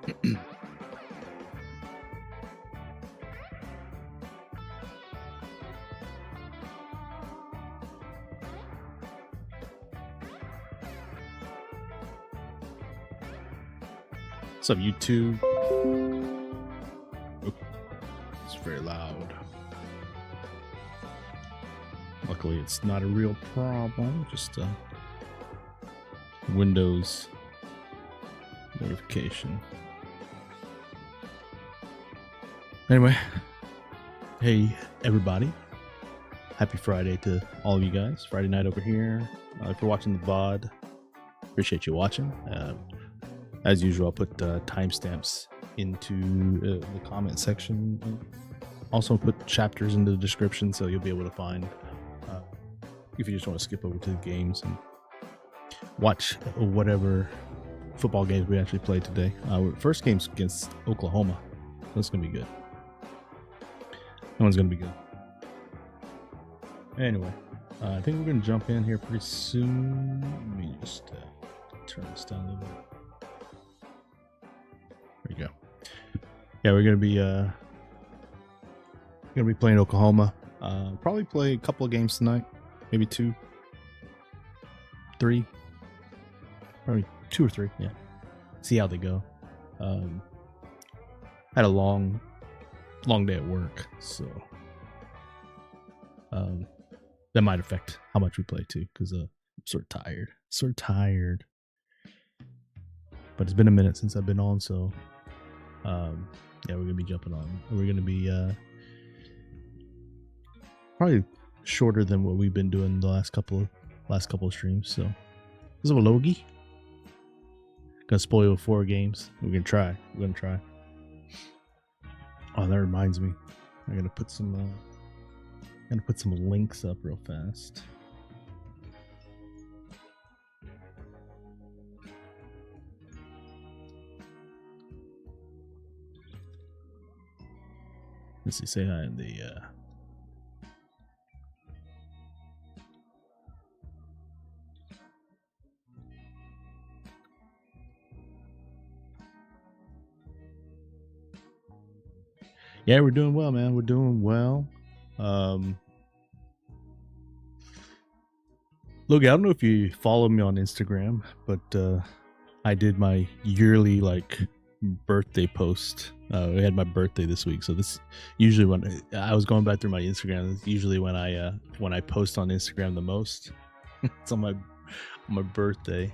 What's up, YouTube? Oop, it's very loud. Luckily, it's not a real problem. Just a Windows notification. Anyway, hey everybody! Happy Friday to all of you guys. Friday night over here. If you're watching the VOD, appreciate you watching. As usual, I'll put timestamps into the comment section. Also put chapters into the description so you'll be able to find if you just want to skip over to the games and watch whatever football games we actually played today. First game's against Oklahoma. That's going to be good. That one's going to be good. Anyway, I think we're going to jump in here pretty soon. Let me just turn this down a little bit. There you go. Yeah, we're gonna be playing Oklahoma. Probably play a couple of games tonight, maybe 2, 3, probably 2 or 3. Yeah, see how they go. Had a long day at work, so that might affect how much we play too. Because I'm sort of tired. But it's been a minute since I've been on, so yeah, we're gonna be jumping on. We're gonna be probably shorter than what we've been doing the last couple of streams. So this is a Logie. Gonna spoil 4 games. We're gonna try. Oh, that reminds me. I'm gonna put some links up real fast. Let's see, say hi in the yeah, we're doing well, man. We're doing well. Look, I don't know if you follow me on Instagram, but I did my yearly birthday post. We had my birthday this week, so this usually when I was going back through my Instagram. It's usually when I post on Instagram the most. It's on my birthday,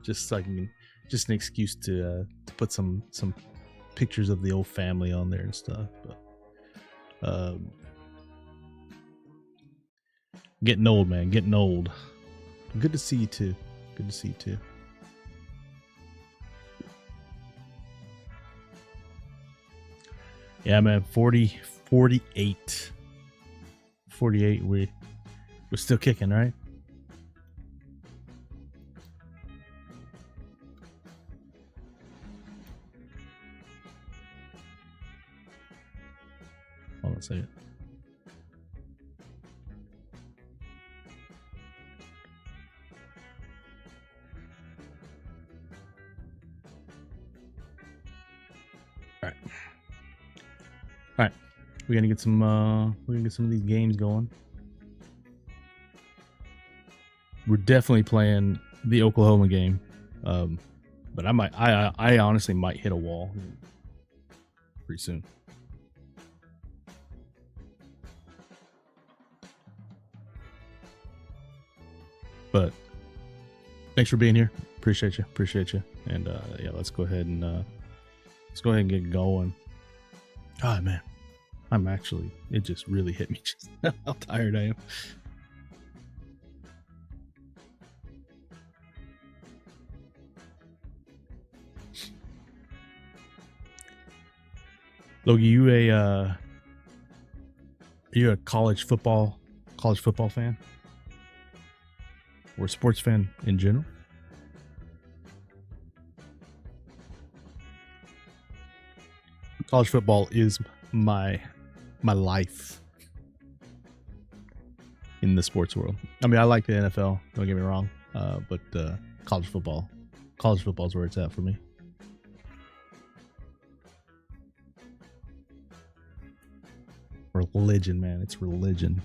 just so I can just an excuse to put some pictures of the old family on there and stuff. But getting old, man, getting old. Good to see you too. Yeah, man, 48. We're still kicking, right? Hold on a second. All right, we're gonna get some of these games going. We're definitely playing the Oklahoma game, but I honestly might hit a wall pretty soon. But thanks for being here. Appreciate you. And yeah, let's go ahead and get going. God, man, it just really hit me just how tired I am. Logie, are you a college football fan? Or a sports fan in general? College football is my life in the sports world. I mean, I like the NFL, don't get me wrong, but college football is where it's at for me. Religion, man. It's religion.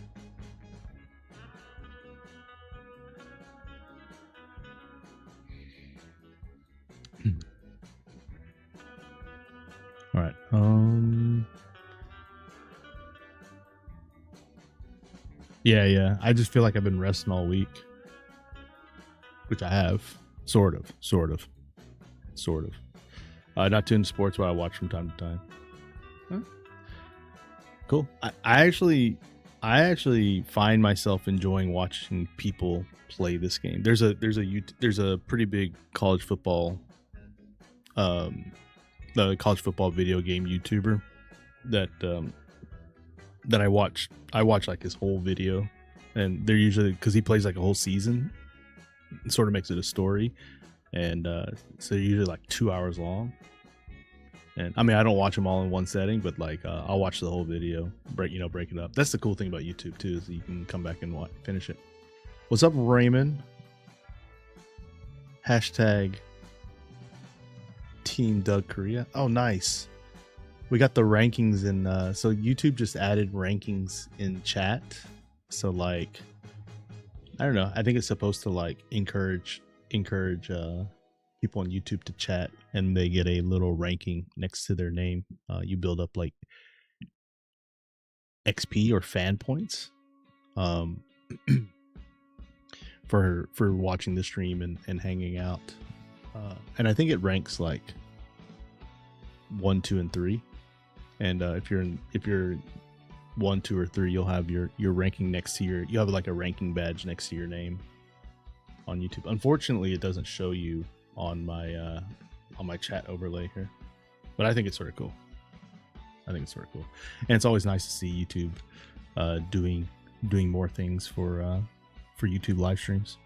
All right. Yeah. I just feel like I've been resting all week, which I have, sort of. Not too into sports, but I watch from time to time. Huh? Cool. I actually find myself enjoying watching people play this game. There's a pretty big college football, the college football video game YouTuber that I watch like his whole video, and they're usually, because he plays like a whole season, it sort of makes it a story, and so they're usually like 2 hours long. And I mean, I don't watch them all in one setting, but like I'll watch the whole video, break it up. That's the cool thing about YouTube too, is you can come back and finish it. What's up, Raymond? Hashtag Team Doug Korea. Oh, nice. We got the rankings in. So YouTube just added rankings in chat. So like, I don't know. I think it's supposed to like encourage people on YouTube to chat, and they get a little ranking next to their name. You build up like XP or fan points for watching the stream and hanging out. And I think it ranks like 1, 2, and 3. And if you're 1, 2, or 3, you'll have your ranking next to you have like a ranking badge next to your name on YouTube. Unfortunately, it doesn't show you on my chat overlay here, but I think it's sort of cool. And it's always nice to see YouTube doing more things for YouTube live streams.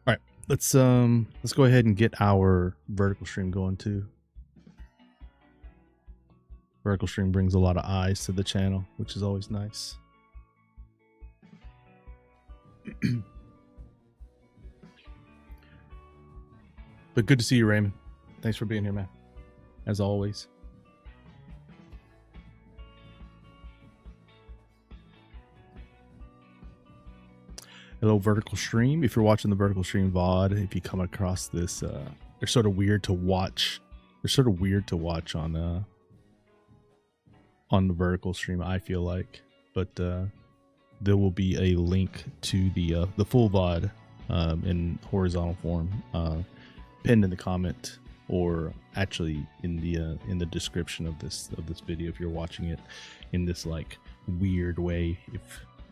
All right, let's go ahead and get our vertical stream going too. Vertical stream brings a lot of eyes to the channel, which is always nice. But good to see you, Raymond. Thanks for being here, man, as always. Hello, vertical stream. If you're watching the vertical stream VOD, if you come across this, they're sort of weird to watch. On the vertical stream, I feel like, but there will be a link to the full VOD in horizontal form, pinned in the comment, or actually in the description of this video if you're watching it in this like weird way, if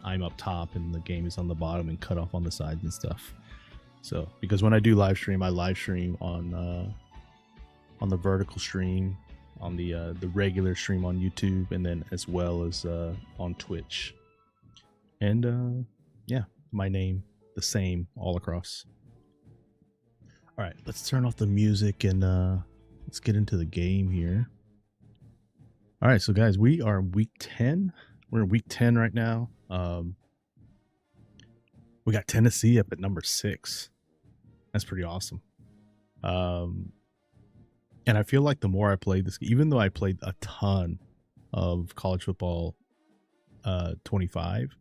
I'm up top and the game is on the bottom and cut off on the sides and stuff. So because when I do live stream, I live stream on the vertical stream, on the regular stream on YouTube, and then as well as on Twitch. And yeah, my name the same all across. All right, let's turn off the music and let's get into the game here. All right, so guys, we are in week 10. We're in week 10 right now. We got Tennessee up at number 6. That's pretty awesome. And I feel like the more I play this, even though I played a ton of college football 25,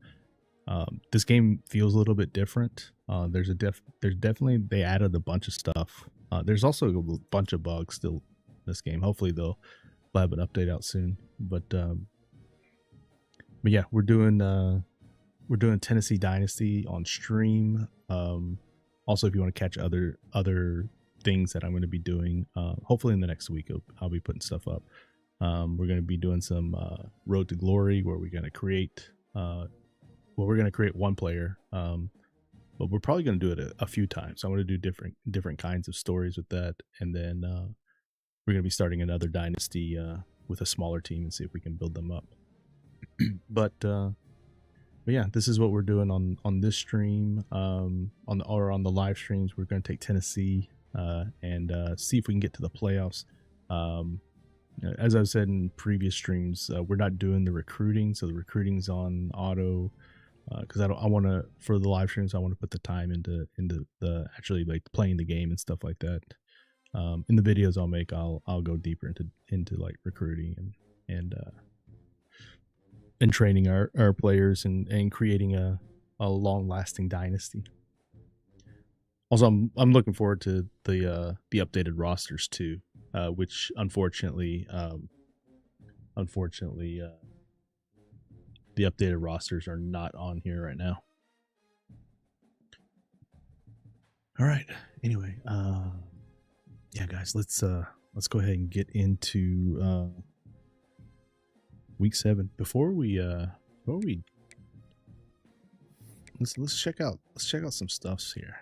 this game feels a little bit different. There's definitely, they added a bunch of stuff. There's also a bunch of bugs still in this game. Hopefully they'll have an update out soon. But yeah, we're doing Tennessee Dynasty on stream. Also, if you want to catch other things that I'm going to be doing, hopefully in the next week I'll be putting stuff up. We're going to be doing some Road to Glory, where we're going to create one player, but we're probably going to do it a few times. So I'm going to do different kinds of stories with that, and then we're going to be starting another Dynasty with a smaller team and see if we can build them up. But yeah, this is what we're doing on this stream. On the live streams, we're going to take Tennessee and see if we can get to the playoffs. As I've said in previous streams, we're not doing the recruiting, so the recruiting's on auto, because I want to, for the live streams, I want to put the time into the actually like playing the game and stuff like that. In the videos I'll make, I'll go deeper into like recruiting and training our players and creating a long lasting dynasty. Also, I'm looking forward to the updated rosters too, which unfortunately the updated rosters are not on here right now. All right. Anyway, yeah, guys, let's go ahead and get into week 7. Before we let's check out some stuffs here.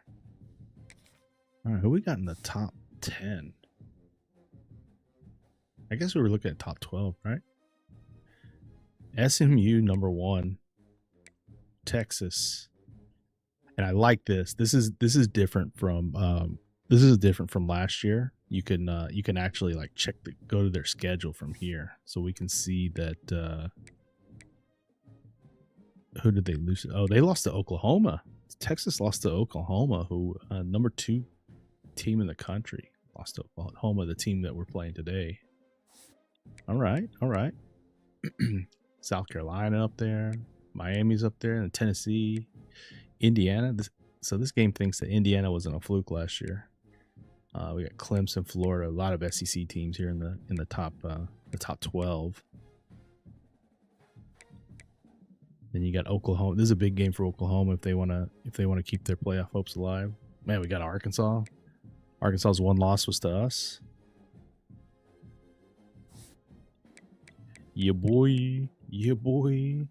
All right, who we got in the top 10? I guess we were looking at top 12, right? SMU number 1, Texas, and I like this. This is different from last year. You can actually like go to their schedule from here, so we can see that. Who did they lose? Oh, they lost to Oklahoma. Texas lost to Oklahoma, who number 2 team in the country. Lost to Oklahoma, the team that we're playing today. All right. South Carolina up there, Miami's up there, and Tennessee, Indiana. So this game thinks that Indiana wasn't a fluke last year. We got Clemson, Florida, a lot of SEC teams here in the top 12. Then you got Oklahoma. This is a big game for Oklahoma if they want to keep their playoff hopes alive. Man, we got Arkansas. Arkansas's one loss was to us. Yeah, boy. Yeah, boy.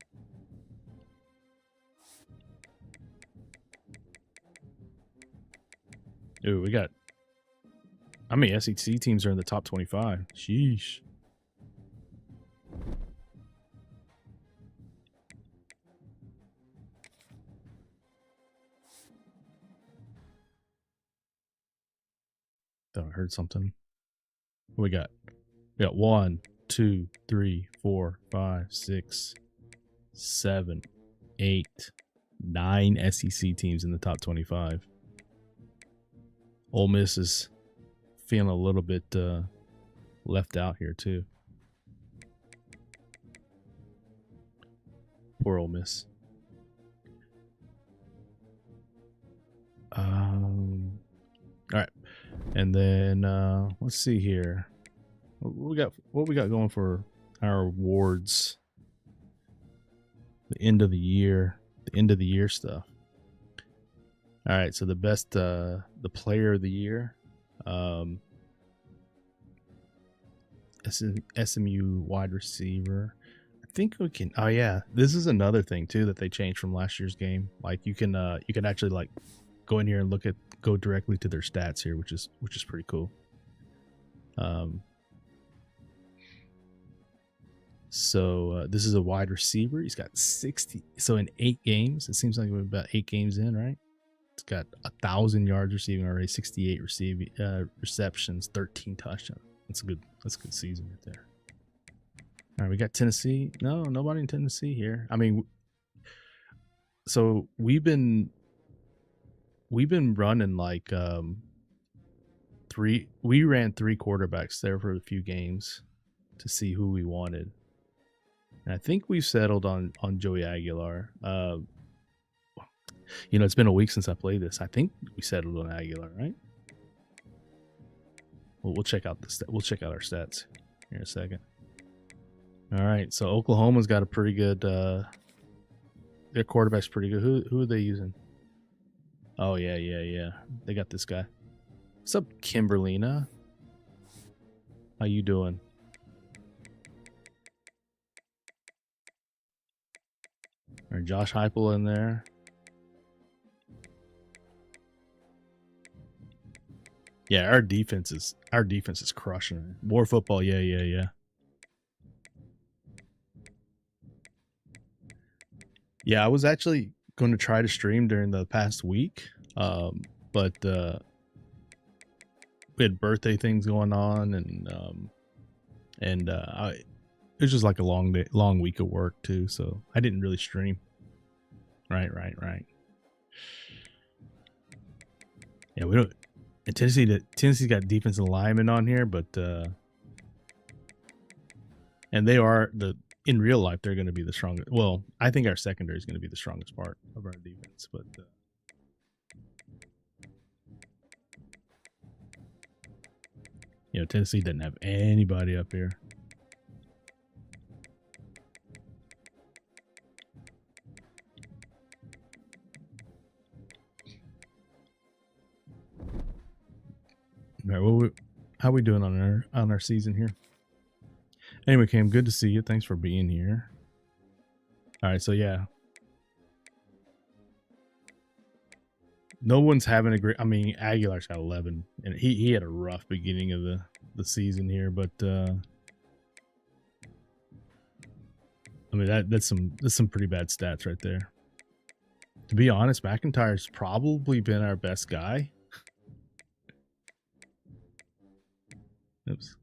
Ooh, we got... How many SEC teams are in the top 25? Sheesh. Thought I heard something. What we got? We got 1, 2, 3, 4, 5, 6, 7, 8, 9 SEC teams in the top 25. Ole Miss is feeling a little bit left out here too. Poor Ole Miss. All right, and then let's see here. What we got going for our awards? The end of the year stuff. All right, so the best, the player of the year, SMU wide receiver. I think we can. Oh yeah, this is another thing too that they changed from last year's game. Like you can actually like go in here and go directly to their stats here, which is pretty cool. So this is a wide receiver. He's got 60. So in 8 games, it seems like we're about 8 games in, right? It's got 1,000 yards receiving already, 68 receiving receptions, 13 touchdowns. That's a good season right there. All right, we got Tennessee. No, nobody in Tennessee here. I mean, so we've been running like we ran 3 quarterbacks there for a few games to see who we wanted. And I think we've settled on Joey Aguilar. It's been a week since I played this. I think we settled on Aguilar, right? Well, we'll check out we'll check out our stats here in a second. All right, so Oklahoma's got a pretty good. Their quarterback's pretty good. Who are they using? Oh yeah. They got this guy. What's up, Kimberlina? How you doing? Or Josh Heupel in there. Yeah, our defense is crushing it. More football, yeah. Yeah, I was actually going to try to stream during the past week, but we had birthday things going on, and it was just like a long week of work too, so I didn't really stream. Right. Yeah, we don't. And Tennessee's got defensive linemen on here, but and they are in real life they're going to be the strongest. Well, I think our secondary is going to be the strongest part of our defense, but you know, Tennessee doesn't have anybody up here. All right, well, how we doing on our season here? Anyway, Cam, good to see you. Thanks for being here. All right, so yeah, no one's having a great. I mean, Aguilar's got 11, and he had a rough beginning of the season here, but I mean that's some pretty bad stats right there. To be honest, McIntyre's probably been our best guy. Oops.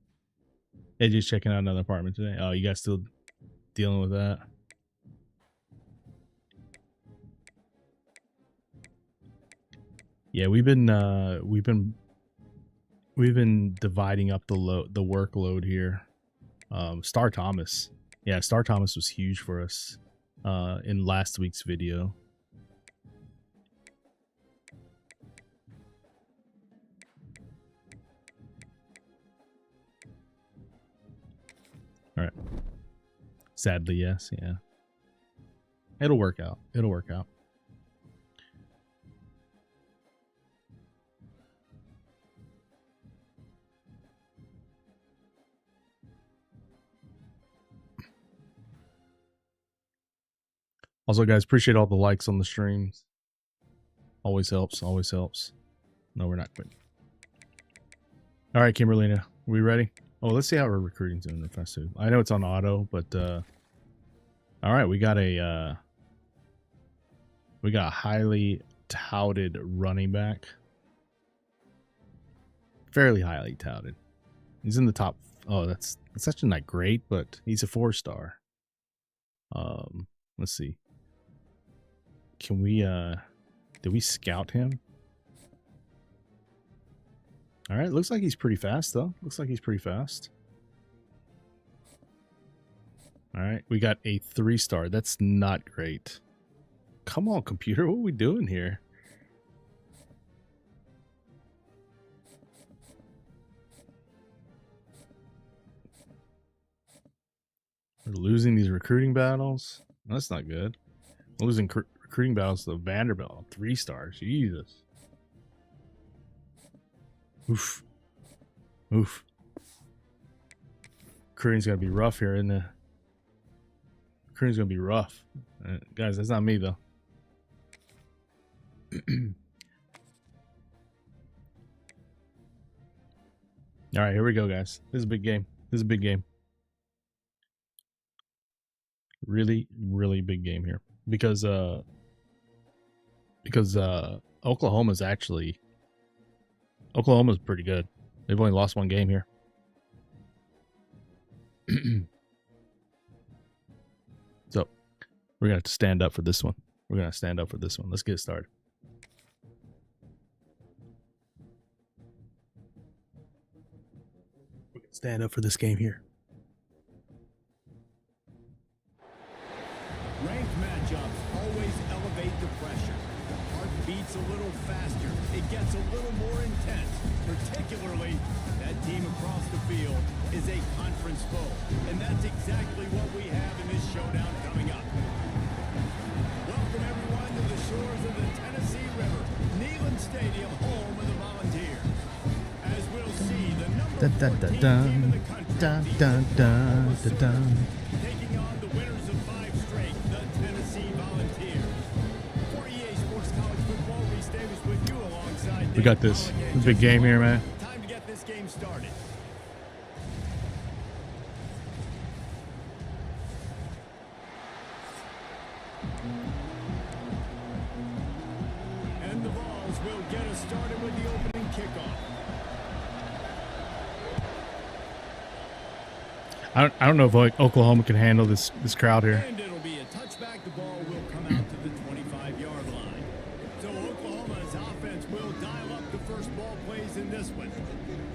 AJ's checking out another apartment today. Oh, you guys still dealing with that? Yeah, we've been dividing up the workload here. Star Thomas. Yeah, Star Thomas was huge for us in last week's video. All right. Sadly, yes. Yeah. It'll work out. It'll work out. Also, guys, appreciate all the likes on the streams. Always helps. Always helps. No, we're not quitting. All right, Kimberlina, we ready? Oh, let's see how our recruiting's doing in Fast2. I know it's on auto, but all right, we got a highly touted running back. Fairly highly touted. He's in the top. Oh, that's actually not great, but he's a 4-star. Let's see. Can we did we scout him? All right, looks like he's pretty fast though. Looks like he's pretty fast. All right, we got a 3-star. That's not great. Come on, computer, what are we doing here? We're losing these recruiting battles. That's not good. We're losing recruiting battles to Vanderbilt. 3 stars. Jesus. Oof. Oof. Recruiting's gonna be rough here, isn't it? Recruiting's gonna be rough. Guys, that's not me though. All right, here we go, guys. This is a big game. This is a big game. Really, really big game here because Oklahoma's pretty good. They've only lost 1 game here. So we're gonna have to stand up for this one. We're gonna stand up for this one. Let's get started. We're gonna stand up for this game here. Ranked matchups always elevate the pressure. The heart beats a little faster. It gets a little more intense. Particularly, that team across the field is a conference foe. And that's exactly what we have in this showdown coming up. Welcome everyone to the shores of the Tennessee River. Neyland Stadium, home of the Volunteers. As we'll see, the number 14 team in the country, taking on the winners of 5 straight, the Tennessee Volunteers. For EA Sports College Football, Reese Davis with you alongside. We got this. It's a big game here, man. Time to get this game started. And the Vols will get us started with the opening kickoff. I don't know if Oklahoma can handle this crowd here. And it'll be a touchback. The ball will come out to the 25-yard line. So Oklahoma's offense will dial up the first ball plays in this one.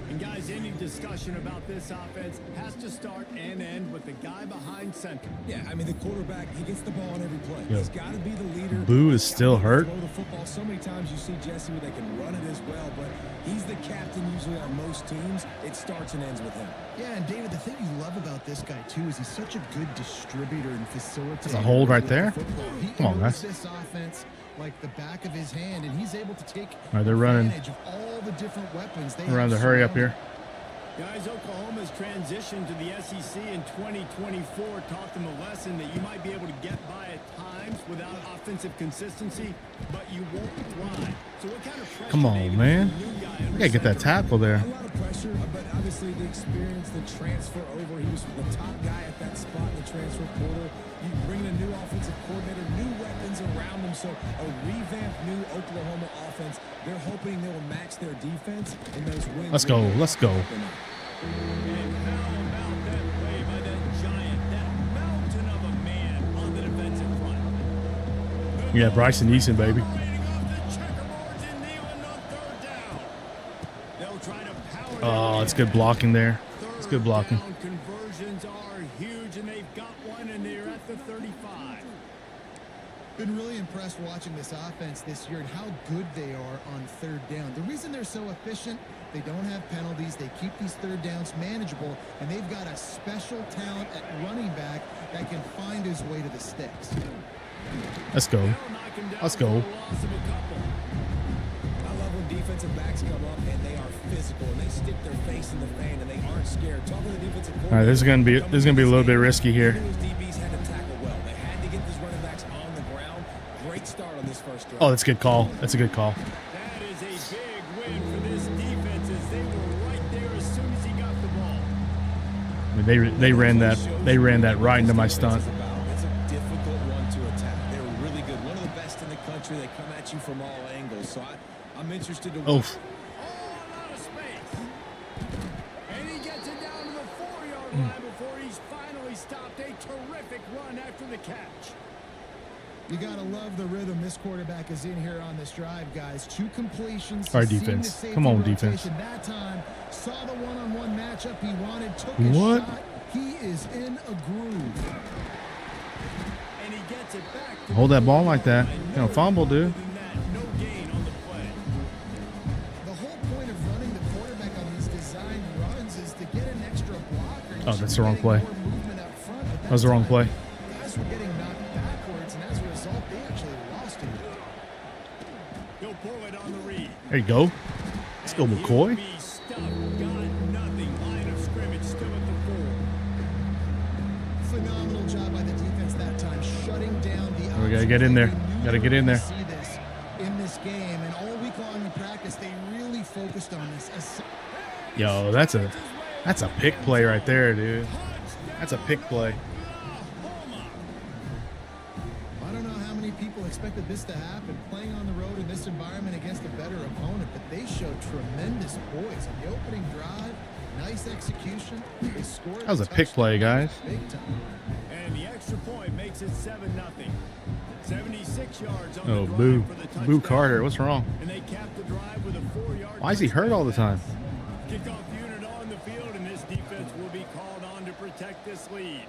And guys, any discussion about this offense has to start and end with the guy behind center. Yeah, I mean, the quarterback, he gets the ball on every play. Yo. He's got to be the leader. Boo is still hurt. Throw the football. So many times you see Jesse where they can run it as well, but he's the captain usually on most teams. It starts and ends with him. Yeah, and David, the thing you love about this guy too is he's such a good distributor and facilitator. There's a hold right with there. the football. He Come on, knows guys. this offense like the back of his hand, and he's able to take All right, they're running. advantage of all the different weapons they We're around have to hurry up surrounding. here. Guys, Oklahoma's transition to the SEC in 2024 taught them a lesson that you might be able to get by at times without offensive consistency, but you won't thrive. So what kind of pressure? Come on, David, man. is the new guy We gotta get that tackle there. A lot of pressure, but obviously the experience, the transfer over. He was the top guy at that spot in the transfer portal. You bring in a new offensive coordinator, new weapons around him. So a revamped new Oklahoma offense. They're hoping they will match their defense in those wins. Let's go. Let's go. And how about that play by that giant, that mountain of a man on the defensive front? Yeah, Bryson Eason, baby. Operating off the checkerboards and kneeling on third down. They'll try to power Oh, their it's way. good blocking there. It's good blocking. Third down conversions are huge, and they've got one, and they're at the 35. Been really impressed watching this offense this year and how good they are on third down. The reason they're so efficient, they don't have penalties. They keep these third downs manageable, and they've got a special talent at running back that can find his way to the sticks. Let's go. They'll knock him down Let's for go. a loss of a couple. I love when defensive backs come up and they are physical and they stick their face in the fan and they aren't scared. Talk to the defensive coordinator. All right, this is gonna be a little bit risky here. Those DBs had to tackle well. They had to get these running backs on the ground. Great start on this first drive. Oh, that's a good call. That's a good call. That is a big win for this defense as they were right there as soon as he got the ball. I mean, they ran that right into my stunt. It's a difficult one to attack. They're really good. One of the best in the country. They come at you from all angles. So I'm interested to Oh, All out of space. And he gets it down to the 4-yard line before he's finally stopped. A terrific run after the catch. You got to love the rhythm this quarterback is in here on this drive, guys. 2 completions. All right, He's seen defense. the safety Come on, rotation defense. That time, saw the one-on-one matchup he wanted, took What? a shot. He is in a groove. And he gets it back. To Hold the that ball 4-yard like that. line. You know, fumble, dude. Other than that, no gain on the play. The whole point of running the quarterback on these design runs is to get an extra blocker. Oh, that's the wrong play. That was the wrong play. Guys were getting knocked backwards, and as a result, they actually lost him. He'll pull it on the read. There you go. Let's go, And McCoy. he'll be stuffed. Got nothing. Line of scrimmage still at the 4. Phenomenal job by the defense that time, shutting down the. We gotta get in there. option. We knew Gotta we get were in gonna there. See this in this game, and all week long in practice, they really focused on this. Yo, that's a pick play right there, dude. That's a pick play. I don't know how many people expected this to happen, playing on the road in this environment against a better opponent, but they showed tremendous poise on the opening drive. Nice execution. They scored. That was a pick play, guys. Big time. And the extra point makes it 7-0. 76 yards on Oh, the drive boo. for the touchdown. Boo Carter. What's wrong? And they capped the drive with a 4-yard. Why is he hurt all the time? Kickoff unit on the field, and this defense will be called on to protect this lead.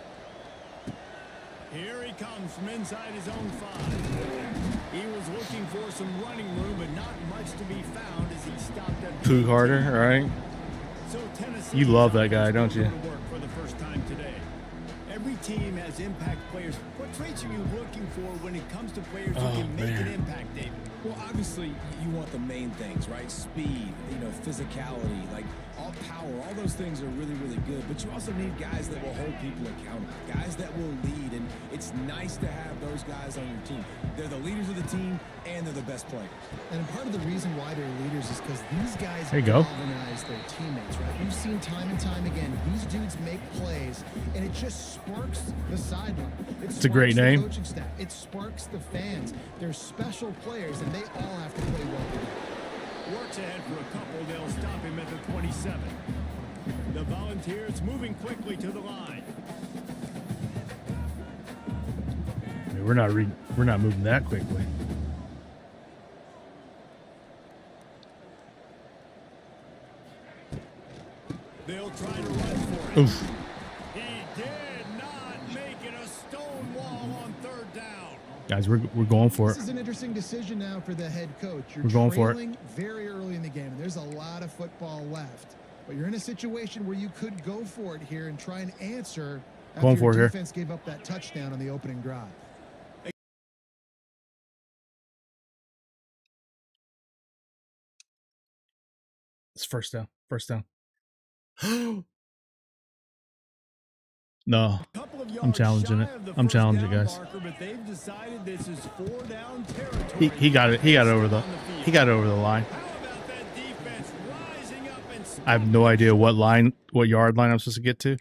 Here he comes from inside his own 5. He was looking for some running room, but not much to be found as he stopped at Pooh Carter, all right? So Tennessee You love that guy, don't you? Work for the first time today. Every team has impact players. What traits are you looking for when it comes to players who Oh, can make man. an impact, David? Well, obviously, you want the main things, right? Speed, physicality, like all power, all those things are really, really good. But you also need guys that will hold people accountable, guys that will lead. And it's nice to have those guys on your team. They're the leaders of the team, and they're the best players. And part of the reason why they're leaders is because these guys There you go. galvanize their teammates, right? We've seen time and time again, these dudes make plays, and it just sparks the sideline. It's a great sparks the name. Coaching staff. It sparks the fans. They're special players, and they all have to play well together. Works ahead for a couple. They'll stop him at the 27. The Volunteers moving quickly to the line. I mean, we're not moving that quickly. They'll try to run for it. Oof. He did not make it a stone wall on third down. Guys, we're going for This it. is an interesting decision now for the head coach. You're We're going for it. trailing very early in the game, and there's a lot of football left. But you're in a situation where you could go for it here and try and answer after Going for it your here. defense gave up that touchdown on the opening drive. It's first down. First down. No. Couple of I'm yards challenging shy it. of the I'm first challenging it, down guys. marker, but they've decided this is 4-down territory. He got it. He got over the line. How about that defense rising up and I have no idea what yard line I'm supposed to get to.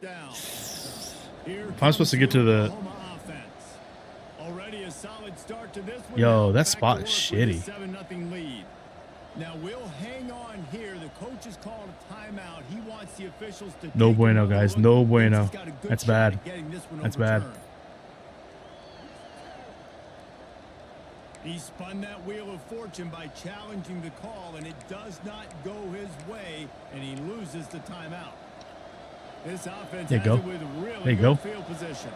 down. I'm supposed to get to the. Already a solid start to this one. Yo, Now that back spot to is work with a shitty. 7-0 lead. Now we'll hang on here. The coach has called a timeout. He wants the officials to No take bueno, another guys. look. No He's bueno. got a good That's shot bad. at getting this one That's bad. overturned. He spun that wheel of fortune by challenging the call, and it does not go his way, and he loses the timeout. This offense There you go. has it with really There you good go. field position.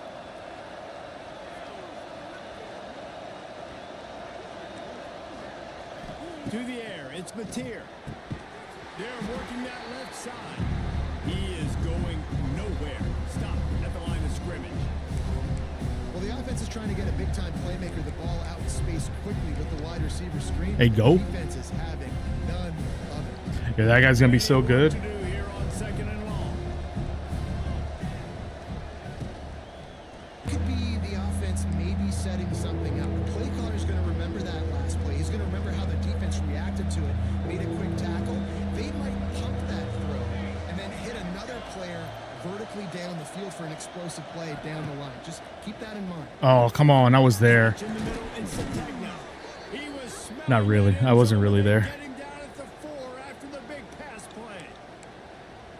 To the air, it's Mateer. They're working that left side. He is going nowhere. Stop at the line of scrimmage. Well, the offense is trying to get a big-time playmaker the ball out in space quickly with the wide receiver screen. There you go. The defense is having none of it. Yeah, that guy's gonna be so good. What to do here on 2nd and long. Could be the offense maybe setting something up. The play caller's going to remember that last play. He's going to remember how the defense reacted to it, made a quick tackle. They might pump that throw and then hit another player vertically down the field for an explosive play down the line. Just keep that in mind. Oh, come on. I was there. In the middle, and Sategna. He was smelling Not really. that I wasn't end really zone, there. getting down at the 4 after the big pass play.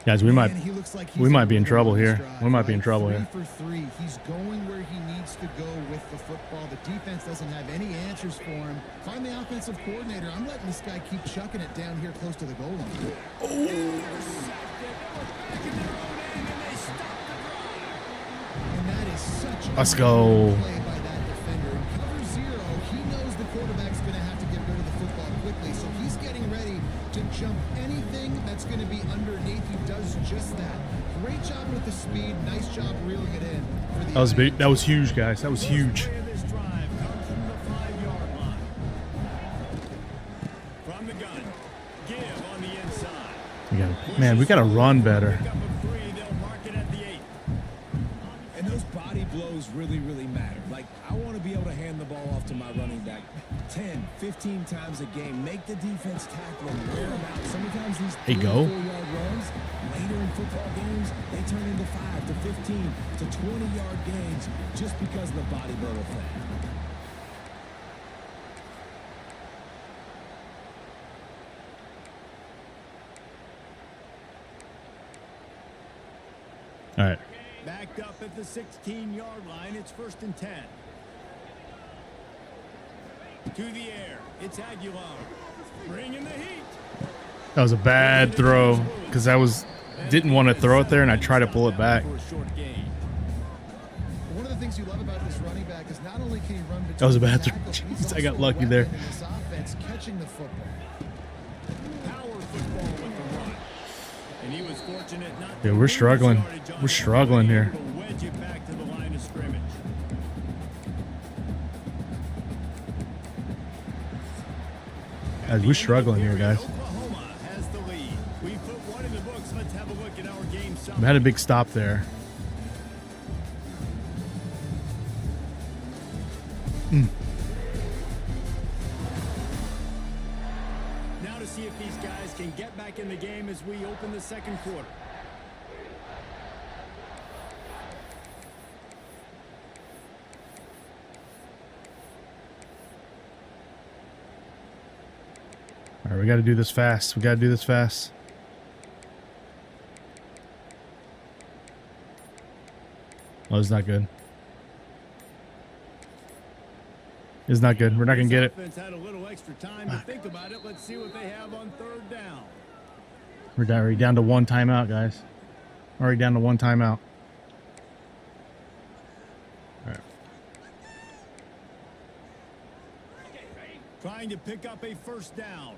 Guys, we might Man, he looks like he's we might be in on trouble this here. drive, We might be in right? trouble here. 3 for 3. He's going where he needs to go with the football. The defense doesn't have any answers for him. Find the offensive coordinator. I'm letting this guy keep chucking it down here close to the goal line. And that is such Let's a go. good play by that defender. In cover 0, he knows the quarterback's going to have to get rid of the football quickly, so he's getting ready to jump anything that's going to be underneath. He does just that. Great job with the speed. Nice job reeling it in. For the That was big. Irish. That was huge, guys. That was huge. Play of this drive comes from the 5-yard line. From the gun, give on the inside. Man, we got to run better. Pick up a 3, they'll mark it at the 8. And those body blows really, really matter. Like, I want to be able to hand the ball off to my running back 10, 15 times a game. Make the defense tackle him, wear him out. Sometimes these There you 3 go. or 4-yard runs, later in football games, they turn into 5 to 15 to 20-yard gains just because of the body blow effect. All right. Backed up at the 16-yard line, it's 1st and 10. To the air, it's Aguilar. Bringing the heat. That was a bad throw because didn't want to throw it there, and I tried to pull it back. For a short gain. One of the things you love about this running back is not only can he run between That was a bad throw. tackles, but he's Jeez, I got also a lucky there. weapon in this offense, catching the football. Power football with the run. And he was fortunate not to Yeah, we're lose struggling. yardage on We're it, struggling but here. able to wedge it back to the line of scrimmage. Guys, we're struggling here, guys. Oklahoma has the lead. We put one in the books. Let's have a look at our game summary. We had a big stop there. Now to see if these guys can get back in the game as we open the 2nd quarter. All right, we got to do this fast. We got to do this fast. Oh, it's not good. It's not good. We're not going to get it. Offense had a little extra time to think about it. Let's see what they have on 3rd down. We're already down to one timeout, guys. Already down to one timeout. All right. Trying to pick up a first down.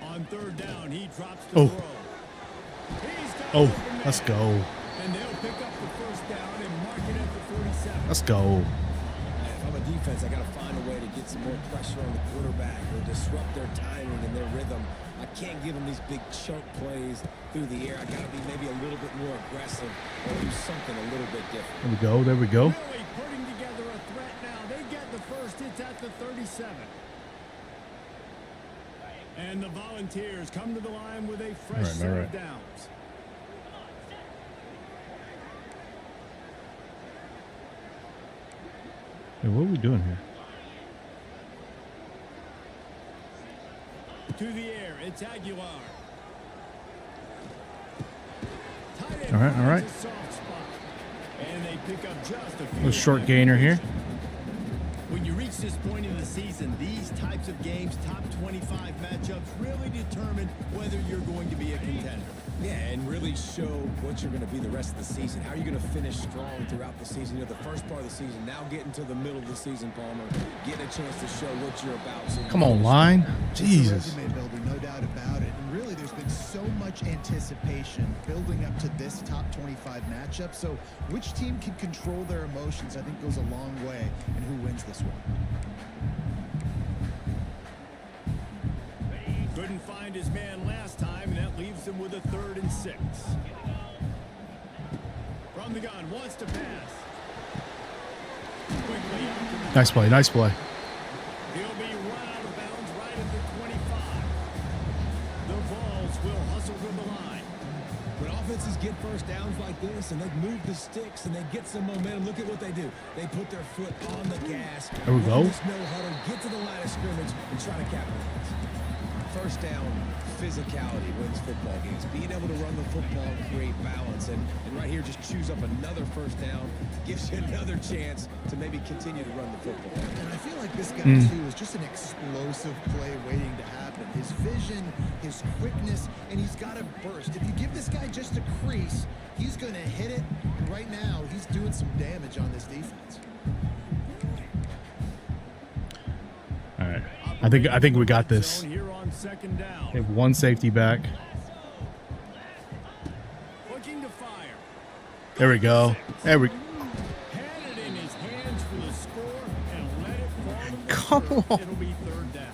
On third down, he drops the throw. Oh, let's go. And they'll pick up the first down and mark it at the 47. Let's go. If I'm a defense, I got to find a way to get some more pressure on the quarterback or disrupt their timing and their rhythm. I can't give them these big chunk plays through the air. I got to be maybe a little bit more aggressive or do something a little bit different. There we go. There we go. Really putting together a threat now. They get the first. It's at the 37. And the Volunteers come to the line with a fresh set of downs. Hey, what are we doing here? To the air, it's Aguilar. All right, all right. And they pick up just a few. Little short gainer here. When you reach this point in the season, these types of games, top 25 matchups, really determine whether you're going to be a contender. Yeah, and really show what you're going to be the rest of the season. How are you going to finish strong throughout the season? You know, the first part of the season, now getting to the middle of the season, Palmer, getting a chance to show what you're about. So Come on, line. Jesus. Resume builder, no doubt about it. And really, there's been so much anticipation building up to this top 25 matchup. So which team can control their emotions, I think, goes a long way in who wins this one. Couldn't find his man last time, and that leaves him with a 3rd and 6. From the gun, wants to pass. Quickly out to the Nice play. Nice play. He'll be run out of bounds right at the 25. The Vols will hustle to the line. When offenses get first downs like this and they move the sticks and they get some momentum, look at what they do. They put their foot on the gas. There we go. No huddle, get to the line of scrimmage and try to capitalize. First down, physicality wins football games. Being able to run the football and create balance. And right here, just choose up another first down. Gives you another chance to maybe continue to run the football. And I feel like this guy, too, is just an explosive play waiting to happen. His vision, his quickness, and he's got a burst. If you give this guy just a crease, he's going to hit it. And right now, he's doing some damage on this defense. All right. I think we got this. Here on second down. We have one safety back. Looking to fire. There we go. There we. Had it in his hands for the score and let it fall to the Come turf. on. It'll be 3rd down.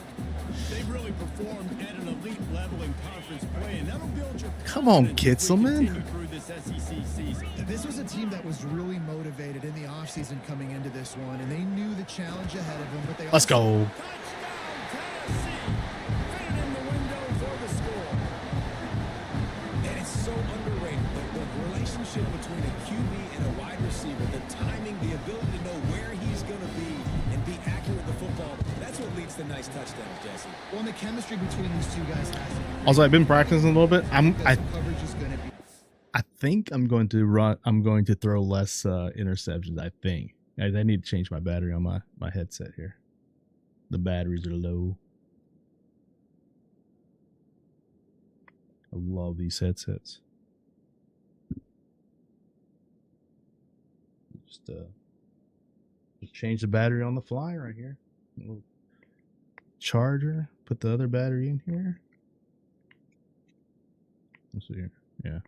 They've really performed at an elite level in conference play, and that'll build your Come on, confidence as we Kitzelman. continue through this SEC season. This was a team that was really motivated in the offseason coming into this one, and they knew the challenge ahead of them. But they Let's go. Fitted in the window for the score. And it's so underrated. The relationship between a QB and a wide receiver, the timing, the ability to know where he's going to be and be accurate with the football, that's what leads to nice touchdowns, Jesse. Well, and the chemistry between these two guys has to be. Also, I've been practicing a little bit. Coverage is going to be. I think I'm going to run. I'm going to throw less interceptions. I think I need to change my battery on my headset here. The batteries are low. I love these headsets. Just change the battery on the fly right here. Little charger. Put the other battery in here. Let's see here. Yeah.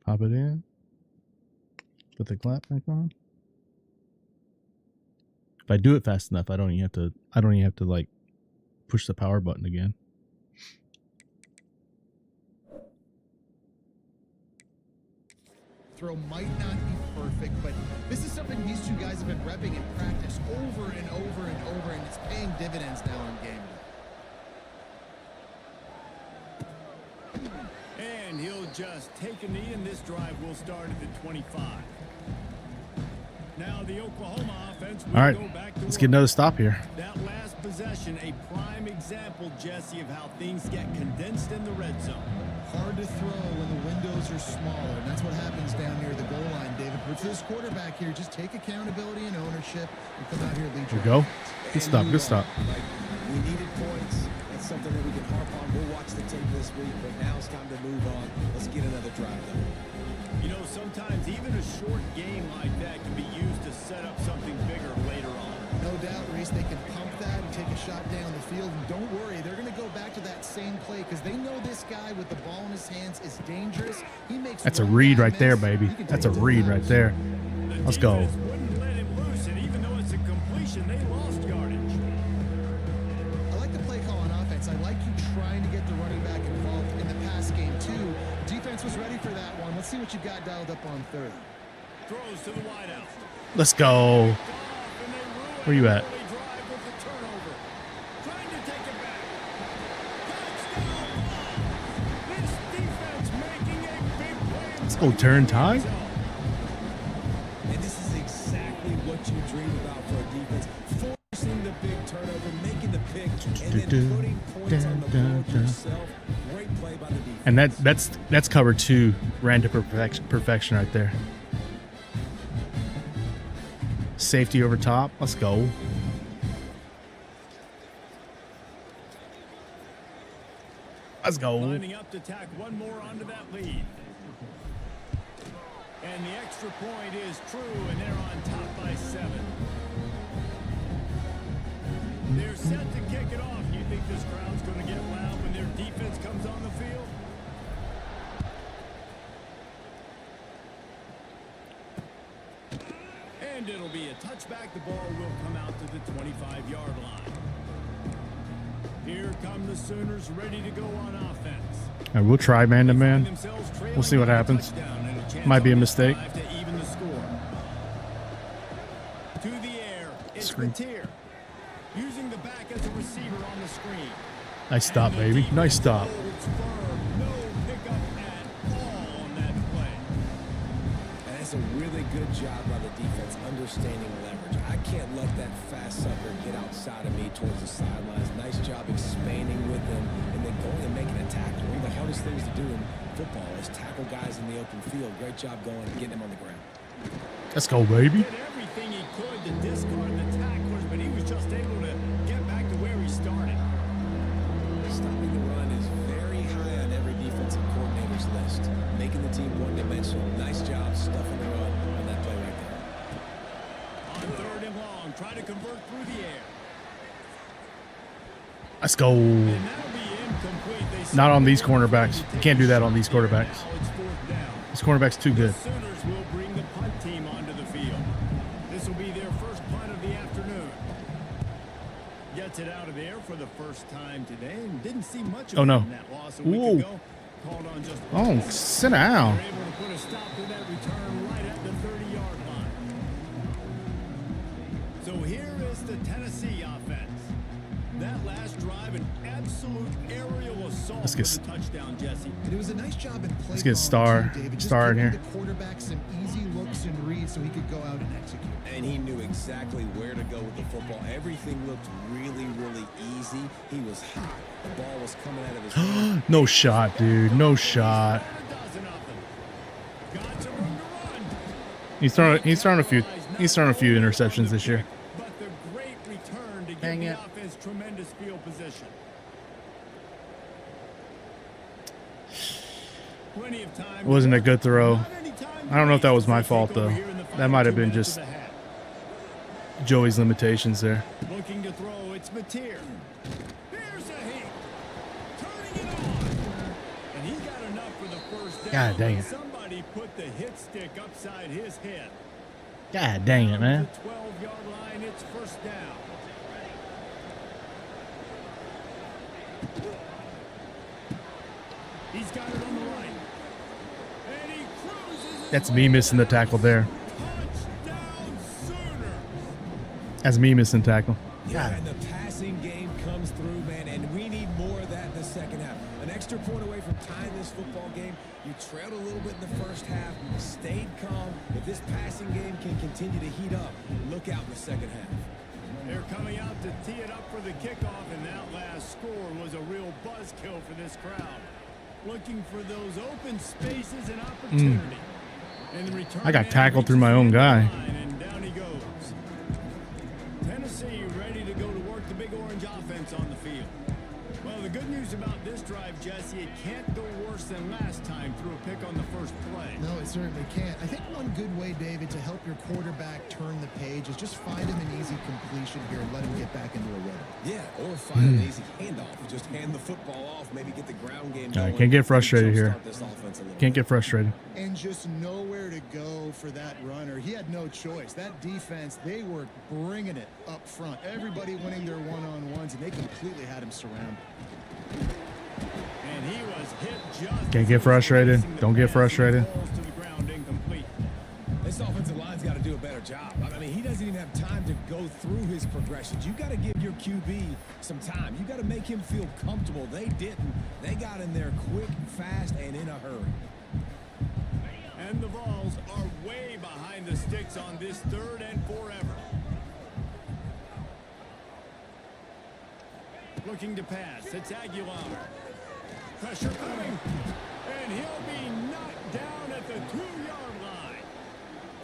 Pop it in. Put the clap back on. If I do it fast enough, I don't even have to like push the power button again. Throw might not be perfect, but this is something these two guys have been repping in practice over and over and over, and it's paying dividends now in game day. And he'll just take a knee, and this drive will start at the 25. Now the Oklahoma offense will All right, go back to let's work. get another stop here. That last possession, a prime example, Jesse, of how things get condensed in the red zone. Hard to throw when the windows are smaller, and that's what happens down near the goal line, David. But for this quarterback here, just take accountability and ownership and come out here and lead. There we go. Good stop. Good stop. Like, we needed points. That's something that we can harp on. We'll watch the tape this week, but now it's time to move on. Let's get another drive done. You know, sometimes even a short game like that can be used to set up something bigger later on. No doubt, Reese, they can pump that and take a shot down the field. And don't worry, they're going to go back to that same play because they know this guy with the ball in his hands is dangerous. He makes That's a read right there, baby. That's a read right there. Let's go. Wouldn't let him loose, and even though it's a completion, they lost yardage. I like the play call on offense. I like you trying to get the running back involved in the pass game, too. Defense was ready for that one. Let's see what you got dialed up on third. Throws to the wideout. Let's go. Where you at? Let's go turn time. And this is exactly what you dream about for a defense. Forcing the big turnover, making the pick, and then putting points on the board yourself. Great play by the defense. And that's cover 2, ran to perfection right there. Safety over top. Let's go. Let's go. Lining up to tack one more onto that lead. And the extra point is true, and they're on top by 7. They're set to kick it off. You think this crowd's going to get loud when their defense comes on the field? And it'll be a touchback. The ball will come out to the 25-yard line. Here come the Sooners ready to go on offense. All right, we'll try man-to-man. We'll see what happens. Might be a mistake. To even the score. To the air. It's Matier. Using the back as a receiver on the screen. Nice stop, baby. Nice stop. No pickup at all on that play. And that's a really good job by the defense understanding leverage. I can't let that fast sucker get outside of me towards the sidelines. Nice job expanding with him and then going and making a tackle. One of the hardest things to do in football is tackle guys in the open field. Great job going and getting him on the ground. Let's go, baby. Did everything he could to discard the tacklers, but he was just able to get back to where he started. Stopping the run is very high on every defensive coordinator's list. Making the team one-dimensional. Nice job stuffing the run on that play right there. On 3rd and long, try to convert through the air. Let's go. And that'll be incomplete. Not on these cornerbacks. You can't do that on these quarterbacks. Now it's 4th down. This cornerback's too good. The Sooners will bring the punt team onto the field. This will be their first punt of the afternoon. Gets it out of there for the first time today and didn't see much of Oh, it no. in that loss a week ago. Called on just Oh, sit down. They're able to put a stop to that return right at the 30-yard line. So here is the Tennessee offense. That last drive, an absolute aerial assault Let's get for the touchdown, Jesse. And it was a nice job in play. Let's get calling, too, David. Just Star in giving here. The quarterback some easy looks and reads so he could go out and execute. And he knew exactly where to go with the football. Everything looked really, really easy. He was hot. The ball was coming out of his hand. No shot, dude. No shot. Got some room to run. He's thrown a few interceptions this year. But the great return to give Dang the it. offense tremendous field position. Plenty of time. It wasn't a good throw. Not any time I don't know if that was my to fault, take though. over here in the That final might have 2 been minutes just of the half. Joey's limitations there. Looking to throw, it's Matier. Here's a hit. Turning it on. And he got enough for the first down. God dang it. Somebody put the hit stick upside his head. God dang it, man. The 12-yard line, it's first down. He's got it on the right. And he cruises. That's me missing the tackle there. Touchdown Sooner. That's me missing tackle. Yeah, and the passing game comes through, man, and we need more of that in the second half. An extra point away from tying this football game. You trailed a little bit in the first half, stayed calm. If this passing game can continue to heat up, look out in the second half. They're coming out to tee it up for the kickoff, and that last score was a real buzzkill for this crowd. looking for those open spaces and opportunity. And the return I got man tackled through my reaches own the guy. line, and down he goes. Tennessee ready to go to work the big orange offense on the field. Well, the good news about this drive, Jesse, it can't go worse than last time through a pick on the first play. No, it certainly can't. I think one good way, David, to help your quarterback turn the page is just find him an easy completion here and let him get back into a rhythm. Yeah, or find an easy handoff. Just hand the football off, maybe get the ground game going. Can't get frustrated here. Jumpstart this offense a little Can't bit. get frustrated. And just nowhere to go for that runner. He had no choice. That defense, they were bringing it up front. Everybody winning their one-on-ones, and they completely had him surrounded. And he was hit just Can't get frustrated. Don't get frustrated. falls to the ground incomplete. This offensive line's got to do a better job. I mean, he doesn't even have time to go through his progressions. You got to give your QB some time. You got to make him feel comfortable. They didn't. They got in there quick, fast, and in a hurry. And the Vols are way behind the sticks on this 3rd and forever. Looking to pass. It's Aguilar. Pressure coming. And he'll be knocked down at the 2-yard line.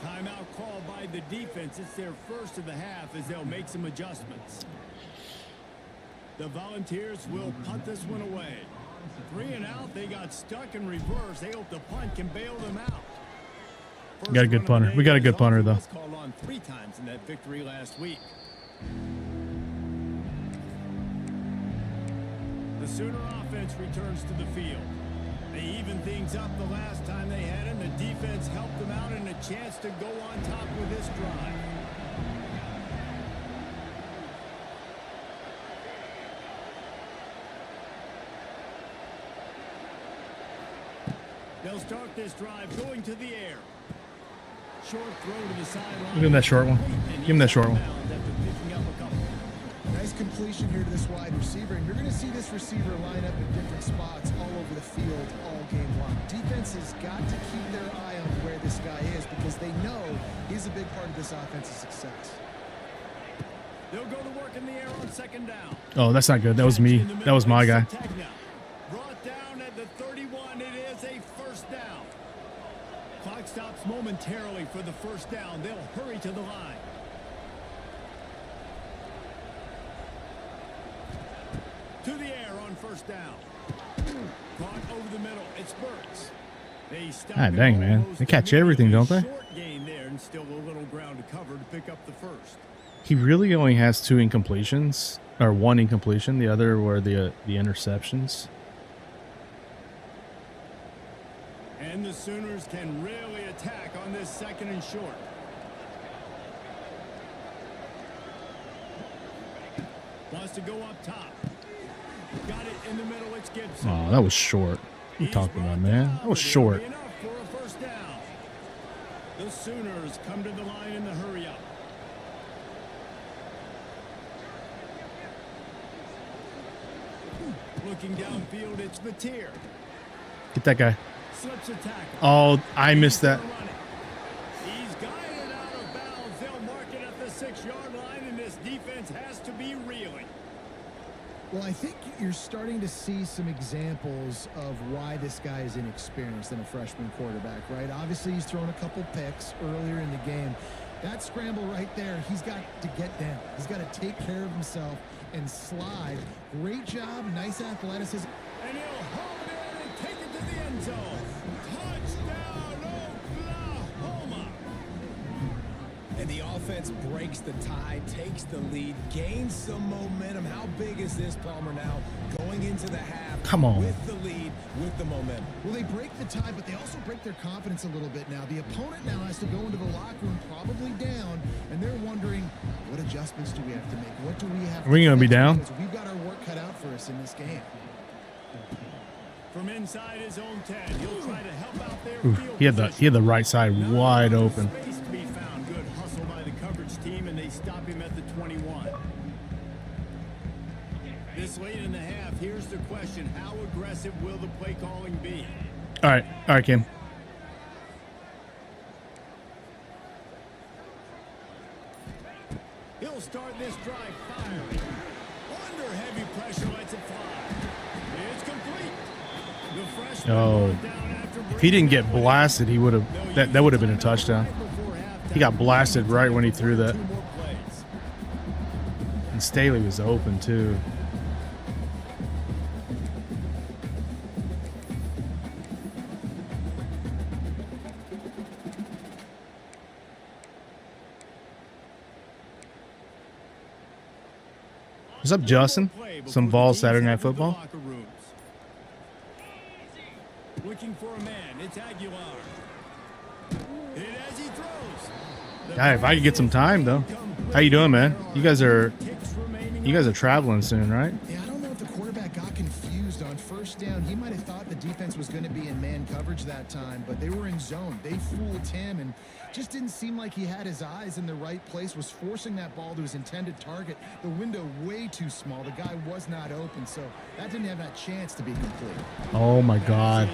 Timeout called by the defense. It's their first of the half as they'll make some adjustments. The Volunteers will punt this one away. 3 and out. They got stuck in reverse. They hope the punt can bail them out. Got a good punter. We got a good punter, though. Called on 3 times in that victory last week. The Sooner offense returns to the field. They evened things up the last time they had him. The defense helped them out and a chance to go on top with this drive. They'll start this drive going to the air. Short throw to the sideline. Give him that short one. Give him that short one. Nice completion here to this wide receiver, and you're going to see this receiver line up in different spots all over the field all game long. Defense has got to keep their eye on where this guy is because they know he's a big part of this offense's success. They'll go to work in the air on 2nd down. Oh, that's not good. That was me. That was my guy. Brought down at the 31. It is a 1st down. Clock stops momentarily for the 1st down. They'll hurry to the line. To the air on 1st down. Caught over the middle. It's Burks. They stop Ah, dang, man. They catch everything, don't they? Short gain there and still a little ground to cover to pick up the 1st. He really only has 2 incompletions, or 1 incompletion. The other were the interceptions. And the Sooners can really attack on this 2nd and short. Wants to go up top. Got it in the middle. It's Gibson. Oh, that was short. What are you talking about, man? That was short. Enough for a 1st down. The Sooners come to the line in the hurry up. Looking downfield, it's Mateer. Get that guy. Slips a tackle. Oh, I missed that. He's guided out of bounds. They'll mark it at the 6-yard line, and this defense has to be reeling. Well, I think you're starting to see some examples of why this guy is inexperienced in a freshman quarterback, right? Obviously, he's thrown a couple picks earlier in the game. That scramble right there, he's got to get down. He's got to take care of himself and slide. Great job, nice athleticism. And he'll hold it in and take it to the end zone. Touchdown, Oklahoma. And the offense breaks the tie, takes the lead, gains some momentum. How big is this, Palmer, now going into the half? Come on. With the lead, with the momentum. Well, they break the tie, but they also break their confidence a little bit now. The opponent now has to go into the locker room probably down, and they're wondering, what adjustments do we have to make? What do we have to Are we gonna be fix? down? Because we've got our work cut out for us in this game. From inside his own 10, he'll try to help out their Ooh, field he had the right side position. wide Not open. Space to be found. Good hustle by the coverage team, and they stop him at the 21. This late in the half, here's the question. How aggressive will the play calling be? All right, Kim. He'll start this drive firing. Under heavy pressure, lets it fly. It's complete. Oh, if he didn't get blasted, he would have. That would have been a touchdown. He got blasted right when he threw that. And Staley was open too. What's up, Justin? Some Vols Saturday Night Football. Looking for a man. It's Aguilar. And as he throws, Yeah, if I could get some time though. How you doing, man? You guys are traveling soon, right? Yeah, I don't know if the quarterback got confused on first down. He might have thought the defense was going to be in man coverage that time, but they were in zone. They fooled him and just didn't seem like he had his eyes in the right place, was forcing that ball to his intended target. The window way too small. The guy was not open, so that didn't have that chance to be complete. Oh my God.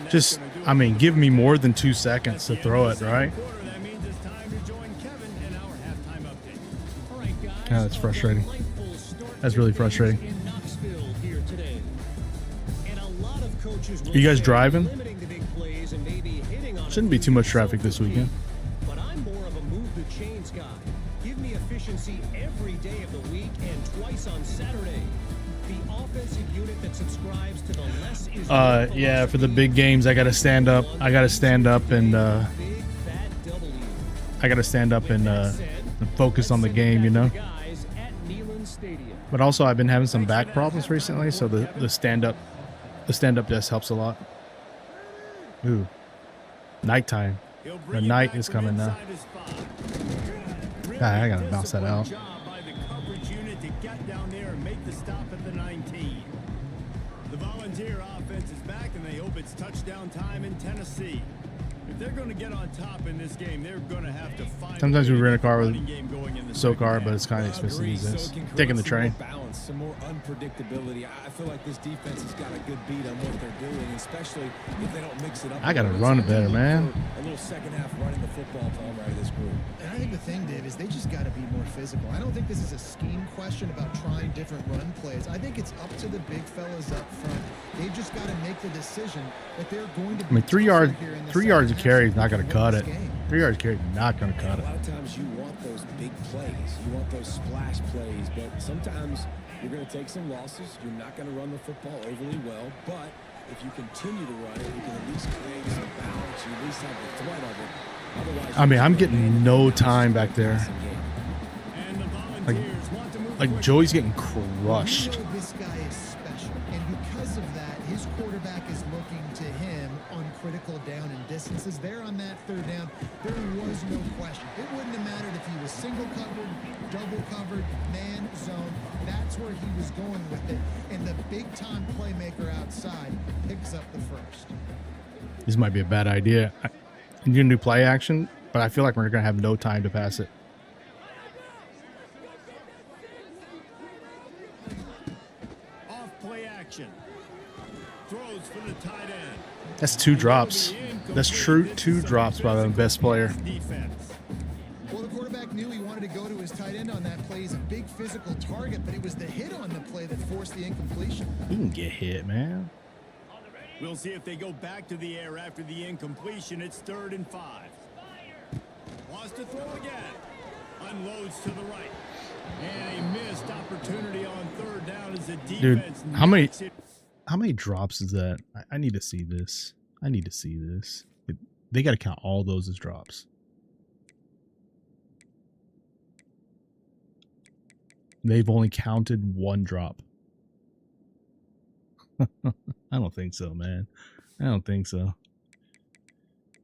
Just, I mean, give me more than 2 seconds to throw it, right? Yeah, that's frustrating. That's really frustrating. Are you guys driving? Shouldn't be too much traffic this weekend. But I'm more of a move the chains guy. Give me efficiency every day of the week and twice on Saturday. The offensive unit that subscribes to the less is yeah, for the big games I gotta stand up. I gotta stand up and focus on the game, you know. But also I've been having some back problems recently, so the stand up desk helps a lot. Ooh. Nighttime. The night is coming now. I gotta bounce that out. The Volunteer offense is back, and they hope it's touchdown time in Tennessee. If they're going to get on top in this game, they're going to have to find. Sometimes we rent a car with SoCar, but it's kind of expensive these days. Taking the train. Some more unpredictability. I feel like this defense has got a good beat on what they're doing, especially if they don't mix it up. I gotta run better, man. A little second half running the football Tom right of this group. And I think the thing, Dave, is they just got to be more physical. I don't think this is a scheme question about trying different run plays. I think it's up to the big fellas up front. They've just got to make the decision that they're going to be. I mean, 3 yards of carry is not going to cut it. 3 yards of carry is not going to cut A it. lot of times you want those big plays. You want those splash plays, but sometimes you're going to take some losses. You're not going to run the football overly well, but if you continue to run it, you can at least create some balance. You at least have the threat of it. Otherwise, I mean, I'm getting no time back there. Like Joey's getting crushed. You know this guy is special, and because of that, his quarterback is looking to him on critical down and distances. There on that third down, there was no question. It wouldn't have mattered if he was single covered, double covered, man, zone. That's where he was going with it. And the big-time playmaker outside picks up the first. This might be a bad idea. I'm going to do play action, but I feel like we're going to have no time to pass it. Off play action. Throws for the tight end. That's 2 drops. That's true 2 drops by the best player. Well, the quarterback knew he wanted to go to his tight end on that play. He's a big physical target, but it was the hit on the play that forced the incompletion. You can get hit, man. We'll see if they go back to the air after the incompletion. It's 3rd and 5. Wants to throw again. Unloads to the right. And a missed opportunity on 3rd down as the defense. Dude, how many drops is that? I need to see this. I need to see this. They got to count all those as drops. They've only counted 1 drop. I don't think so, man. I don't think so.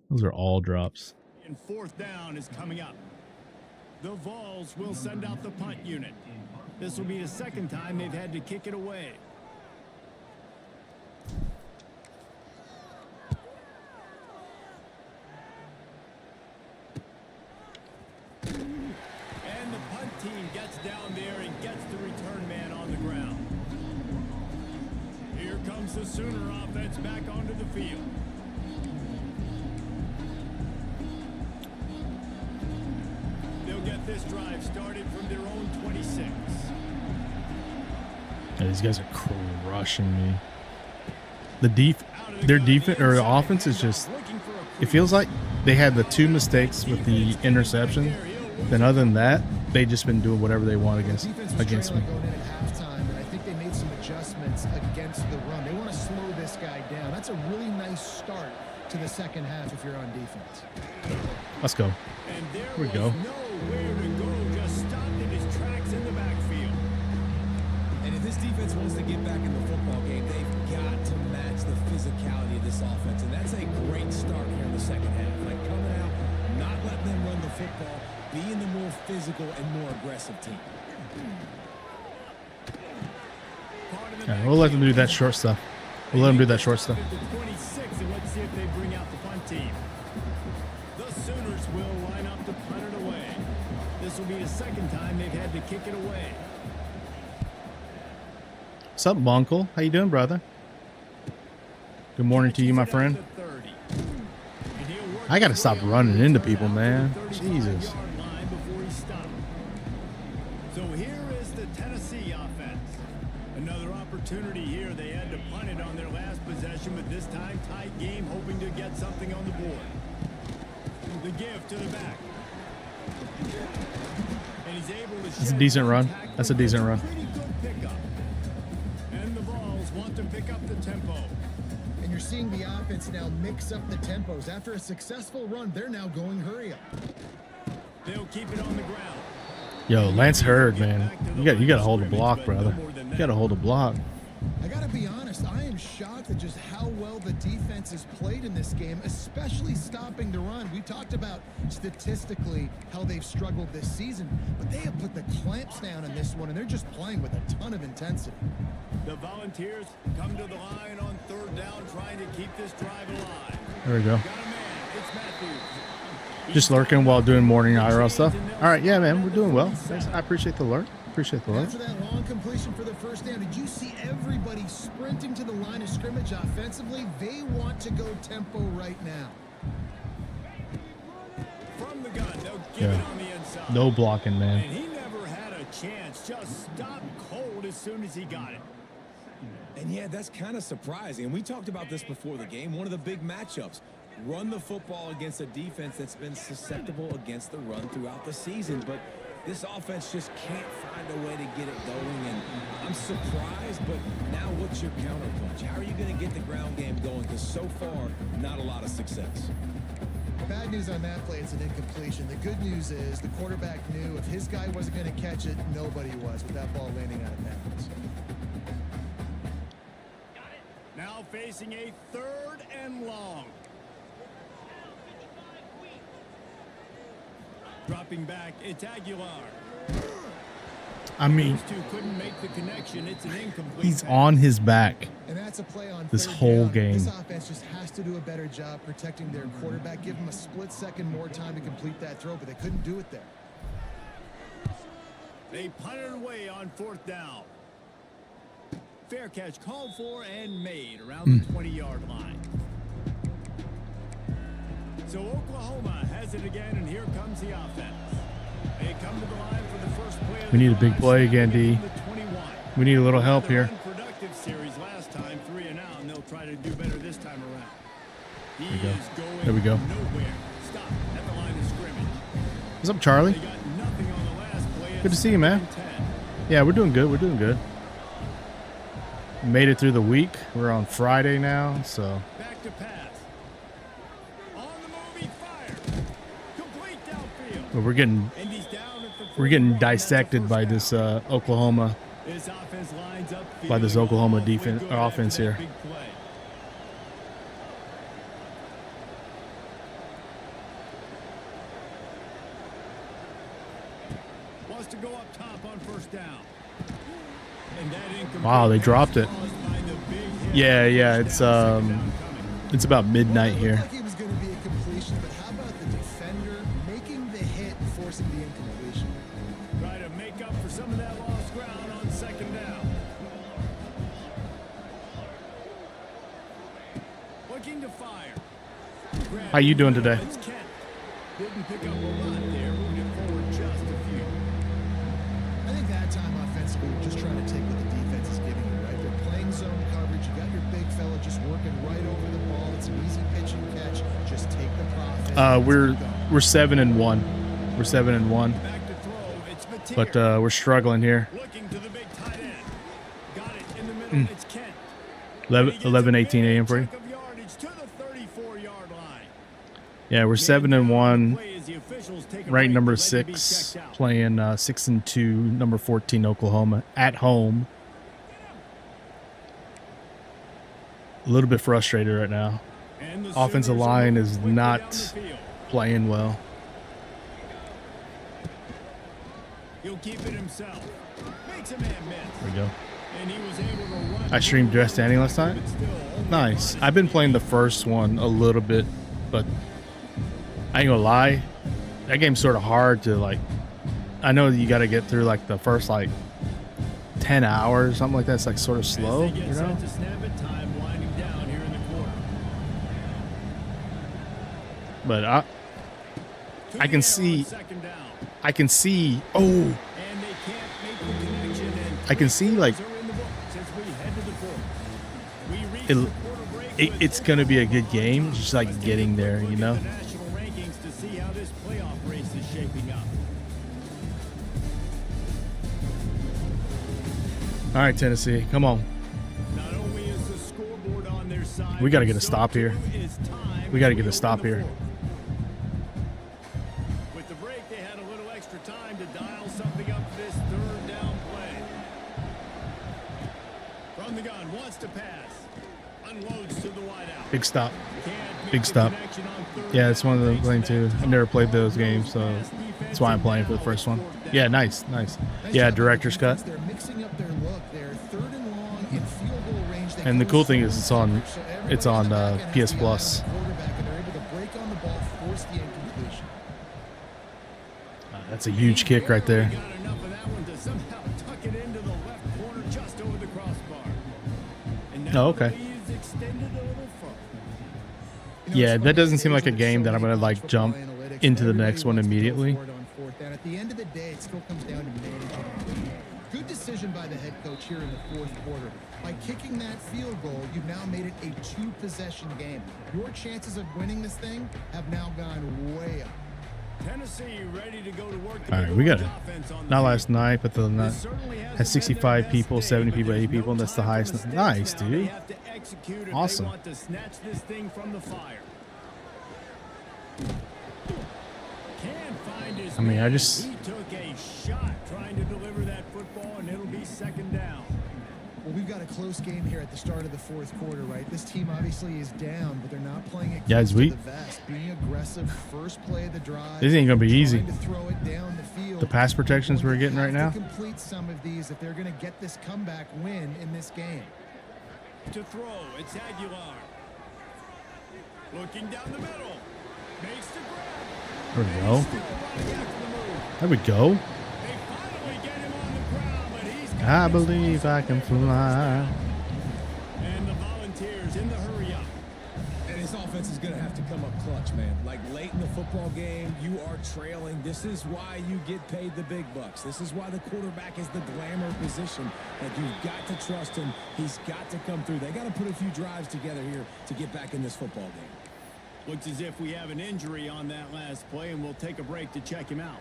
Those are all drops. And 4th down is coming up. The Vols will send out the punt unit. This will be the 2nd time they've had to kick it away. And the punt team gets down there and gets the return man on the ground. Here comes the Sooner offense back onto the field. They'll get this drive started from their own 26. Yeah, these guys are crushing me. their defense or the offense is just, it feels like they had the 2 mistakes with the interception. Then other than that, they just been doing whatever they want against me. Going in at halftime, and I think they made some adjustments against the run. They want to slow this guy down. That's a really nice start to the second half if you're on defense. Let's go. Here we go. Nowhere to go, just stopped in his tracks in the backfield. And if this defense wants to get back in the football game, they've got to match the physicality of this offense. And that's a great start here in the second half. Like coming out, not letting them run the football, being the more physical and more aggressive team. Yeah, we'll let them do that short stuff. We'll let them do that short stuff. 26, and let's see if they bring out the punt team. The Sooners will line up to punt it away. This will be the second time they've had to kick it away. What's up, Bonkel? How you doing, brother? Good morning to you, my friend. I gotta stop running into people, man. Jesus. So here is the Tennessee offense. Another opportunity here. They had to punt it on their last possession, but this time tight game, hoping to get something on the board. The give to the back. And he's able to That's a decent run. That's a decent run. pretty good pickup. And the Vols want to pick up the tempo. And you're seeing the offense now mix up the tempos. After a successful run, they're now going hurry up. They'll keep it on the ground. Yo, Lance Hurd, man. You gotta hold a block, brother. You gotta hold a block. I gotta be honest, I am shocked at just how well the defense has played in this game, especially stopping the run. We talked about statistically how they've struggled this season, but they have put the clamps down in this one, and they're just playing with a ton of intensity. The Volunteers come to the line on third down, trying to keep this drive alive. There we go. Got a man. It's Matthews. Just lurking while doing morning IRL stuff. All right, yeah, man, we're doing well. Thanks. I appreciate the lurk. Appreciate the lurk. After that long completion for the first down, did you see everybody sprinting to the line of scrimmage offensively? They want to go tempo right now. From the gun, they'll give it on the inside. No blocking, man. And he never had a chance. Just stopped cold as soon as he got it. And yeah, that's kind of surprising. And we talked about this before the game. One of the big matchups. Run the football against a defense that's been susceptible against the run throughout the season. But this offense just can't find a way to get it going. And I'm surprised, but now what's your counterpunch? How are you going to get the ground game going? Because so far, not a lot of success. Bad news on that play, it's an incompletion. The good news is the quarterback knew if his guy wasn't going to catch it, nobody was with that ball landing out of bounds. Now facing a 3rd and long. Dropping back, it's Aguilar. I mean, These two couldn't make the connection. It's an incomplete he's pass. on his back. And that's a play on This third whole down. game. This offense just has to do a better job protecting their quarterback. Give them a split second more time to complete that throw, but they couldn't do it there. They punted away on 4th down. Fair catch called for and made around the 20-yard line. So Oklahoma has it again, and here comes the offense. They come to the line for the first play of We the need a big drive, play again, D. snapping it from the 21. We need a little help here. Unproductive series last time, 3 and out, and they'll try to do better this time around. He we go. is going There we go. nowhere. Stop at the line of scrimmage. What's up, Charlie? They got nothing on the last play. Good to see you, man. 10. Yeah, we're doing good. We're doing good. Made it through the week. We're on Friday now, so Back to pass. On the move, he fired. Complete downfield. we're getting And he's down at the we're getting 41. That's the dissected first by down. this Oklahoma This offense lines up by this feeling Oklahoma awfully defense good or after offense that here. big play. Wants to go up top on 1st down. And that incomplete Wow, they dropped it. caused by the big hit. Yeah, First it's down, 2nd down coming. it's about midnight Well, it here. looked like it was going to be a completion, but how about the defender making the hit, forcing the incompletion? Try to make up for some of that lost ground on 2nd down. Looking to fire. How you doing today? It's Kent. Didn't pick up a lot there. Moved it forward just a few. I think that time offensively, you're just trying to take what the defense is giving you, right? They're playing zone coverage. You got your big fella just working right over the ball. It's an easy pitch and catch. Just take the profit. We're 7-1. We're 7-1. Back to throw. It's Mateer. But we're struggling here. Looking to the big tight end. Got it in the middle. It's Kent. 11-18 a.m. for you. Chunk of yardage to the 34-yard line. Yeah, we're 7-1. Play as the officials take a Ranked break. number Ready to be 6, checked out. playing 6-2, number 14 Oklahoma at home. A little bit frustrated right now. And the Offensive Sooners are line moving is quickly not down the field. playing well. He'll keep it himself. Makes a man miss. There we go. And he was able to run I streamed Dress Danny last night. but still only Nice. run I've been playing the first one a little bit, but I ain't gonna lie. That game's sort of hard to like. I know you got to get through like the first like 10 hours, something like that. It's like sort of slow, As they get you know? set to snap it, time winding down here in the quarter. But To I the can air see- on second down. I can see. Oh, And they can't make the connection. And I can see, like, are in the book since we head to the fourth. We reach It'll- the quarter break with it's gonna be a good game. Just like getting there, you know. the national rankings to see how this playoff race is shaping up. All right, Tennessee, come on. Not only is the scoreboard on their side, We gotta but get a so stop here. too is time We gotta as get a open stop the here. fourth. With the break, they had a little extra time to dial something up this third down play. From the gun, wants to pass. Unloads to the wideout. Big stop. Can't make Big the stop. connection on third Yeah, it's one of the down. playing too. I've never played those games, so that's why I'm playing for the first one. Yeah, nice. Nice Yeah, job by the director's defense. cut. They're mixing up their look. They're third and long in field goal range. They And the go cool thing is so it's on- so it's everybody on, in the back end has PS the eye Plus. on the quarterback, and they're able to break on the ball, force the incompletion. That's a huge kick right there. Got enough of that one to somehow tuck it into the left corner just over the crossbar. And now Oh, okay. the lead is extended a little further. You know, Yeah, it's that one of doesn't those seem like a days when game that I'm so gonna many like college jump football analytics, into the everybody next one wants to go immediately. for it on fourth down. At the end of the day, it still comes down to managing. Good decision by the head coach here in the fourth quarter. By kicking that field goal, you've now made it a 2-possession game. Your chances of winning this thing have now gone way up. Tennessee ready to go to work. All right, we got it. Not last night, but the night had 65 people, 70 people, 80 people, and that's the highest. Nice, dude. Awesome. Want to snatch this thing from the fire. Can't find his I mean, I man. just- He took a shot trying to deliver that football, and it'll be second down. Well, we've got a close game here at the start of the fourth quarter, right? This team obviously is down, but they're not playing it Guys, close we- to the vest. Being aggressive, first play of the drive. This ain't gonna be easy. trying to throw it down the field. The pass protections we're getting right now. Have to complete some of these if they're going to get this comeback win in this game. To throw, it's Aguilar. Looking down the middle. Makes the grab. There we And go. he's still running after the move. There we go. They finally get him on the ground, but he's got I this believe I can fly. And the Volunteers in the hurry up. And this offense is going to have to come up clutch, man. Like late in the football game, you are trailing. This is why you get paid the big bucks. This is why the quarterback is the glamour position. Like you've got to trust him. He's got to come through. They got to put a few drives together here to get back in this football game. Looks as if we have an injury on that last play, and we'll take a break to check him out.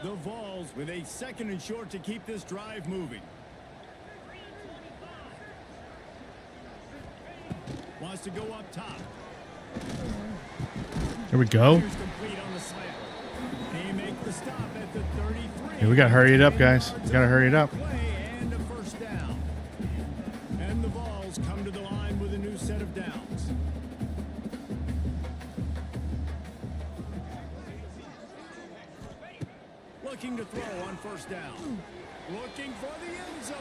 The Vols with a second and short to keep this drive moving. Wants to go up top. Here we go. Here's complete on the slant. They make the stop at the 33. Hey, we gotta hurry it up, guys. We gotta hurry it up. Play and a first down. And the Vols come to the line with a new set of downs. Looking to throw on first down. Looking for the end zone.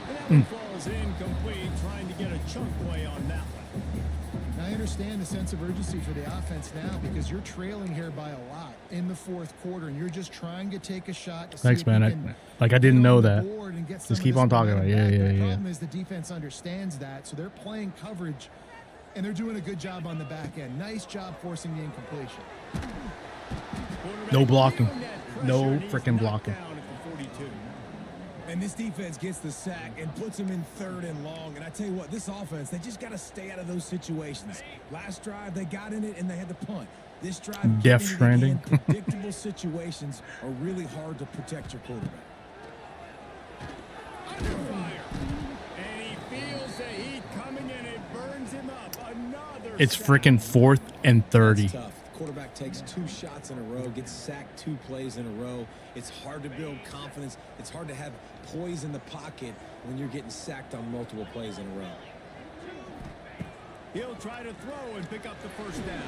And that one falls incomplete, trying to get a chunk play on that one. I understand the sense of urgency for the offense now because you're trailing here by a lot in the fourth quarter, and you're just trying to take a shot. To Thanks, see if man. you I can didn't get know on the that. board and get some Just of keep this on talking about it. momentum Yeah, back. yeah, The yeah. problem is the defense understands that, so they're playing coverage, and they're doing a good job on the back end. Nice job forcing the incompletion. No blocking. Quarterback No pressure, and he's freaking knocked blocking. down at the 42. And And this defense gets the sack and puts them in 3rd and long. And I tell you what, this offense, they just got to stay out of those situations. Last drive, they got in it and they had to punt. This drive, Death getting it Stranding. in predictable situations are really hard to protect your quarterback. Under fire. And he feels the heat coming and it burns him up. Another It's sack. freaking 4th and 30. That's tough. The quarterback takes 2 shots in a row, gets sacked 2 plays in a row. It's hard to build confidence. It's hard to have poise in the pocket when you're getting sacked on multiple plays in a row. He'll try to throw and pick up the first down.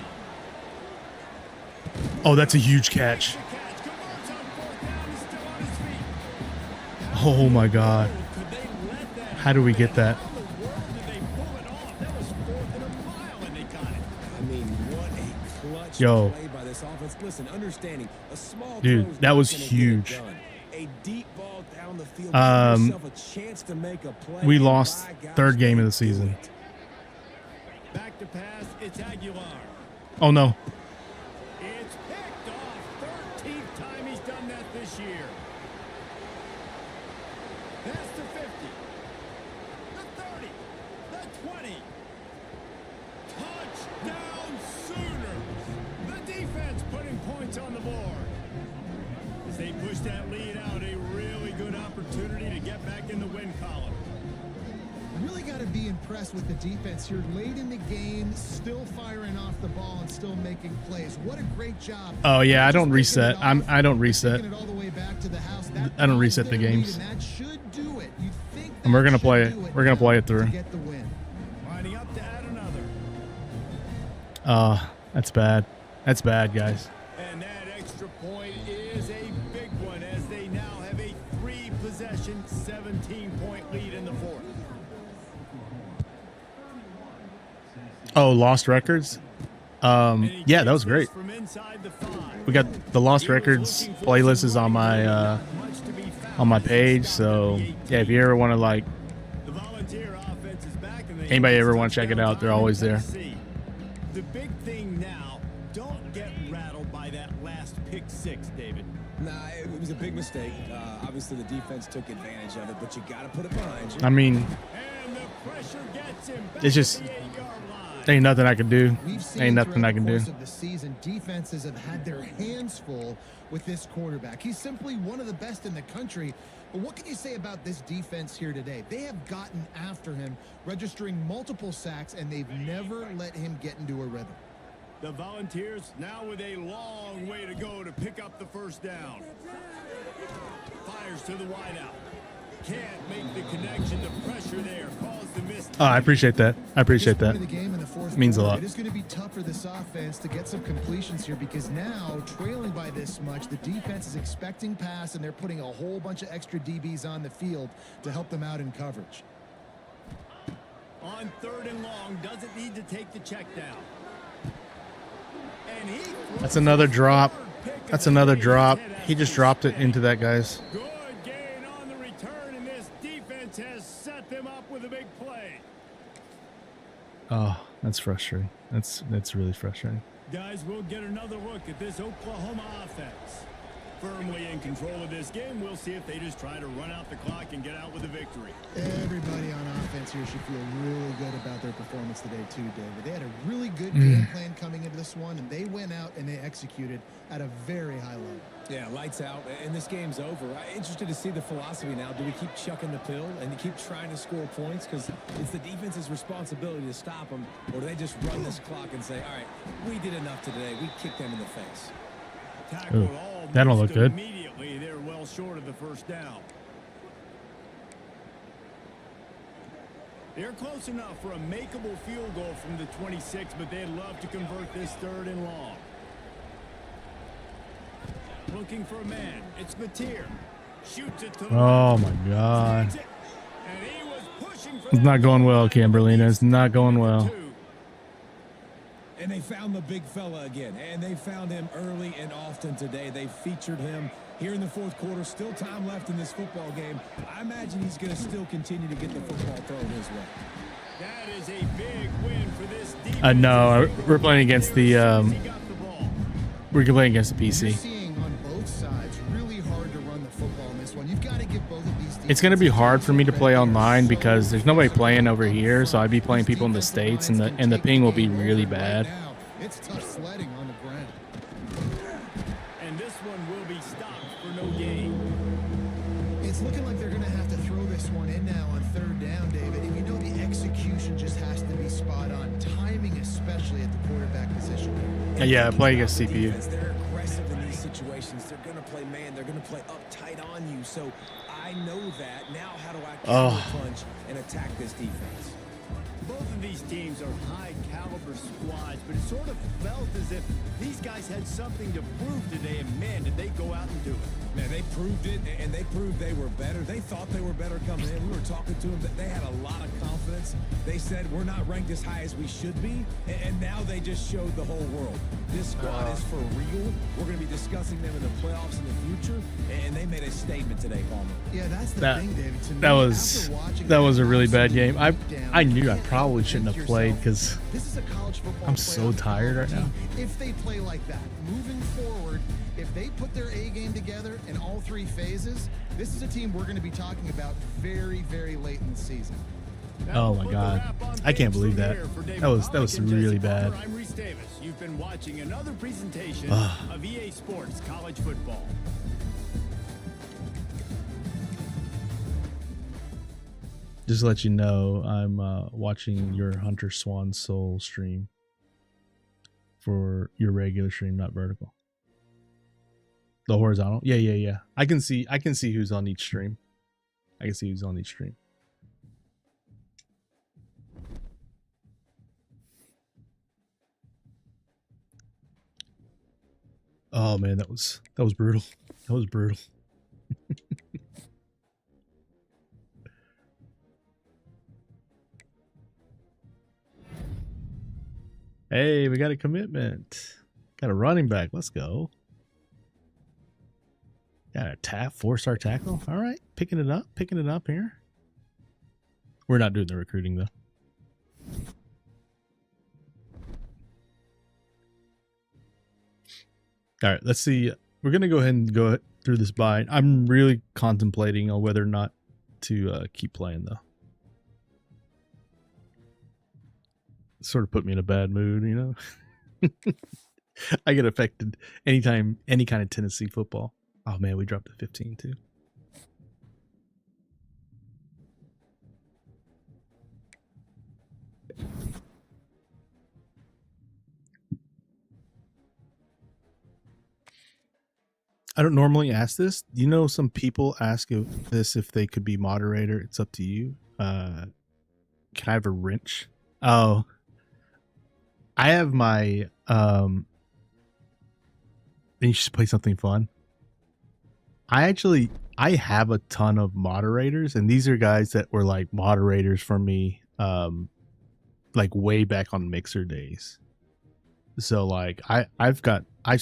Oh, that's a huge catch. The catch converts on 4th down. He's still on his feet. Oh my God. Could they let that How do we get that? How in the world did they pull it off? That was 4th and a mile and they got it. I mean, what a clutch Yo. play by this offense. Listen, understanding a small Dude, throw's that not was gonna get it huge. done. A deep ball down the field. Um, Give yourself a chance to make a play. We And lost by gosh, 3rd game of they the season. do it. Back to pass. It's Aguilar. Oh no. It's picked off. 13th time he's done that this year. That's the 50. The 30. The 20. Touchdown Sooners. The defense putting points on the board. As they push that lead out, a really good opportunity to get back in the win column. Really got to be impressed with the defense here. Late in the game, still firing off the ball and still making plays. What a great job. Oh yeah, I don't Just picking reset. it off, I don't reset. taking it all the way back to the house. That I don't buys reset the their lead, games. and that should do it. You'd think And we're that gonna should play it. do We're gonna play it through. to get the win. Lining up to add another. That's bad. That's bad, guys. And that extra point is a big one as they now have a 3-possession, 17-point lead in the 4th. Oh, lost records? Yeah, that was great. From inside the 5. We got the lost records playlist is on my page, so yeah, if you ever want to like The Volunteer offense is back and they anybody ever want to check it out, they're always there. The big thing now, don't get rattled by that last pick 6, David. Nah, it was a big mistake. Obviously, the defense took advantage of it, but you got to put it behind you. I mean, And the pressure gets him back it's just to the 8-yard line. ain't nothing I can do. We've seen Ain't nothing throughout I can the do. course of the season, defenses have had their hands full with this quarterback. He's simply one of the best in the country. But what can you say about this defense here today? They have gotten after him, registering multiple sacks, and they've never let him get into a rhythm. The Volunteers now with a long way to go to pick up the first down. Fires to the wideout. Can't make the connection. The pressure there caused the miss. Oh, I appreciate that. I appreciate This that. point of the game in the fourth Means a quarter, lot. It is going to be tough for this offense to get some completions here because now, trailing by this much, the defense is expecting pass, and they're putting a whole bunch of extra DBs on the field to help them out in coverage. On 3rd and long, doesn't need to take the check down. And he That's another drop. pick That's of the another day. drop. His head He out just to dropped it stay. into that, guys. Good gain on the return, and this defense has set them up with a big play. Oh, that's frustrating. That's really frustrating. Guys, we'll get another look at this Oklahoma offense. Firmly in control of this game. We'll see if they just try to run out the clock and get out with a victory. Everybody on offense here should feel really good about their performance today too, David. They had a really good game plan coming into this one, and they went out and they executed at a very high level. Yeah, lights out, and this game's over. I'm interested to see the philosophy now. Do we keep chucking the pill and keep trying to score points? Because it's the defense's responsibility to stop them, or do they just run this clock and say, all right, we did enough today. We kicked them in the face. Tackled Ooh, almost that don't look good. Immediately, they're well short of the first down. They're close enough for a makeable field goal from the 26, but they'd love to convert this 3rd and long. Looking for a man. It's Mateer. Shoots it to the Oh left. my God. Slides it. And he was pushing for It's that not going well, ball. Camberlina. It's not going well. And they found the big fella again, and they found him early and often today. They featured him here in the 4th quarter. Still time left in this football game. I imagine he's going to still continue to get the football thrown his way. That is a big win for this defense. No, we're playing against the He got the ball. we're playing against the You're PC. seeing on both sides really hard to run the football in this one. You've got to give both of these it's gonna be hard for me to play online because there's nobody playing over here, so I'd be playing people in the States, and the ping will be really bad. It's tough sledding on the ground. And this one will be stopped for no gain. It's looking like they're going to have to throw this one in now on third down, David. And you know the execution just has to be spot on. Timing, especially at the quarterback position. Yeah, play against CPU. Defense, they're aggressive in these situations. They're going to play man. They're going to play uptight on you. So I know that. Now how do I punch and attack this defense? Both of these teams are high-caliber squads, but it sort of felt as if these guys had something to prove today, and man, did they go out and do it. Man, they proved it, and they proved they were better. They thought they were better coming in. We were talking to them. They had a lot of confidence. They said, we're not ranked as high as we should be, and now they just showed the whole world. This squad is for real. We're going to be discussing them in the playoffs in the future, and they made a statement today, Palmer. Yeah, that's the thing, David. To me, That was a really bad game. I knew I you probably have to shouldn't think have played yourself, because this is a college football I'm so playoff tired right now. If they play like that, moving forward, if they put their A game together in all three phases, this is a team we're going to be talking about very, very late in the season. Oh my God, I can't believe that. That was really bad. I'm Reese Davis. You've been watching another presentation of EA Sports College Football. Just to let you know, I'm watching your Hunter Swan Soul stream for your regular stream, not vertical. The horizontal? Yeah. I can see who's on each stream. I can see who's on each stream. Oh man, that was brutal. That was brutal. Hey, we got a commitment. Got a running back. Let's go. Got a 4-star tackle. All right, picking it up here. We're not doing the recruiting though. All right, let's see. We're gonna go ahead and go through this buy. I'm really contemplating on whether or not to keep playing though. Sort of put me in a bad mood, you know. I get affected anytime any kind of Tennessee football. Oh man, we dropped to 15 too. I don't normally ask this. You know, some people ask this if they could be moderator. It's up to you. Can I have a wrench? Oh, I have my then you should play something fun. I have a ton of moderators, and these are guys that were like moderators for me like way back on Mixer days. So like I've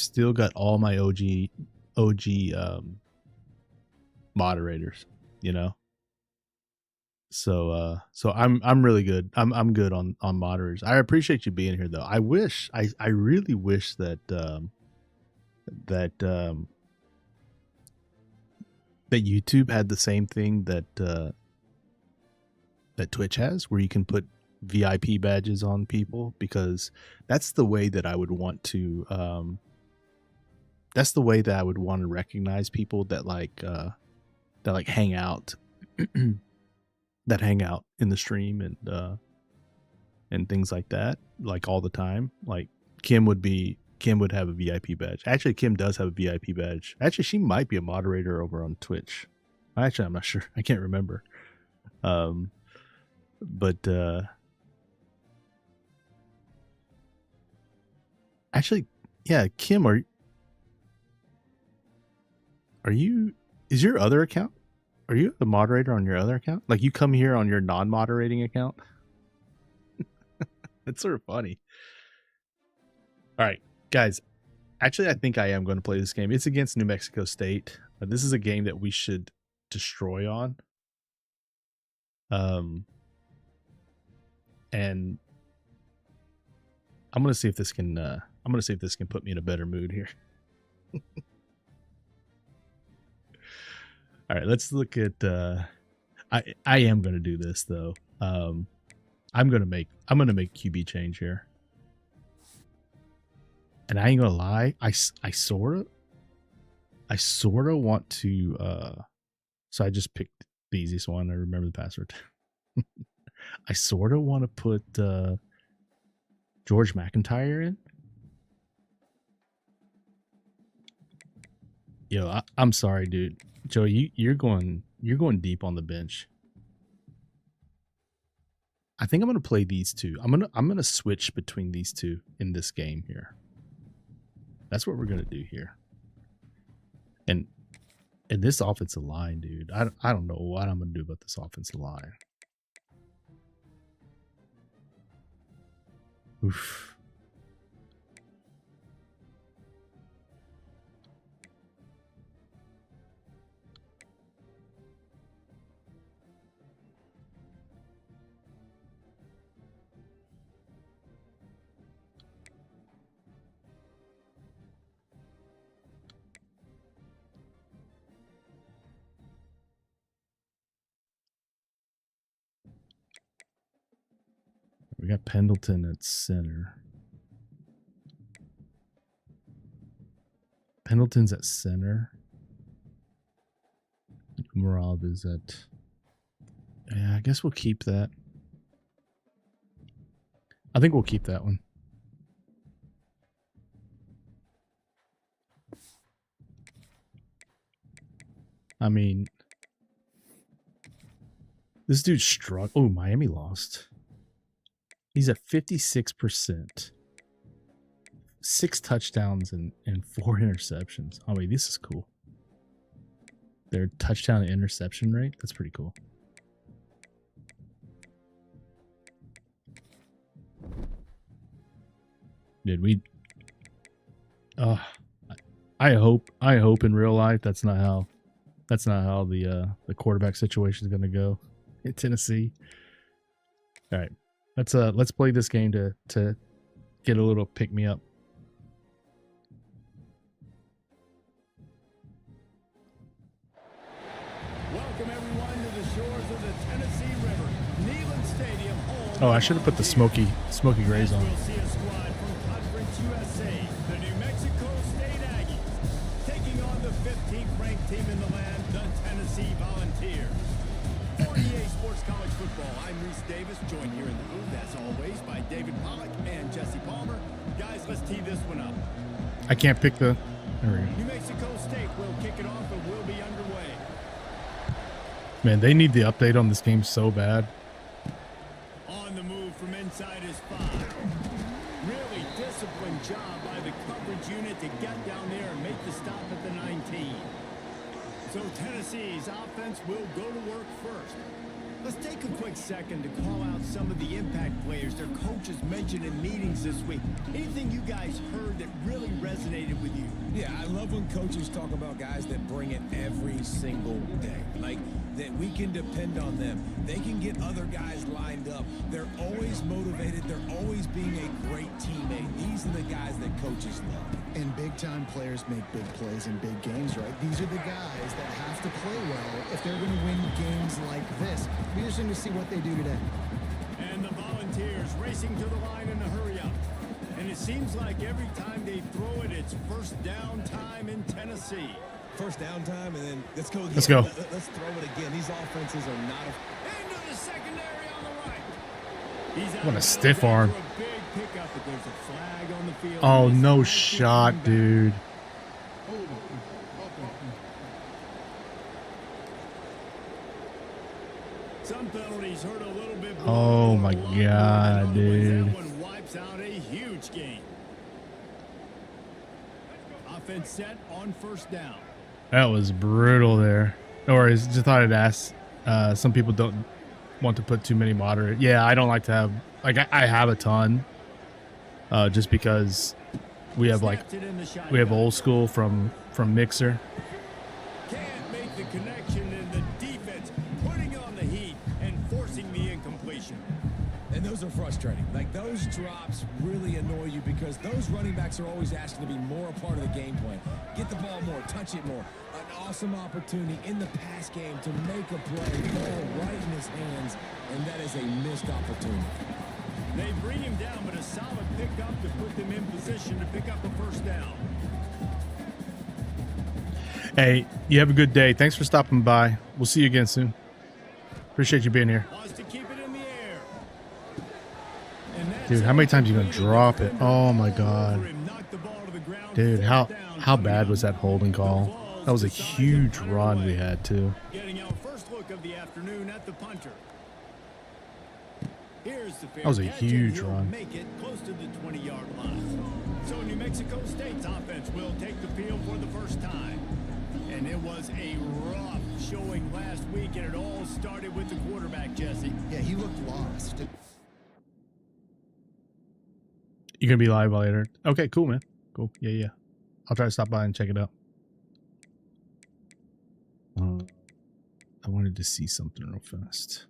still got all my OG moderators, you know. So I'm really good. I'm good on moderators. I appreciate you being here though. I really wish that that YouTube had the same thing that Twitch has, where you can put VIP badges on people, because that's the way that I would want to recognize people that like hang out that hang out in the stream and things like that, like all the time. Like Kim would have a VIP badge. Actually, Kim does have a VIP badge. Actually, she might be a moderator over on Twitch. Actually, I'm not sure. I can't remember. But actually, yeah, Kim, are you? Is your other account? Are you the moderator on your other account? Like you come here on your non-moderating account? It's sort of funny. All right, guys. Actually, I think I am going to play this game. It's against New Mexico State. This is a game that we should destroy on. And I'm going to see if this can put me in a better mood here. All right, let's look at. I am gonna do this though. I'm gonna make QB change here, and I ain't gonna lie. I sorta want to. So I just picked the easiest one. I remember the password. I sorta want to put George McIntyre in. Yo, I'm sorry, dude. Joe, you're going deep on the bench. I think I'm gonna play these two. I'm gonna switch between these two in this game here. That's what we're gonna do here. And this offensive line, dude. I don't know what I'm gonna do about this offensive line. Oof. We got Pendleton at center. Pendleton's at center. Marab is at... Yeah, I guess we'll keep that. I think we'll keep that one. I mean... This dude struck. Oh, Miami lost. He's at 56%. 6 touchdowns and 4 interceptions. Oh, wait, this is cool. Their touchdown to interception rate, that's pretty cool. Dude, I hope in real life that's not how the quarterback situation is going to go in Tennessee. All right. Let's play this game to get a little pick me up. Welcome everyone to the shores of the Tennessee River. Neyland Stadium. Oh, I should have put the smoky grays on. We'll see a squad from Conference USA, the New Mexico State Aggies, taking on the 15th ranked team in the land, the Tennessee Volunteers. 48 Sports College Football. I'm Reese Davis, joined here in the booth, as always, by David Pollock and Jesse Palmer. Guys, let's tee this one up. I can't pick the... There we go. New Mexico State will kick it off and we'll be underway. Man, they need the update on this game so bad. On the move from inside his 5. Really disciplined job by the coverage unit to get down there and make the stop at the 19. So Tennessee's offense will go to work first. Let's take a quick second to call out some of the impact players their coaches mentioned in meetings this week. Anything you guys heard that really resonated with you? Yeah, I love when coaches talk about guys that bring it every single day. Like, that we can depend on them. They can get other guys lined up. They're always motivated. They're always being a great teammate. These are the guys that coaches love. And big-time players make big plays in big games, right? These are the guys that have to play well if they're going to win games like this. It'll be interesting to see what they do today. And the Volunteers racing to the line in a hurry-up. And it seems like every time they throw it, it's first down time in Tennessee. First down time, and then let's go again. Let's go. Let's throw it again. These offenses are not Into the secondary on the right. He's out What a of stiff bounds arm. after a big pickup, but there's a flag on the field. Oh, And it's no not shot, back. dude. Some penalties hurt a little bit. Oh, my more, God, but dude. That one wipes out a huge game. Offense set on first down. That was brutal there. Or I just thought I'd ask. Some people don't want to put too many moderate. Yeah, I don't like to have... Like, I have a ton. Just because we have, like... Snapped it in the shotgun. We have old school from Mixer. Can't make the connection, and the defense putting on the heat and forcing the incompletion. And those are frustrating. frustrating. Like, those drops really annoy you because those running backs are always asking to be more a part of the game plan. Get the ball more, touch it more. An awesome opportunity in the pass game to make a play, ball right in his hands, and that is a missed opportunity. They bring him down, but a solid pickup to put them in position to pick up a first down. Hey, you have a good day. Thanks for stopping by. We'll see you again soon. Appreciate you being here. Wants to keep it in the air. And that's Dude, how many times are you going to drop it? Oh, my God. knocked the ball to the ground. Dude, how Fourth bad down. was that holding call? That was a huge run we had, too. Getting our first look of the afternoon at the punter. Here's the fair That was a catch, and huge he'll run. Make it close to the 20-yard line. So New Mexico State's offense will take the field for the first time. And it was a rough showing last week, and it all started with the quarterback, Jesse. Yeah, he looked lost. You going to be live later? Okay, cool, man. Cool. Yeah, yeah. I'll try to stop by and check it out. I wanted to see something real fast.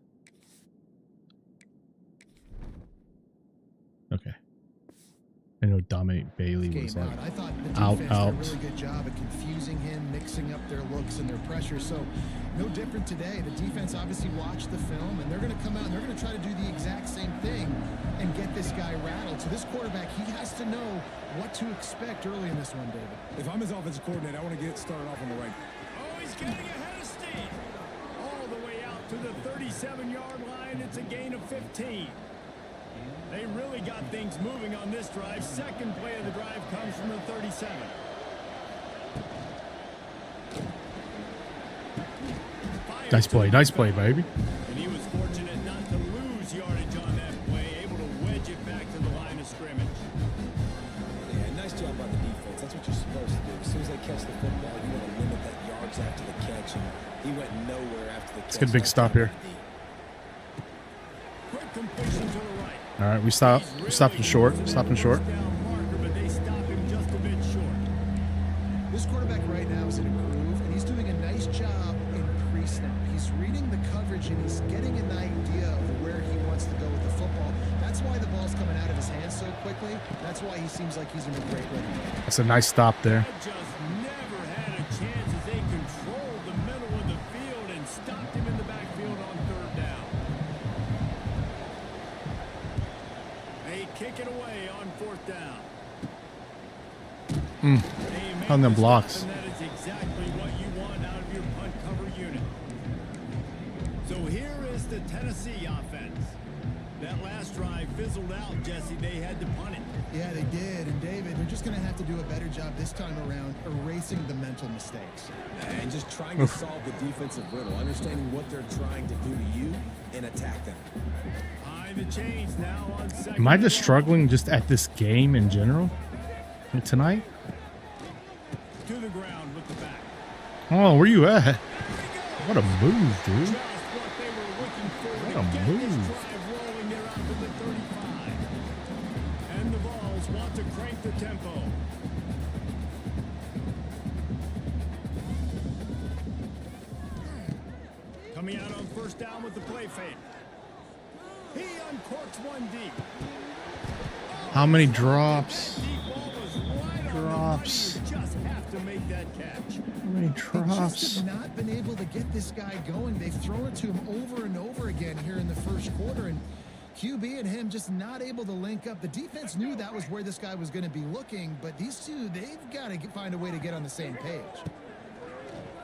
Okay. I know Dominic Bailey was Game like out. I thought the out, defense out. did a really good job of confusing him, mixing up their looks and their pressure. So no different today. The defense obviously watched the film, and they're going to come out and they're going to try to do the exact same thing and get this guy rattled. So this quarterback, he has to know what to expect early in this one, David. If I'm his offensive coordinator, I want to get started off on the right. Oh, he's getting ahead of steam. All the way out to the 37-yard line. It's a gain of 15. They really got things moving on this drive. Second play of the drive comes from the 37. Nice play, baby. And he was fortunate not to lose yardage on that play, able to wedge it back to the line of scrimmage. Yeah, nice job by the defense. That's what you're supposed to do. As soon as they catch the football, you want to limit that yards after the catch, and he went nowhere after the catch. Let's get a big stop here. Quick completion to the right. All right, we stopped. We stopped him short. Stopped him short. Down marker, but they stop him just a bit short. This quarterback right now is in a groove, and he's doing a nice job in pre-snap. He's reading the coverage, and he's getting an idea of where he wants to go with the football. That's why the ball's coming out of his hands so quickly. That's why he seems like he's in a great rhythm. That's a nice stop there. They just never had a chance as they controlled the middle of the field and stopped him in the backfield on third down. They kick it away on fourth down. They make On them the blocks. stop, and that is exactly what you want out of your punt cover unit. So here is the Tennessee offense. That last drive fizzled out, Jesse. They had to punt it. Yeah, they did. And David, they're just going to have to do a better job this time around erasing the mental mistakes. And just trying to solve the defensive riddle, understanding what they're trying to do to you and attack them. Behind the chains now on second. Am I just and struggling just at this game in general tonight? long. To the ground with the back. Oh, where you at? There we What a move, go. dude. Just what they were looking for What to a get move. this drive rolling there out to the 35. And the Vols want to crank the tempo. Coming out on first down with the play fake. He uncorks one deep. How many drops? Deep ball was right on the Drops. money. You just have to make that catch. How many They just drops? have not been able to get this guy going. They've thrown it to him over and over again here in the first quarter, and QB and him just not able to link up. The defense knew that was where this guy was going to be looking, but these two, they've got to find a way to get on the same page.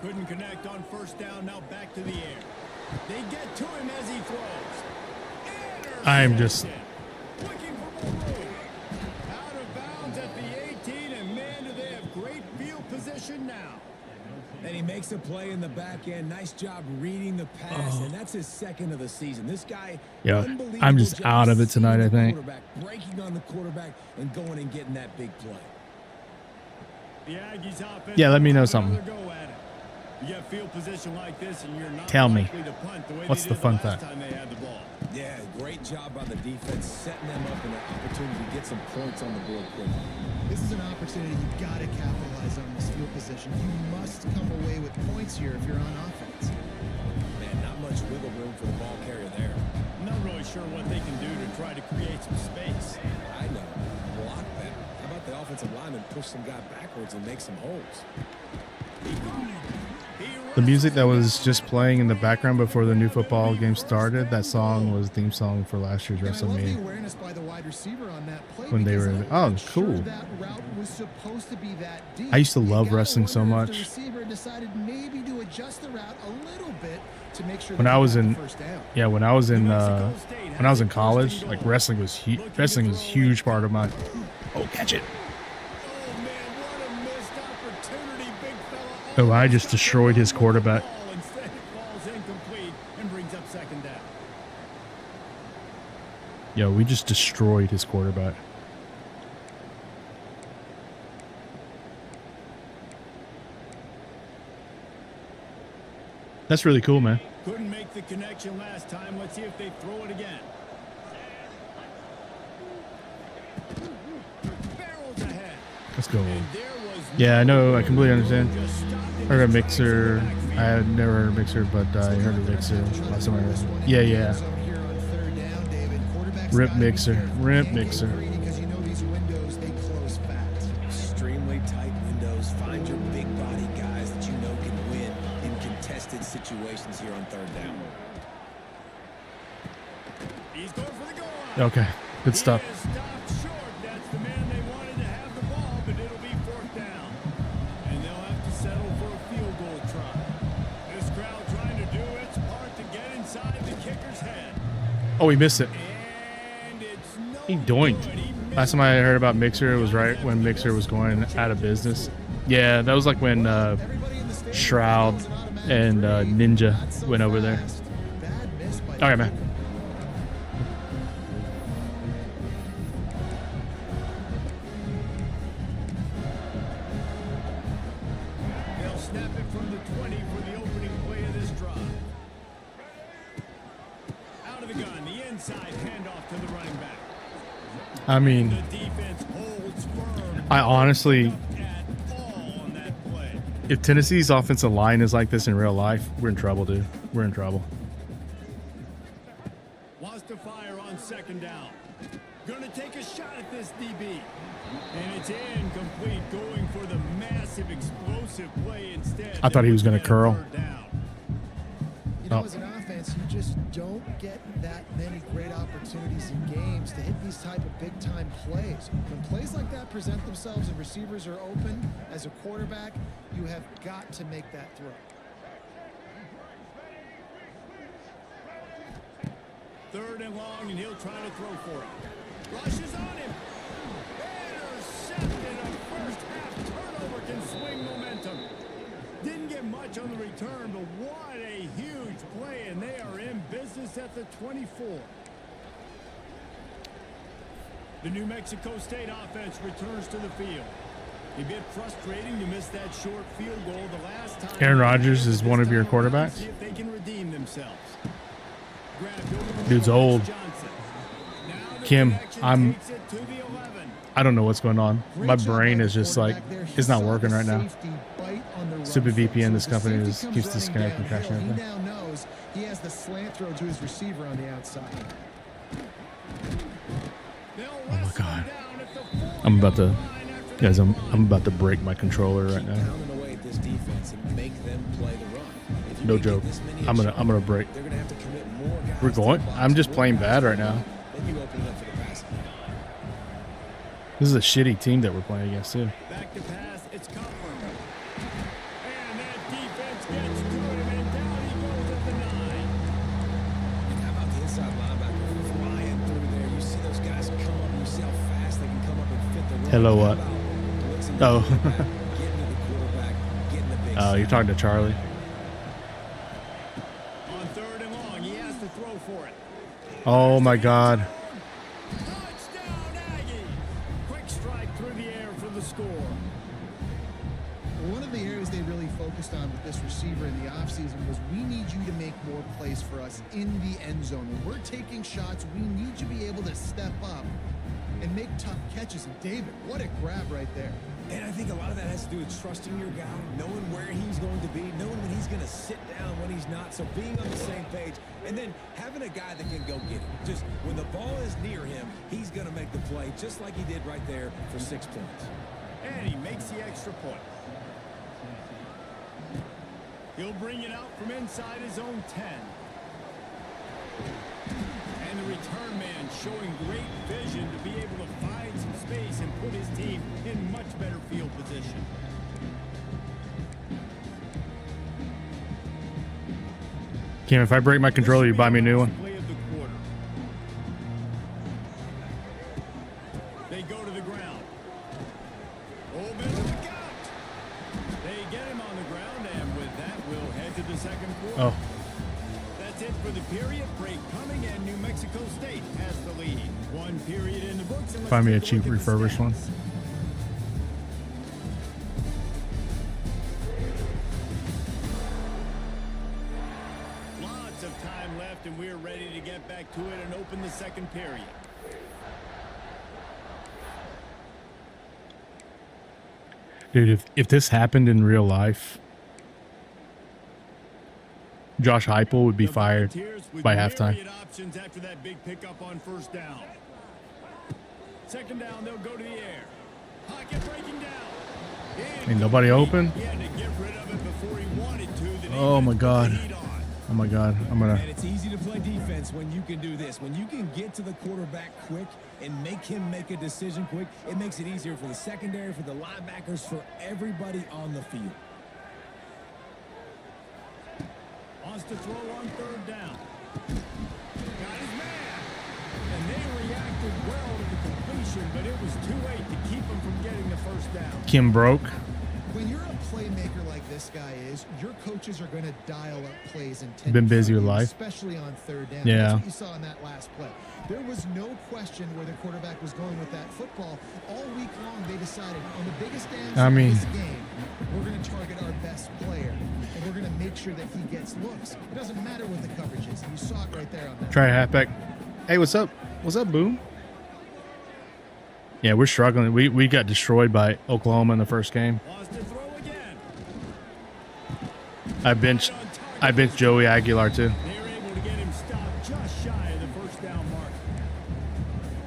Couldn't connect on first down. Now back to the air. They get to him as he throws. I'm just- Looking for more room. Out of bounds at the 18, and man, do they have great field position now. And he makes a play in the back end. Nice job reading the pass, and that's his second of the season. This guy, Yeah, unbelievable I'm just job out of it tonight, seeing I the think. quarterback, breaking on the quarterback and going and getting that big play. The Aggies offense. Yeah, let me know will have something. another go at it. You get field position like this, and you're not Tell me. likely to punt the way What's they the did fun last fact? time they had the ball. Yeah, great job by the defense, setting them up in an opportunity to get some points on the board quickly. This is an opportunity you've got to capitalize on this field position. You must come away with points here if you're on offense. Man, not much wiggle room for the ball carrier there. I'm not really sure what they can do to try to create some space. I know. Block better. How about the offensive lineman push some guy backwards and make some holes? The music that was just playing in the background before the new football game started, that song was the theme song for last year's And I love the WrestleMania. awareness by the wide receiver on that play When they because were- I'm oh, not sure cool. that route was supposed to be that deep. I used to You love gotta wrestling so wonder if much. The receiver decided maybe to adjust the route a little bit to make sure When that I he was got the in- first down. Yeah, when I was in college, like wrestling was wrestling was a huge part of my. Oh, catch it! Oh, man, what a missed opportunity, big fella. Oh, I just destroyed his quarterback. Instead, it falls incomplete and brings up second down. Yo, we just destroyed his quarterback. That's really cool, man. Couldn't make the connection last time. Let's see if they throw it again. Barrels ahead. Let's go. And there was Yeah, I know. I completely understand. just stopped I in heard a his mixer. tracks in the I had never heard a mixer, but I heard a mixer last time I heard it. Yeah, yeah. Here on third down, David. Quarterback's Rip gotta be mixer. careful. Rip Can't get mixer. greedy 'cause you know these windows, they close fast. Extremely tight windows. Find your big body guys that you know can win in contested situations here on third down. He's going for the goal line. Okay, good stuff. He is stopped short. That's the man they wanted to have the ball, but it'll be fourth down. And they'll have to settle for a field goal try. This crowd trying to do its part to get inside the kicker's head. Oh, he missed it. And it's no He doinked. good. He missed Last time I heard about Mixer, it was right when Mixer was going out of business. Yeah, that was like when Shroud and Ninja went over there. Bad miss by All right, man. They'll snap it from the 20 for the opening play of this drive. Out of the gun, the inside handoff to the running back. I mean, The defense holds firm. I honestly, At all on that play. if Tennessee's offensive line is like this in real life, we're in trouble, dude. We're in trouble. Wants to fire on second down. Gonna take a shot at this DB. And it's incomplete, going for the massive explosive play instead. I thought he was gonna curl. Third down. You know, Oh. as an offense, you just don't get that many great opportunities in games to hit these type of big-time plays. When plays like that present themselves and receivers are open, as a quarterback, you have got to make that throw. Third and long, and he'll try to throw for it. Rushes on him. Intercepted. A first half turnover can swing momentum. Didn't get much on the return, but what a huge play, and they are in business at the 24. The New Mexico State offense returns to the field. A bit frustrating to miss that short field goal the last time. Aaron Rodgers is one of your quarterbacks? See if they can redeem themselves. Dude's old. Kim, I'm. I don't know what's going on. My brain is just like, it's not working right now. Stupid VPN, this company keeps disconnecting, crashing He everything. now knows he has the slant throw to his receiver on the outside. Oh my God. I'm about to, guys, I'm about to break my controller right now. Pounding away at this defense and make them play the run. If you No can get joke. this many I'm shots, gonna break. They're gonna have to commit more guys We're to the going. box I'm just to playing win. bad right now. Then you open it up for the passing. This is a shitty team that we're playing against too. Back to pass, it's Coughlin. And that defense gets to him, and down he goes at the 9. And how about the inside linebacker flying through there? You see those guys come up. You see how fast they can come up and fit the run. Hello, How what? about blitzing Oh. the quarterback, getting to the quarterback, getting the big Oh, you're sack. talking to Charlie. On third and long, he has to throw for it. Oh my God. Touchdown, Aggie! Quick strike through the air for the score. One of the areas they really focused on with this receiver in the offseason was we need you to make more plays for us in the end zone. When we're taking shots, we need you to be able to step up and make tough catches. And David, what a grab right there. And I think a lot of that has to do with trusting your guy, knowing where he's going to be, knowing when he's going to sit down, when he's not. So being on the same page, and then having a guy that can go get it. Just when the ball is near him, he's going to make the play, just like he did right there for 6 points. And he makes the extra point. He'll bring it out from inside his own 10. And the return man showing great vision to be able to find some space and put his team in much better field position. Cam, if I break my controller, you buy me a new one. Play of the quarter. They go to the ground. Movin, look out! They get him on the ground, and with that, we'll head to the second quarter. Oh, That's it for the period. Break coming, and New Mexico State has the lead. One period in the books. And let's find me a take cheap look at the refurbished one. stats. Lots of time left, and we're ready to get back to it and open the second period. Dude, if this happened in real life, Josh Heupel would be The fired Volunteers with by halftime. myriad options after that big pickup on first down. Second down, they'll go to the air. Pocket breaking down. Ain't nobody open. He had to get rid of it before he wanted to. The Oh my defense put God. the heat on. Oh my God, I'm gonna. And it's easy to play defense when you can do this. When you can get to the quarterback quick and make him make a decision quick, it makes it easier for the secondary, for the linebackers, for everybody on the field. Wants to throw on third down. Got his man. And they reacted well to the completion, but it was too late to keep him from getting the first down. Kim broke. When you're a playmaker like this guy is, your coaches are going to dial up plays intended. Been busy for with you, life. especially on third down. Yeah. That's what you saw in that last play. There was no question where the quarterback was going with that football. All week long, they decided on the biggest downs I mean- of this game, we're going to target our best player, and we're going to make sure that he gets looks. It doesn't matter what the coverage is. You saw it right there on that. Try a halfback. Hey, what's up? What's up, Boom? Yeah, we're struggling. We got destroyed by Oklahoma in the first game. Wants to throw again. I benched Joey Aguilar too. They were able to get him stopped just shy of the first down mark.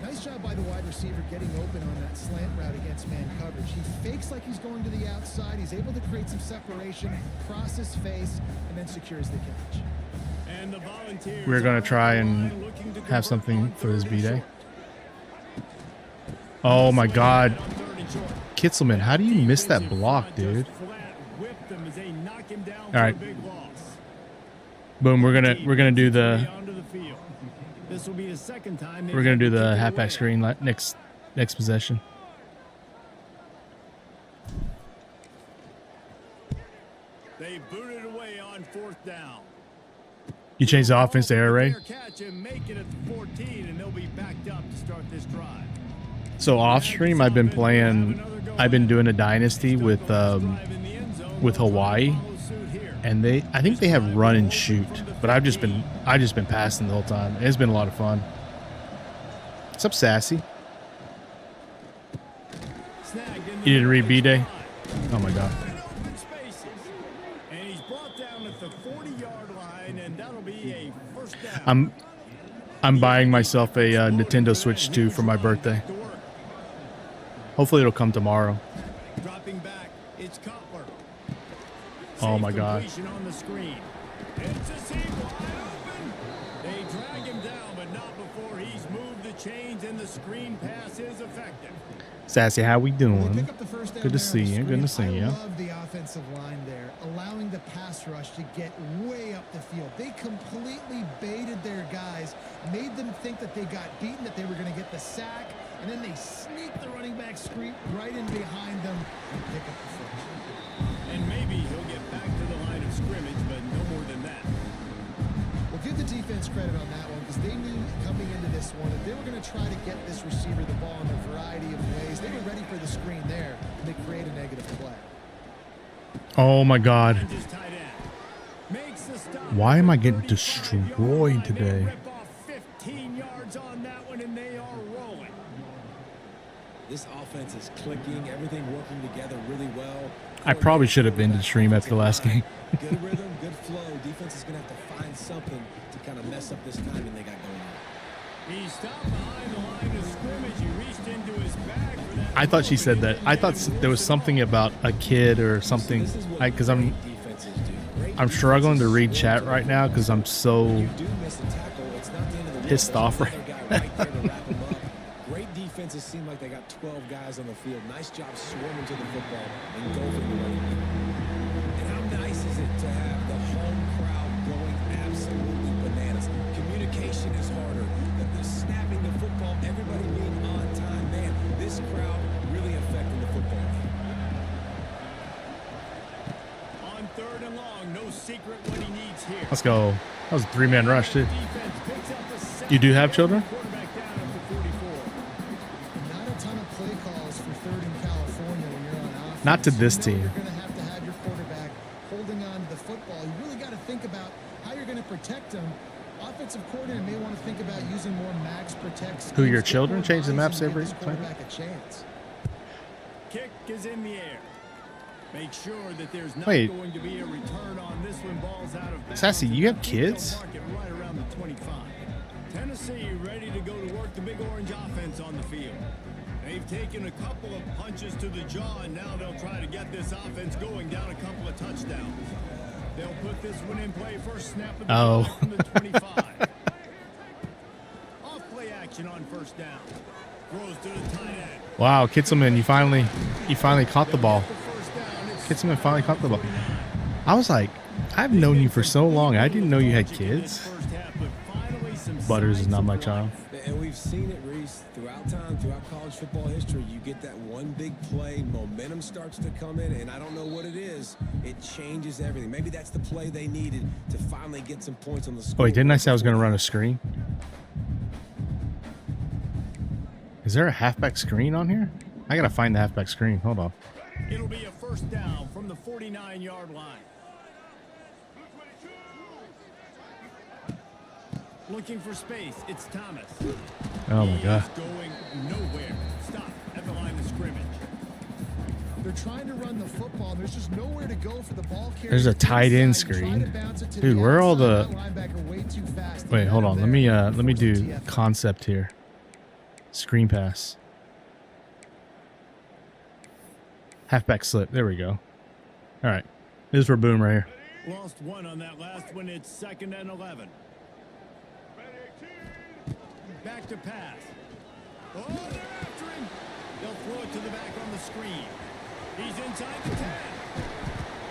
Nice job by the wide receiver getting open on that slant route against man coverage. He fakes like he's going to the outside. He's able to create some separation, cross his face, and then secures the catch. And the Volunteers We're gonna are try on the and line looking to have convert something on for this third and B-Day. short. Oh my God, On third and short. Kitzelman, how do you miss that Defensive block, front dude? just flat whipped him as they knock him down All for right. a big loss. Boom, we're gonna do the Onto the field. This will be the second time they've we're gonna had do to the kick it halfback away. screen next possession. They booted away on fourth down. You changed the offense to air raid. Fair catch and make it at the 14, and they'll be backed up to start this drive. So off stream, I've been doing a dynasty with Hawaii, and I think they have run and shoot, but I've just been passing the whole time. It's been a lot of fun. What's up, Sassy? You didn't read B-Day? Oh my God. Open spaces. And he's brought down at the 40-yard line, and that'll be a first down. I'm buying myself a Nintendo Switch 2 for my birthday. Hopefully it'll come tomorrow. Dropping back, it's Cutler. Oh Safe my God. completion on the screen. It's a seam wide open. They drag him down, but not before he's moved the chains, and the screen pass is effective. Sassy, how we They doing? pick up the first down Good to there on see the you. Good to screen. see you. I love the offensive line there, allowing the pass rush to get way up the field. They completely baited their guys, made them think that they got beaten, that they were going to get the sack, and then they sneaked the running back screen right in behind them and pick up the first. And maybe he'll get back to the line of scrimmage, but no more than that. Well, give the defense credit on that one, because they knew coming into this one that they were going to try to get this receiver the ball in a variety of ways. They were ready for the screen there, and they create a negative play. Oh my God. Just tight end. Makes the stop. Why am I getting 35-yard destroyed line. They today? rip off 15 yards on that one, and they are rolling. This offense offense is clicking, everything working together really well. I probably should have been to the stream after the last game. Good rhythm, good flow. Defense is going to have to find something to kind of mess up this timing they got going on. He stopped behind the line of scrimmage. He reached into his bag for that. I thought she said that. I thought there was something about a kid or something. Because I'm struggling to read chat right now because I'm so pissed off right now. Great defenses seem like they got 12 guys on the field. Nice job swarming to the football and go for the running. And how nice is it to have the home crowd going absolutely bananas? Communication is harder. The snapping the football, everybody being on time. Man, this crowd really affecting the football game. On 3rd and long, no secret what he needs here. Let's go. That was a 3-man rush, too. You do have children? Not a ton of play calls for 3rd in California when you're on offense. Not to this team. You're going to have your quarterback holding on to the football. You really got to think about how you're going to protect him. Offensive coordinator may want to think about using more max protects. Who, your children? Change the maps every time? Quarterback a chance. Kick is in the air. Make sure that there's not Wait. going to be a return on this when ball's out of bounds. Sassy, you have kids? Mark it right around the 25. Tennessee ready to go to work the big orange offense on the field. They've taken a couple of punches to the jaw, and now they'll try to get this offense going down a couple of touchdowns. They'll put this one in play first snap of the ball from the 25. Off play action on 1st down. Throws to the tight end. Wow, Kitzelman, you finally caught the ball. Kitzelman finally caught the ball. I was like, I've known you for so long. I didn't know you had kids. Butters is not my child. And we've seen it, Reese, throughout time, throughout college football history. You get that one big play, momentum starts to come in, and I don't know what it is. It changes everything. Maybe that's the play they needed to finally get some points on the score. Oh, wait, didn't I say I was going to run a screen? Is there a halfback screen on here? I got to find the halfback screen. Hold on. It'll be a 1st down from the 49-yard line. Looking for space. It's Thomas. Oh, my God. He's going nowhere. Stop at the line of scrimmage. They're trying to run the football. There's just nowhere to go for the ball carrier. There's a tight end screen. Dude, where are all the... Wait, hold on. Let me do concept here. Screen pass. Halfback slip. There we go. All right. This is for Boom right here. Lost one on that last one. It's 2nd and 11. Back to pass. Oh, they're after him. They'll throw it to the back on the screen. He's inside the 10.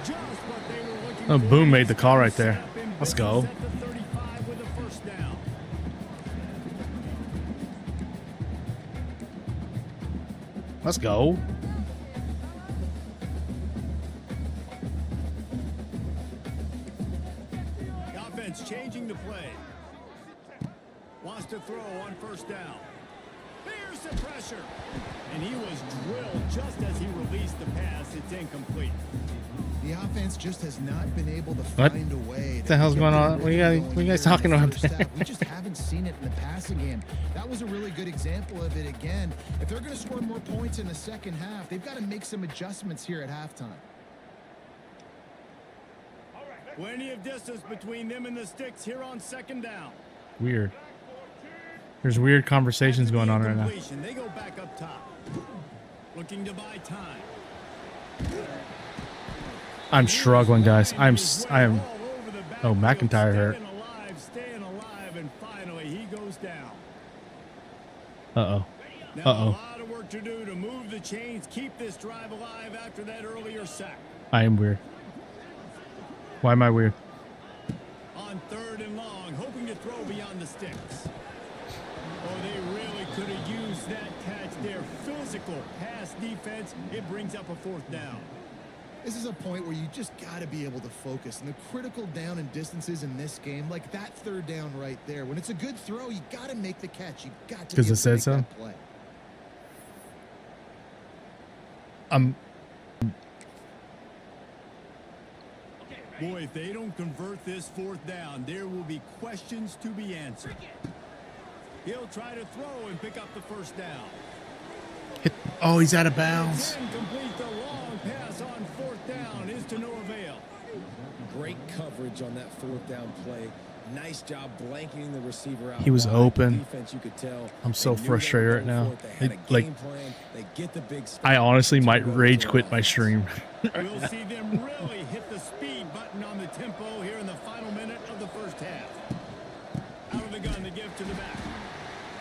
Just what they were looking Oh, for. Boom made the call right there. Let's go. At the 35 with a 1st down. Let's go. The offense changing the play. Wants to throw on 1st down. There's the pressure. And he was drilled just as he released the pass. It's incomplete. The offense just has not been able to What? find a way. What the hell's going on? What you guys talking about there? We just haven't seen it in the passing game. That was a really good example of it again. If they're going to score more points in the 2nd half, they've got to make some adjustments here at halftime. Plenty of distance between them and the sticks here on 2nd down. Weird. There's weird conversations going on right now. They go back up top. Looking to buy time. I'm struggling, guys. I am. Oh, McIntyre hurt. Staying alive, and finally he goes down. Uh-oh. Now Uh-oh. a lot of work to do to move the chains, keep this drive alive after that earlier sack. I am weird. Why am I weird? On 3rd and long, hoping to throw beyond the sticks. Oh, they really could have used that catch there. Physical pass defense. It brings up a 4th down. This is a point where you just got to be able to focus. And the critical down and distances in this game, like that 3rd down right there, when it's a good throw, you got to make the catch. You got to. Because it said so. Play. Boy, if they don't convert this 4th down, there will be questions to be answered. He'll try to throw and pick up the 1st down. Hit. Oh, he's out of bounds. Complete the long pass on 4th down is to no avail. Great coverage on that 4th down play. Nice job blanketing the receiver out. He was wide. open. Defense, you could tell, I'm so they knew frustrated they right were now. going for it. They had a Like, game plan. They get the big I honestly might rage quit my offense. stream. We'll see them really hit the speed button on the tempo here in the final minute of the first half. Out of the gun, the give to the back.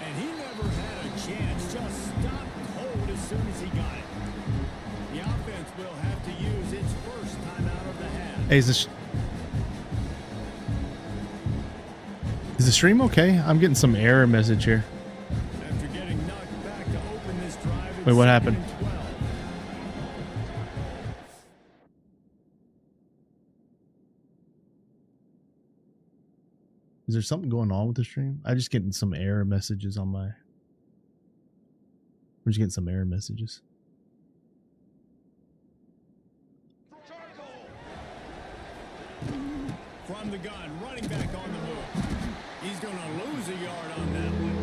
And he never had a chance. Just stopped cold as soon as he got it. The offense will have to use its first time out of the half. Hey, is the stream okay? I'm getting some error message here. After getting knocked back to open this drive, it's Wait, what happened? 2nd and 12. Is there something going on with the stream? I'm just getting some error messages on my... We're just getting some error messages. From the gun, running back on the move. He's going to lose a yard on that one.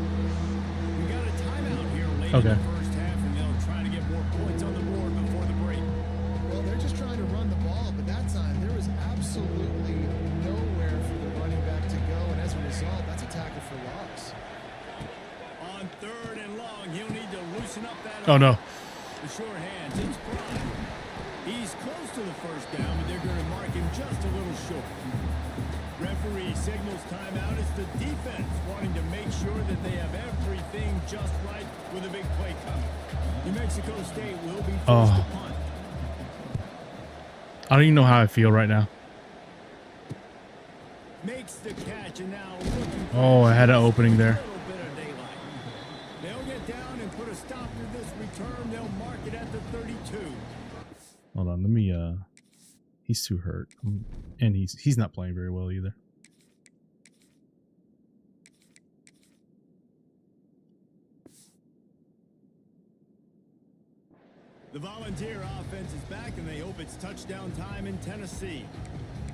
We got a timeout here late in the first half, and they'll try to get more points on the board before the break. Well, they're just trying to run the ball, but that time there was absolutely nowhere for the running back to go, and as a result, that's a tackle for loss. On 3rd and long, he'll need to loosen up that. Oh, no. The short hands, it's Prime. He's close to the first down, but they're going to mark him just a little short. Referee signals timeout. It's the defense wanting to make sure that they have everything just right with a big play coming. New Mexico State will be forced to punt. I don't even know how I feel right now. Makes the catch and now looking for Oh, I had an opening there. a little bit of daylight. They'll get down and put a stop to this return. They'll mark it at the 32. Hold on, let me, he's too hurt. And he's not playing very well either. The Volunteer offense is back, and they hope it's touchdown time in Tennessee.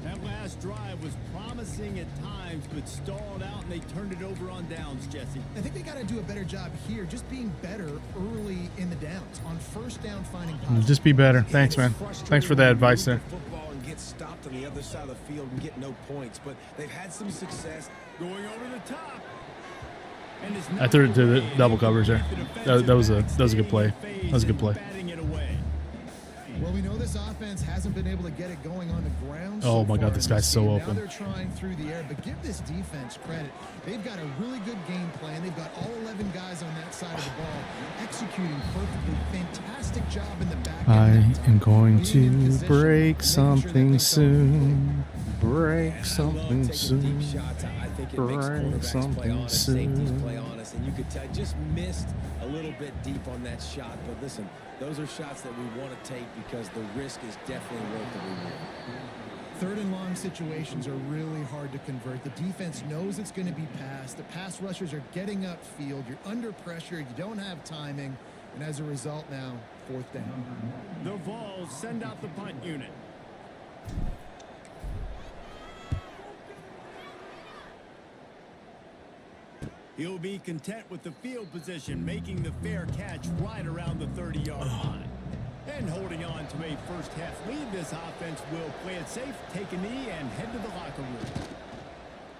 That last drive was promising at times, but stalled out, and they turned it over on downs, Jesse. I think they got to do a better job here, just being better early in the downs. On 1st down, finding positive. Just be better. Thanks, man. Thanks for that advice there. Football and get stopped on the other side of the field and get no points, but they've had some success. Going over the top. And it's I threw it to the double covers there. That was a good play. That was a good play. Well, we know this offense hasn't been able to get it going on the ground. Oh my God, this guy's so Now open. they're trying through the air, but give this defense credit. They've got a really good game plan. They've got all 11 guys on that side of the ball executing perfectly. Fantastic job in the back. I am going to break something soon. Break something soon. Break something soon. Play honest, and you could tell just missed a little bit deep on that shot. But listen, those are shots that we want to take because the risk is definitely worth the reward. 3rd and long situations are really hard to convert. The defense knows it's going to be passed. The pass rushers are getting upfield. You're under pressure. You don't have timing. And as a result now, 4th down. The Vols send out the punt unit. He'll be content with the field position, making the fair catch right around the 30-yard line. And holding on to a first-half lead, this offense will play it safe, take a knee, and head to the locker room.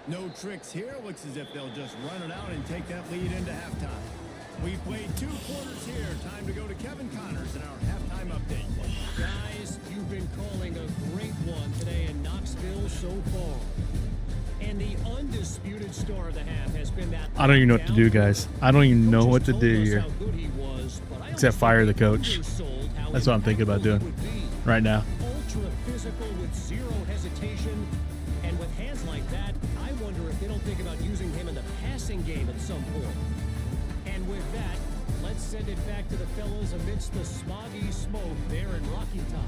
No tricks here. Looks as if they'll just run it out and take that lead into halftime. We played 2 quarters here. Time to go to Kevin Connors in our halftime update. Guys, you've been calling a great one today in Knoxville so far. And the undisputed star of the half has been that. I don't even know what to do, guys. I don't even know what to do here. Except fire the coach. That's what I'm thinking about doing right now. Ultra physical with zero hesitation. And with hands like that, I wonder if they don't think about using him in the passing game at some point. And with that, let's send it back to the fellas amidst the smoggy smoke there in Rocky Top.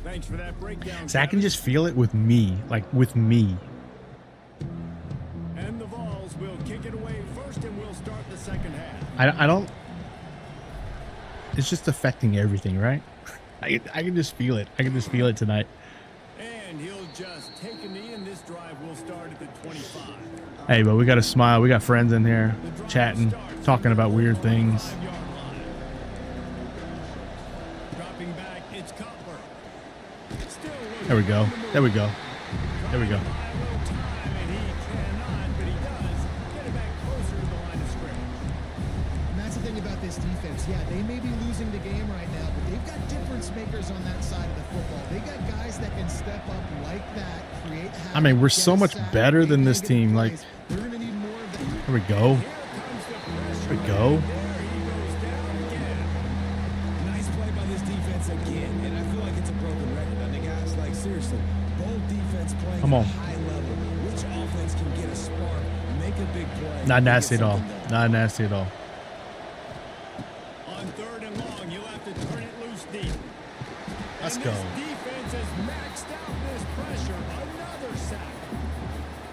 Thanks for that breakdown. So I can just feel it with me, like with me. And the Vols will kick it away first, and we'll start the second half. I don't. It's just affecting everything, right? I can just feel it. I can just feel it tonight. And he'll just take a knee, and this drive will start. start at the 25. Hey, but we got to smile. We got friends in here chatting, talking about weird things. 5-yard line. Dropping back, it's Cutler. Still looking There we go. on the move. There we go. There we go. Trying to buy a little time, and he cannot, but he does get it back closer to the line of scrimmage. And that's the thing about this defense. Yeah, they may be losing the game right now, but they've got difference makers on that side of the football. They got guys that can step up like that, create havoc. I mean, we're get so a much sack, better make than this negative team. Like, plays. They're going to need more of that. here we go. Here comes the pressure. There we go. There he goes down again. Nice play by this defense again, and I feel like it's a broken record. I think, guys, like, seriously, both defense playing Come on. at a high level. Which offense can get a spark, make a big play? Not and get nasty at all. something done? Not nasty at all. On 3rd and long, you'll have to turn it loose deep. Let's And go. This defense has maxed out this pressure. Another sack.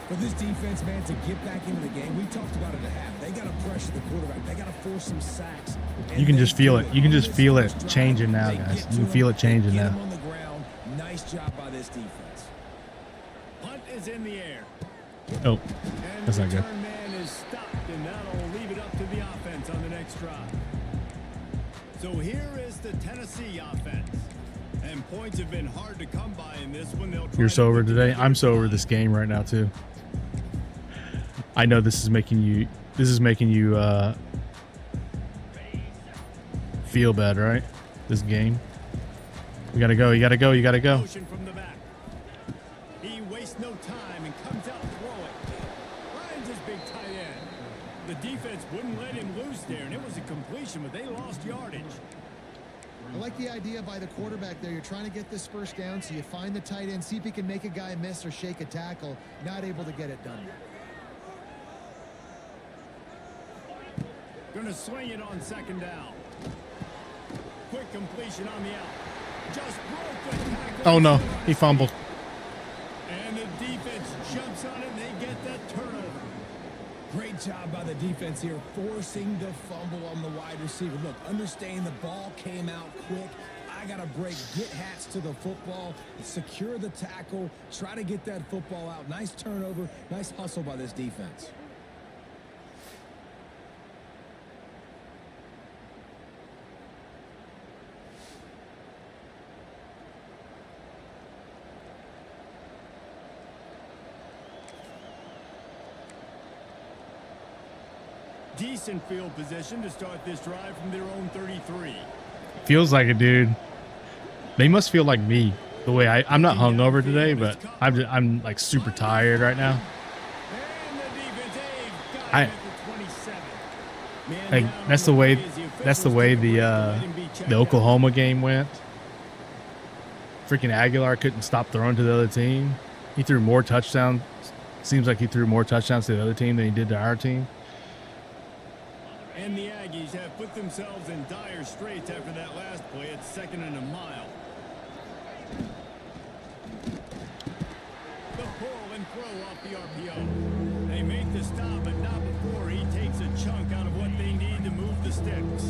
For this defense, man, to get back into the game, we talked about it at half. They got to pressure the quarterback. They got to force some sacks. And You can they just feel do it. You can on just this feel it first drive. changing now, They guys. get You to can feel him, it changing they get now. him on the ground. Nice job by this defense. Punt is in the air. Oh, And that's the not good. return man is stopped, and that'll leave it up to the offense on the next drive. So here is the Tennessee offense. And points have been hard to come by in this one. They'll try You're to sober put today. together I'm sober drive. this game right now too. I know this is making you feel bad, right? This game. You gotta go. You gotta go. You gotta go. Motion from the back. He wastes no time and comes out throwing. Finds his big tight end. The defense wouldn't let him loose there, and it was a completion, but they lost yardage. I like the idea by the quarterback there. You're trying to get this first down, so you find the tight end, see if he can make a guy miss or shake a tackle. Not able to get it done. Gonna swing it on 2nd down. Quick completion on the out. Just broke the tackle. Oh no, he fumbled. And the defense jumps on it, and they get that turnover. Great job by the defense here, forcing the fumble on the wide receiver. Look, understand the ball came out quick. I got to break, get hats to the football, secure the tackle, try to get that football out. Nice turnover, nice hustle by this defense. Decent field position to start this drive from their own 33. Feels like it, dude. They must feel like me. The way I'm not hungover today, but I'm like super tired right now. And the defense got I- him at the 27. Man Like down that's on the way play as the that's the officials way take a the break and let him be checked the out. Oklahoma game went. Freaking Aguilar couldn't stop throwing to the other team. He threw more touchdowns. Seems like he threw more touchdowns to the other team than he did to our team. And the Aggies have put themselves in dire straits after that last play at 2nd and a mile. The pull and throw off the RPO. They make the stop, but not before he takes a chunk out of what they need to move the sticks.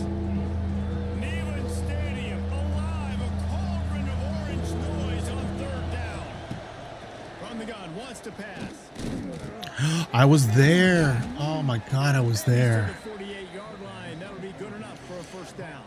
Neyland Stadium alive, a cauldron of orange noise on 3rd down. From the gun, wants to pass. I was there. Oh my God, I was there. To the 48-yard line. That'll be good enough for a first down.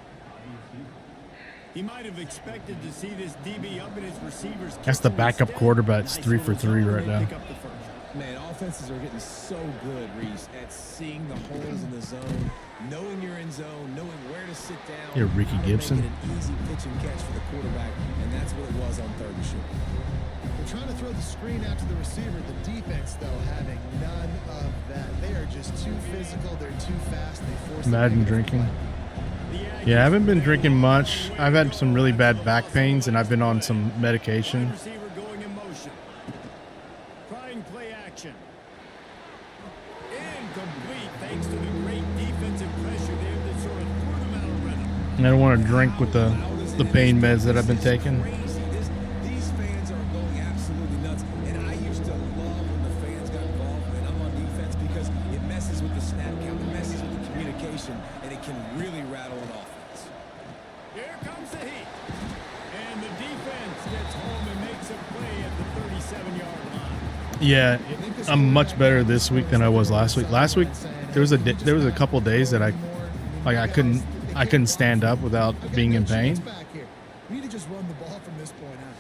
He might have expected to see this DB up in his receivers. That's the backup quarterback's 3 for 3 right now. Pick up the first. Man, offenses are getting so good, Reese, at seeing the holes in the zone, knowing you're in zone, knowing where to sit down. You're Ricky how to make Gibson. it an easy pitch and catch for the quarterback, and that's what it was on 3rd and short. They're trying to throw the screen out to the receiver. The defense, though, having none of that. They are just too physical. They're too fast. They force the Imagine negative drinking. play. Yeah, I haven't been drinking much. I've had some really bad back pains, and I've been on some medication. Wide receiver going in motion. Trying play action. Incomplete thanks to the great defensive pressure there that sort of threw them out of rhythm. And I don't want to drink with the pain meds that I've been taking. Crazy. These fans are going absolutely nuts, and I used to love when the fans got involved when I'm on defense because it messes with the snap count, it messes with the communication, and it can really rattle an offense. Here comes the heat. And the defense gets home and makes a play at the 37-yard line. Yeah, I'm much better this week than I was last week. Last week there was a couple days that I couldn't stand up without being in pain. We need to just run the ball from this point on.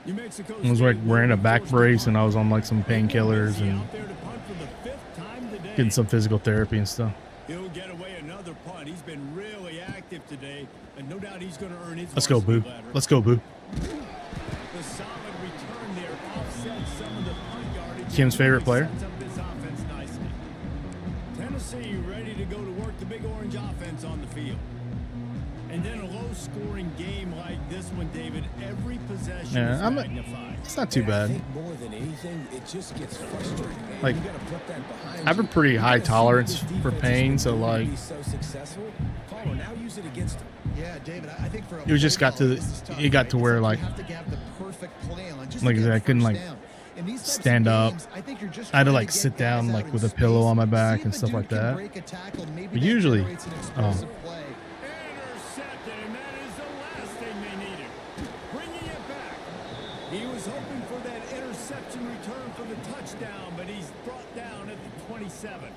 New Mexico I was like wearing a back brace and I was on like some painkillers and out there to punt for the 5th time today. getting some physical therapy and stuff. He'll get away another punt. He's been really active today, and no doubt he's going to earn his. Let's go, Boo. ladder. Let's go, Boo. The solid return there offsets some of the punt yardage. Kim's favorite player. Sets up this offense nicely. Tennessee ready to go to work the big orange offense on the field. And then a low-scoring game like this one, David, every possession is magnified. It's not too I bad. think more than anything, it just gets frustrating, man. Like, You gotta put that behind I have a you. pretty high You gotta see tolerance what this for defense pain, is so gonna like be so successful. Follow, now use it against them. Yeah, David, I think for a it just play got to caller, this is tough, it got right? to It's where like like you have to have the perfect play on just like to get I couldn't first like down. In these types of stand up. games, I think you're just I had to trying like get sit guys down out like in with a space, pillow on my see back if and the stuff dude like can that. break a tackle, maybe But that usually, generates an explosive play. Intercepted, and that is the last thing they needed. Bringing it back. He was hoping for that interception return for the touchdown, but he's brought down at the 27.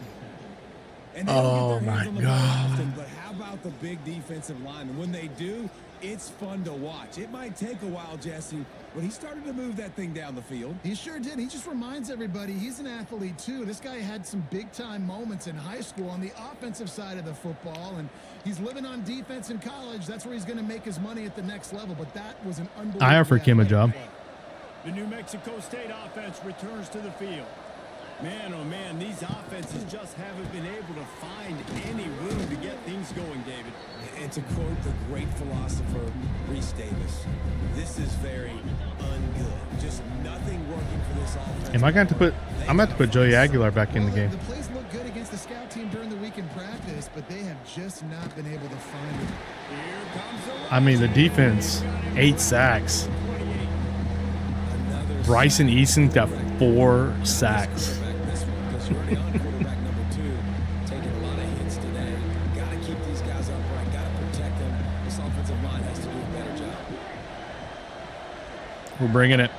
And they don't get their my hands on the ball God. often, but how about the big defensive line? And when they do, it's fun to watch. It might take a while, Jesse, but he started to move that thing down the field. He sure did. He just reminds everybody he's an athlete too. This guy had some big-time moments in high school on the offensive side of the football, and he's living on defense in college. That's where he's going to make his money at the next level, but that was an unbelievable I offered Kim a job. play. The New Mexico State offense returns to the field. Man, oh man, these offenses just haven't been able to find any room to get things going, David. And to quote the great philosopher Reese Davis, this is very ungood. Just nothing working for this offense. Am I going to put? I'm about to put Joey Aguilar back in the Well, game. The plays look good against the scout team during the week in practice, but they have just not been able to find it. Here comes the I mean, the defense, 8 sacks. 28. Another Bryson Easton got 4 sacks. quarterback this one, because you're already on quarterback number 2, taking a lot of hits today. Got to keep these guys upright. Got to protect them. This offensive line has to do a better job. We're bringing it.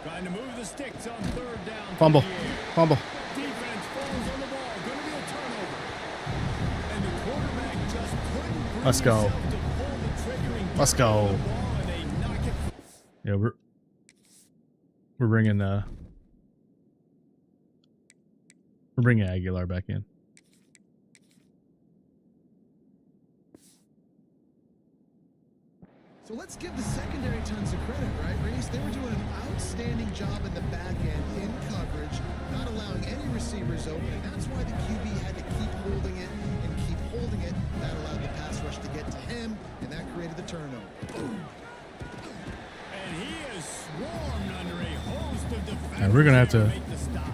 Trying to move the sticks on 3rd down. Fumble. through the air. Fumble. Defense falls on the ball. Going to be a turnover. And the quarterback just couldn't bring Let's go. himself to pull the trigger and Let's get rid of go. the ball, and they knock it. Yeah, we're bringing Aguilar back in. So let's give the secondary tons of credit, right, Reese? They were doing an outstanding job in the back end in coverage, not allowing any receivers open, and that's why the QB had to keep holding it and keep holding it. That allowed the pass rush to get to him, and that created the turnover. And he is swarmed under a host of defenders. And we're gonna have to- make the stop.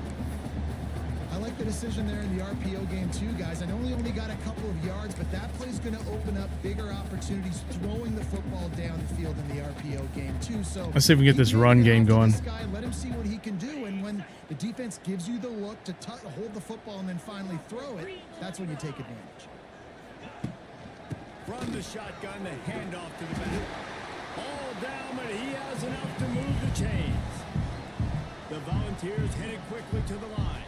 I like the decision there in the RPO game too, guys. I know he only got a couple of yards, but that play's going to open up bigger opportunities throwing the football down the field in the RPO game too. So Let's see if we can get this run game going. This guy, let him see what he can do, and when the defense gives you the look to hold the football and then finally throw it, that's when you take advantage. From the shotgun, the handoff to the back. All down, but he has enough to move the chains. The Volunteers headed quickly to the line.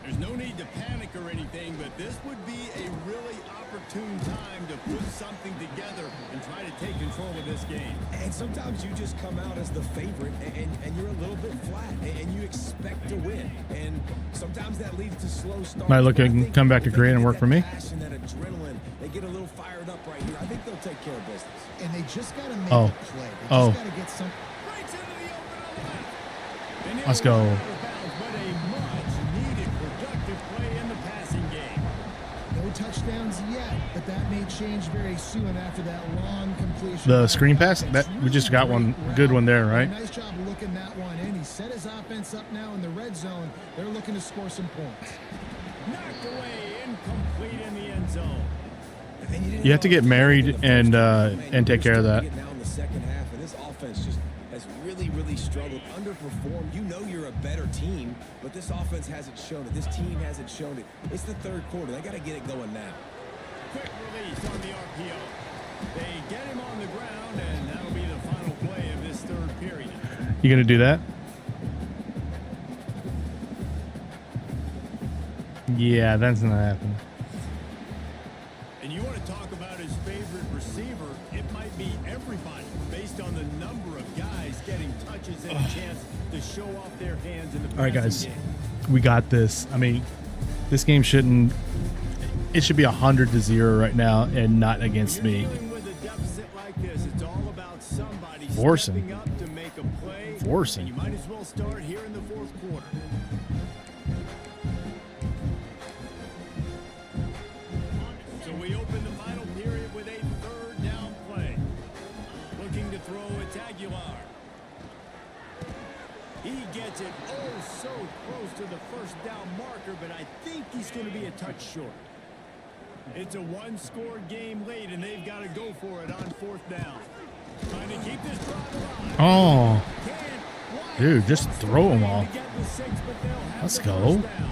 There's no need to panic or anything, but this would be a really opportune time to put something together and try to take control of this game. And sometimes you just come out as the favorite, and you're a little bit flat, and you expect to win. And sometimes that leads to slow starts. Might look But I like it can think come back to if create they and get work that for me. passion, that adrenaline, they get a little fired up right here. I think they'll take care of business. And they just got to make Oh. a play. They Oh. just got to get some. Breaks into the open on the left. And Let's it go. was out of bounds, but a much-needed productive play in the passing game. No touchdowns yet, but that may change very soon after that long completion. The by screen pass? offense. That- we just got Really one great good one there, route. right? Nice job looking that one in. He set his offense up now in the red zone. They're looking to score some points. Knocked away, incomplete in the end zone. And You have to get married and take care of that. Now in the second half, and this offense just has really struggled, underperformed. You know you're a better team, but this offense hasn't shown it. This team hasn't shown it. It's the 3rd quarter. They got to get it going now. Quick release on the RPO. They get him on the ground, and that'll be the final play of this third period. You gonna do that? Yeah, that's not happening. And you want to talk about his favorite receiver, it might be everybody based on the number of guys getting touches and a chance to show off their hands in the All right, guys, passing game. we got this. I mean, this game shouldn't. It should be 100-0 right now, and not against When you're me. dealing with a deficit like this, it's all about somebody Forcing. stepping up to make a play. Forcing. And you might as well start here in the fourth quarter. So we open the final period with a third down play. Looking to throw, it's Aguilar. He gets it so close to the first down marker, but I think he's going to be a touch short. It's a one-score game late, and they've got to go for it on fourth down. Trying to keep this drive alive. Oh, Can't. dude, just throw them all. To get the six, but they'll have Let's the go. first down.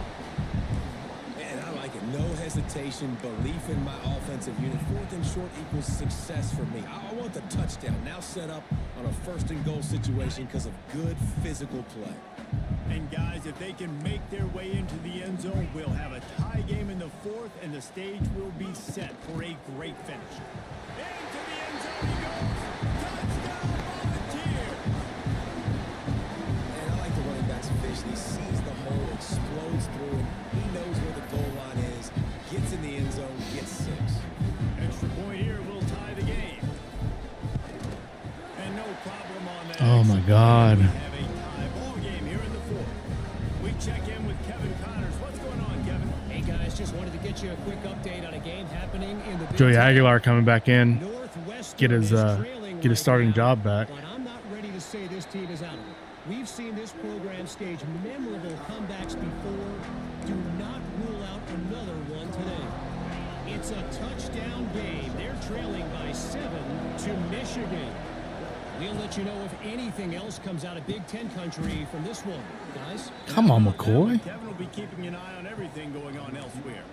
And I like it. No hesitation, belief in my offensive unit. Fourth and short equals success for me. I want the touchdown now set up on a first and goal situation because of good physical play. And guys, if they can make their way into the end zone, we'll have a tie game in the fourth, and the stage will be set for a great finish. Into the end zone he goes. Touchdown, Volunteer. And I like the running back's vision. He sees the hole, explodes through it. He knows where the goal line is, gets in the end zone, gets 6. Extra point here will tie the game. And no problem on that. Oh my extra God. point. We have a tie ball game here in the fourth. We check in with Kevin Connors. What's going on, Kevin? Hey guys, just wanted to get you a quick update on a game happening in the Big Joey Ten. Aguilar coming back in, Northwestern get his is trailing get his right starting now, job back. But I'm not ready to say this team is out of it. We've seen this program stage memorable comebacks before. Do not rule out another one today. It's a touchdown game. They're trailing by 7 to Michigan. We'll let you know if anything else comes out of Big Ten country from this one, guys. Come on, McCoy. Kevin will be keeping an eye on everything going on elsewhere.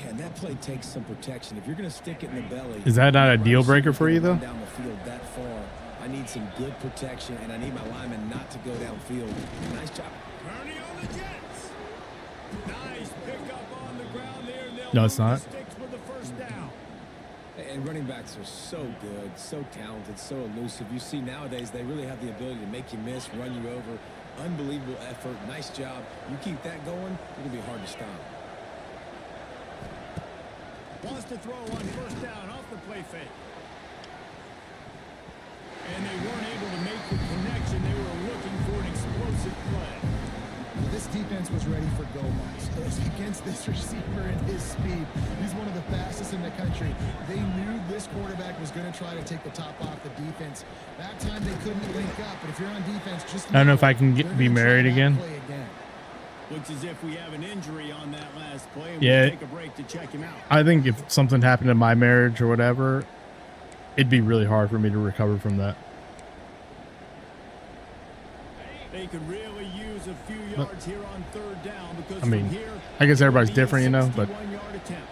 Man, that play takes some protection. If you're going to stick it in the belly. Is that not a deal breaker for you, though? Down the field that far. I need some good protection, and I need my linemen not to go downfield. Nice job. Kearney on the Jets. Nice pickup on the ground there. They'll No, it's move the not. sticks with the first down. And running backs are so good, so talented, so elusive. You see nowadays they really have the ability to make you miss, run you over. Unbelievable effort. Nice job. You keep that going, it'll be hard to stop. Wants to throw on first down off the play fake. And they weren't able to make the connection. They were looking for an explosive play. Well, this defense was ready for go lines against this receiver and his speed. He's one of the fastest in the country. They knew this quarterback was going to try to take the top off the defense. That time they couldn't link up, but if you're on defense, just I don't know if I can they're be gonna try married that again. play again. Looks as if we have an injury on that last play. And Yeah. we'll take a break to check him out. I think if something happened in my marriage or whatever, it'd be really hard for me to recover from that. They could really use a few yards here on third down because I mean, from here, I guess everybody's it'll be a different, you know, but 61-yard attempt.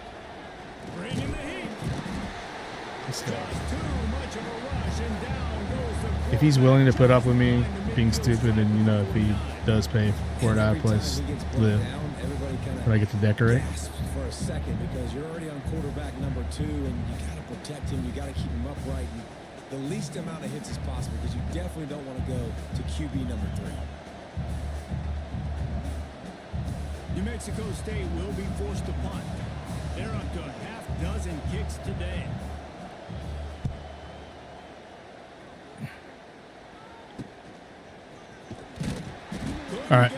Bring in the heat. let's go. Just too much of a rush, and down goes the If he's willing to put up with me being stupid, and you know, if he does pay for an Every out place time he gets brought live, down, everybody kinda when I get to decorate. gasps for a second because you're already on quarterback number 2 and you got to protect him, you got to keep him upright, and the least amount of hits as possible because you definitely don't want to go to QB number 3. New Mexico State will be forced to punt. They're up to a half dozen kicks today. All right.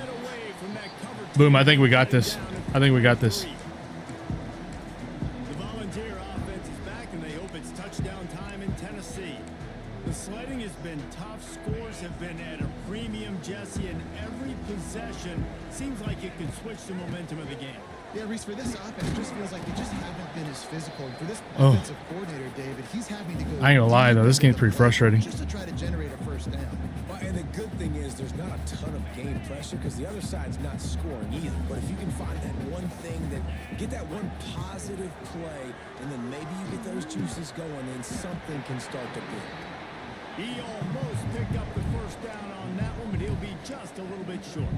Boom, I think we got this. I think we got this. The Volunteer offense is back, and they hope it's touchdown time in Tennessee. The sledding has been tough. Scores have been at a premium, Jesse, and every possession seems like it could switch the momentum of the game. Yeah, Reese, for this offense, it just feels like they just haven't been as physical. And for this Oh. offensive coordinator, David, he's having to go. I ain't gonna lie, though. This deep game's into pretty the play frustrating. just to try to generate a first down. Well, and the good thing is there's not a ton of game pressure because the other side's not scoring either. But if you can find that one thing, get that one positive play, and then maybe you get those juices going, then something can start to build. He almost picked up the first down on that one, but he'll be just a little bit short.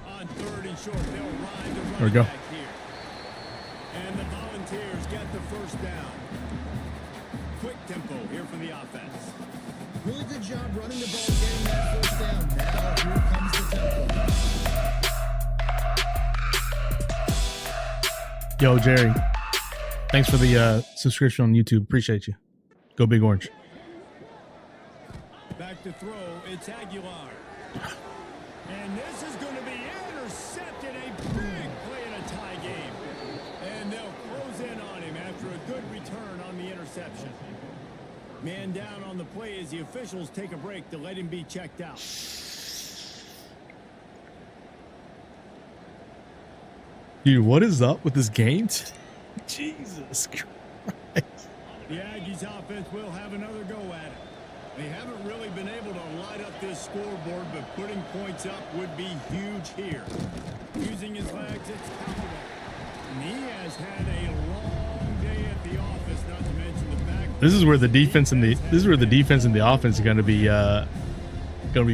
On third and short, they'll ride the There we go. running back here. And the Volunteers get the first down. Quick tempo here for the offense. Really good job running the ball, getting that first down. Now here comes the tempo. Yo, Jerry. Thanks for the subscription on YouTube. Appreciate you. Go Big Orange. Back to throw, it's Aguilar. And this is going to be intercepted. A big play in a tie game. And they'll close in on him after a good return on the interception. Man down on the play as the officials take a break to let him be checked out. Dude, what is up with this game? Jesus Christ. The Aggies offense will have another go at it. They haven't really been able to light up this scoreboard, but putting points up would be huge here. Using his legs, it's Cowboy. And he has had a long day at the office, not to mention the fact This is where the defense and the offense are going to be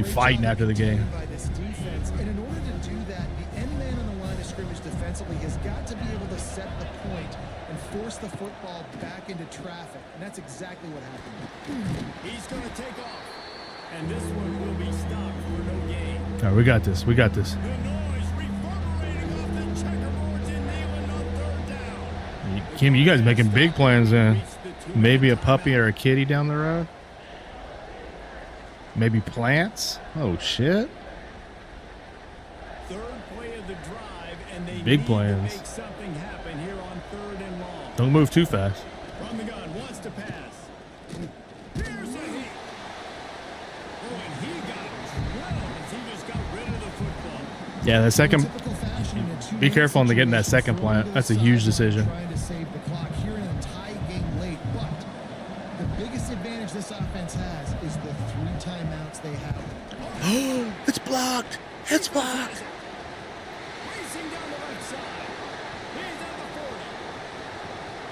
fighting after the game. By this defense, and in order to do that, the end man on the line of scrimmage defensively has got to be able to set the point and force the football back into traffic, and that's exactly what happened. he's going to take off. And this one will be stopped for no gain. All right, we got this. We got this. The noise reverberating off the checkerboards in Neyland on third down. Kim, you guys making big plans then. Reach the 2 Maybe a puppy or a kitty down the road. Maybe plants. Oh shit. Third play of the drive, and they Big need plans. to make something happen here on third and long. Don't move too fast. From the gun, wants to pass. Here's a hit. Oh, and he got drilled as he just got rid of the football. Yeah, that second. Typical fashion in a two-minute Be careful on getting that situation, second plant. throwing That's a to the huge sideline, decision. Trying to save the clock here in a tie game late, but the biggest advantage this offense has is the 3 timeouts they have. It's blocked. It's blocked. Racing down the left side. He's at the 40.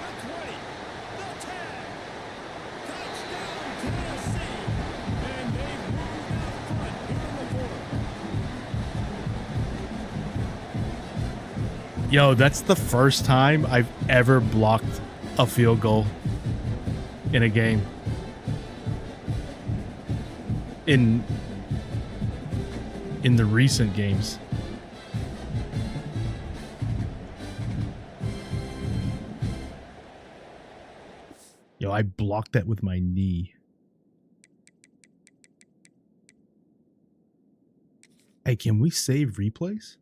The 20. The 10. Touchdown, Tennessee. And they've moved out front here in the fourth. Yo, that's the first time I've ever blocked a field goal in a game. In the recent games. Yo, I blocked that with my knee. Hey, can we save replays?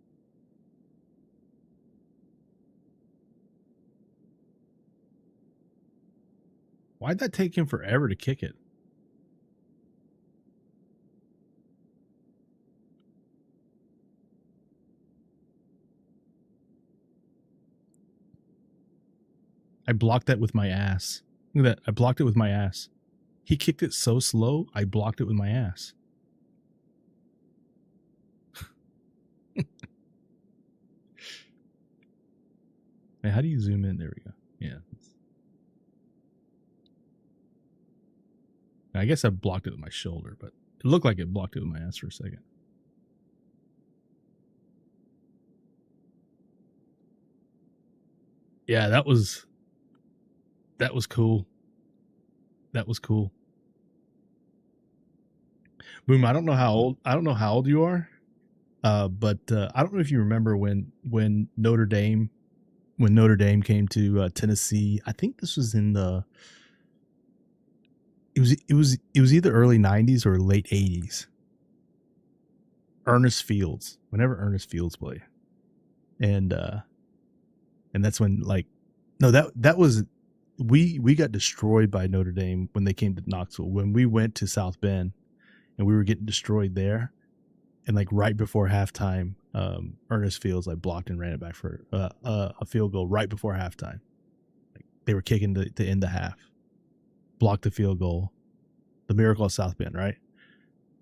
Why'd that take him forever to kick it? I blocked that with my ass. Look at that. I blocked it with my ass. He kicked it so slow, I blocked it with my ass. Hey, how do you zoom in? There we go. Yeah. I guess I blocked it with my shoulder, but it looked like it blocked it with my ass for a second. Yeah, that was cool. That was cool. Boom, I don't know how old you are. But I don't know if you remember when Notre Dame came to Tennessee. I think this was in the it was either early 90s or late 80s. Ernest Fields, whenever Ernest Fields played. And that's when that was we got destroyed by Notre Dame when they came to Knoxville. When we went to South Bend and we were getting destroyed there. And like right before halftime, Ernest Fields like blocked and ran it back for a field goal right before halftime. Like they were kicking to end the half, blocked the field goal, the miracle of South Bend, right?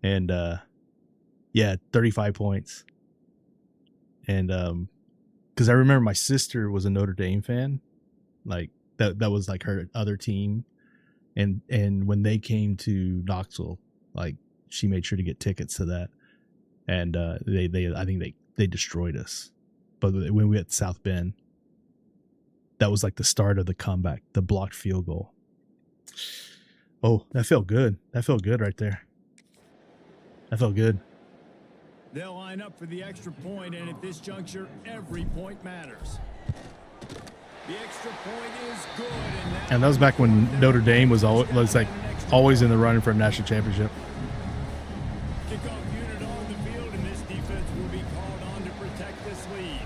And 35 points. And because I remember my sister was a Notre Dame fan, like that was like her other team, and when they came to Knoxville, like she made sure to get tickets to that. And I think they destroyed us. But when we had South Bend, that was like the start of the comeback, the blocked field goal. Oh, that felt good. That felt good right there. That felt good. They'll line up for the extra point, and at this juncture, every point matters. The extra point is good, and that was back when Notre Dame was always in the running for a national championship. Kickoff unit on the field, and this defense will be called on to protect this lead.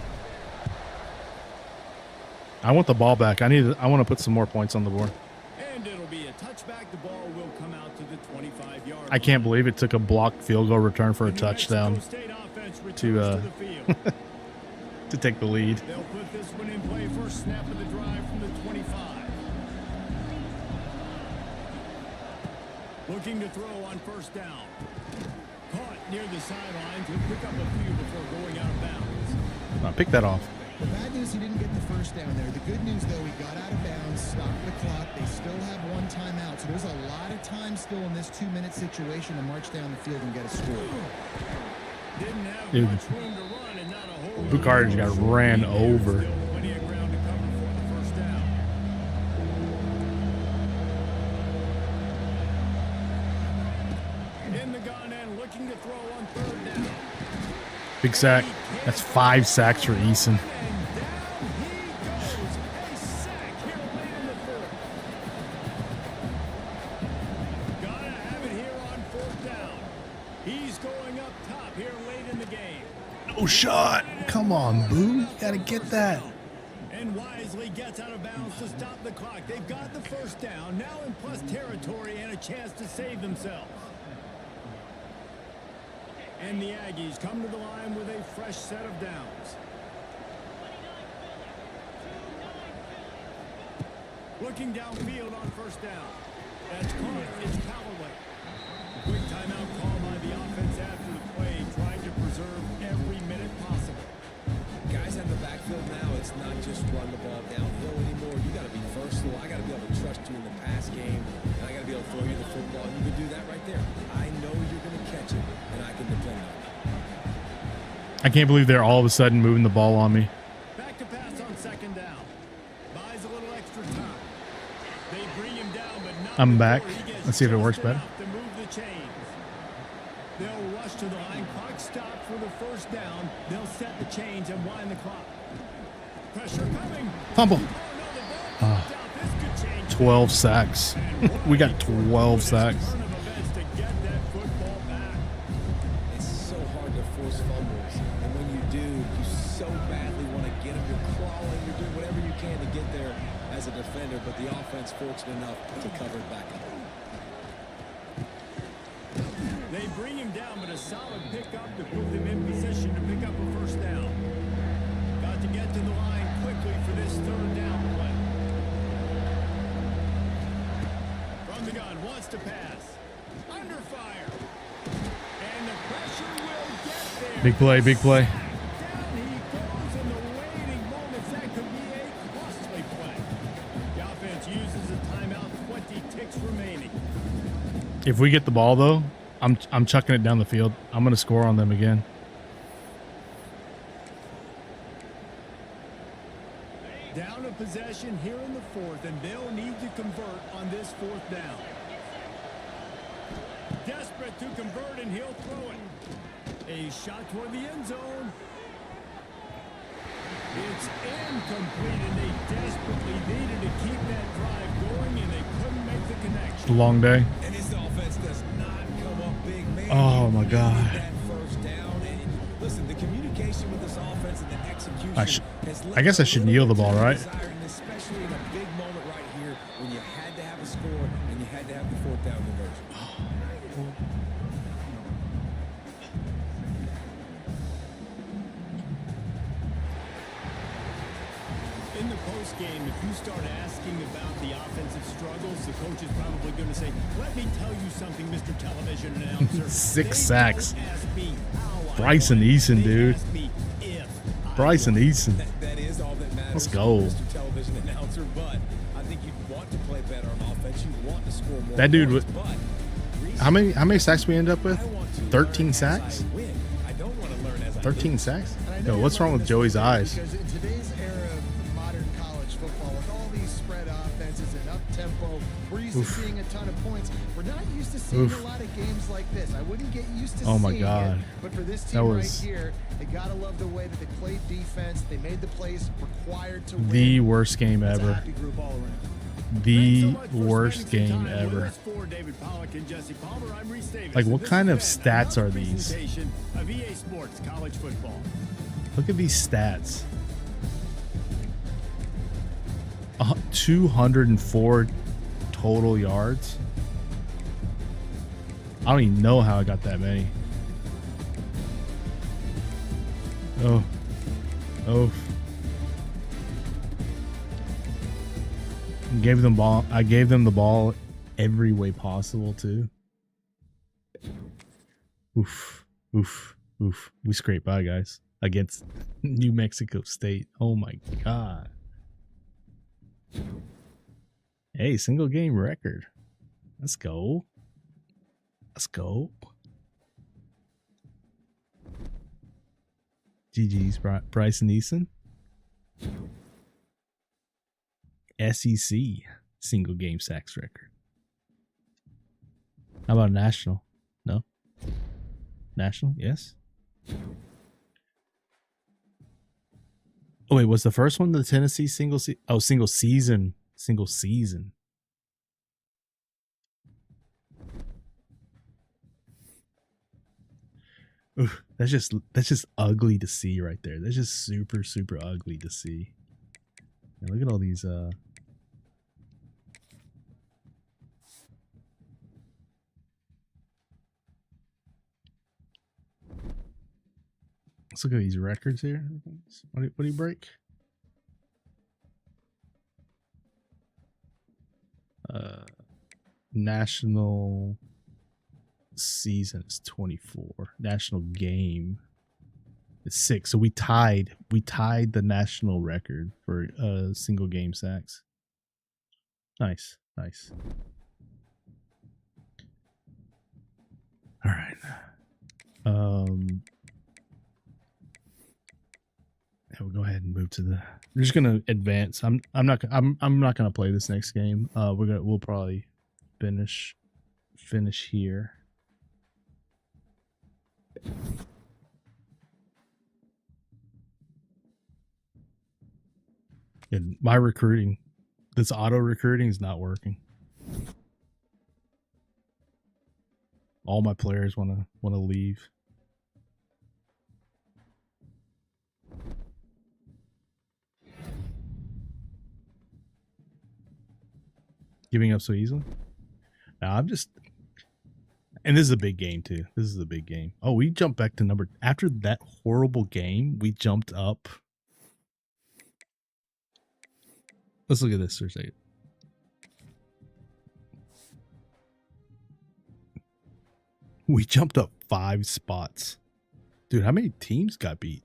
I want the ball back. I want to put some more points on the board. And it'll be a touchback. The ball will come out to the 25-yard line. I can't believe it took a blocked field goal return for a touchdown to to take the lead. They'll put this one in play. First snap of the drive from the 25. Looking to throw on first down. Caught near the sidelines. He'll pick up a few before going out of bounds. Pick that off. The bad news, he didn't get the first down there. The good news, though, he got out of bounds, stopped the clock. They still have one timeout, so there's a lot of time still in this 2-minute situation to march down the field and get a score. Didn't have Dude, much room to run and not a whole Bucard just got ran over. Still plenty of ground to cover for the first down. In the gun and looking to throw on third down. Big sack. That's 5 sacks for Eason. No shot. Come on, Boo. You got to get that. And wisely gets out of bounds to stop the clock. They've got the first down, now in plus territory and a chance to save themselves. And the Aggies come to the line with a fresh set of downs. Looking downfield on first down. That's caught. It's Callaway. Quick timeout call by the offense after the play, trying to preserve every minute possible. Guys at the backfield now, it's not just run the ball downhill anymore. You got to be versatile. I got to be able to trust you in the pass game, and I got to be able to throw you the football. And you can do that right there. I know you're going to catch it, and I can depend on it. I can't believe they're all of a sudden moving the ball on me. Back to pass on second down. Buys a little extra time. They bring him down, but not I'm back. Let's see if it works better. To move the chains. They'll rush to the line. Clock stop for the first down. They'll set the chains and wind the clock. Pressure coming. Fumble. Oh, no, the ball this could change. 12 sacks. We got 12 sacks. Turn of events to get that football back. It's so hard to force fumbles, and when you do, you so badly want to get them. You're crawling, you're doing whatever you can to get there as a defender, but the offense fortunate enough to cover it back up. They bring him down, but a solid pickup to put them in position to pick up a first down. Got to get to the line quickly for this third down play. From the gun, wants to pass. Under fire. And the pressure will get there. Big play, big play. Down he goes in the waiting moments. That could be a costly play. The offense uses a timeout, 20 ticks remaining. If we get the ball, though, I'm chucking it down the field. I'm going to score on them again. Down a possession here in the fourth, and they'll need to convert on this fourth down. Desperate to convert, and he'll throw it. A shot toward the end zone. It's incomplete, and they desperately needed to keep that drive going, and they couldn't make the connection. It's a long day. And his offense does not come up big, man. Oh, my God. That first down, and listen, the communication with this offense and the execution I guess I should kneel the ball, right? Especially in a big moment right here when you had to have a score and you had to have the fourth down conversion. game, if you start asking about the offensive struggles, the coach is probably going to say, let me tell you something, Mr. Television Announcer. 6 sacks. Bryson Bryson Eason, dude. Bryson Eason. That is all that matters. Let's go. Mr. Television Announcer, but I think you'd want to play better on offense. You want to score more. That dude points, would. but How many sacks we end up with? I want to 13 learn sacks? as I win. I don't want to learn as I 13 lose. sacks? And I know Yo, you're what's wrong loving with this Joey's right eyes? Because in today's era of modern college football, with all these spread offenses and up tempo, we're used to seeing a ton of points. We're not used to seeing a lot of games like this. I wouldn't get used to Oh my seeing God. it. But for this That team was- right here, they gotta love the way that they played defense. They made the plays required to win. The worst game It's a ever. happy group all around. The worst game ever. Like, what kind of stats are these? Of EA Sports College Football. Look at these stats. 204 total yards. I don't even know how I got that many. Oh. I gave them the ball every way possible too. Oof. We scraped by, guys, against New Mexico State. Oh my God. Hey, single game record. Let's go. GG's, Bryson Eason. SEC single game sacks record. How about national? No? National? Yes. Oh wait, was the first one the Tennessee single season? Ooh, that's just ugly to see right there. That's just super ugly to see. And look at all these let's look at these records here. What do you break? National season is 24. National game is 6. So we tied the national record for single game sacks. Nice. All right. Yeah, we'll go ahead and move to the. We're just gonna advance. I'm not gonna play this next game. We'll probably finish here. And my recruiting, this auto recruiting is not working. All my players want to leave. Giving up so easily? Now I'm just, and this is a big game too. This is a big game. Oh, we jumped back to number after that horrible game. We jumped up. Let's look at this for a second. We jumped up 5 spots. Dude, how many teams got beat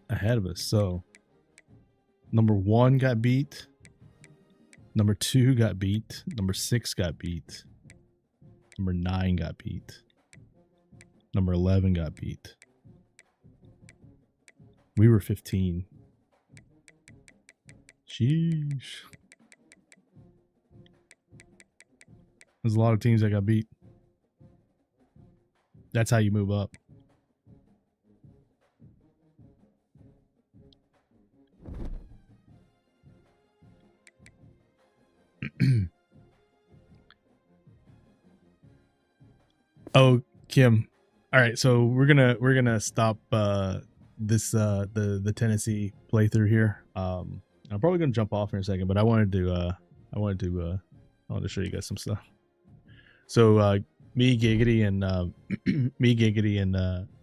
ahead of us? So, number 1 got beat. Number 2 got beat. Number 6 got beat. Number 9 got beat. Number 11 got beat. We were 15. Sheesh. There's a lot of teams that got beat. That's how you move up. Oh, Kim. All right, so we're gonna stop this the Tennessee playthrough here. I'm probably gonna jump off in a second, but I wanted to show you guys some stuff. So me, Giggity,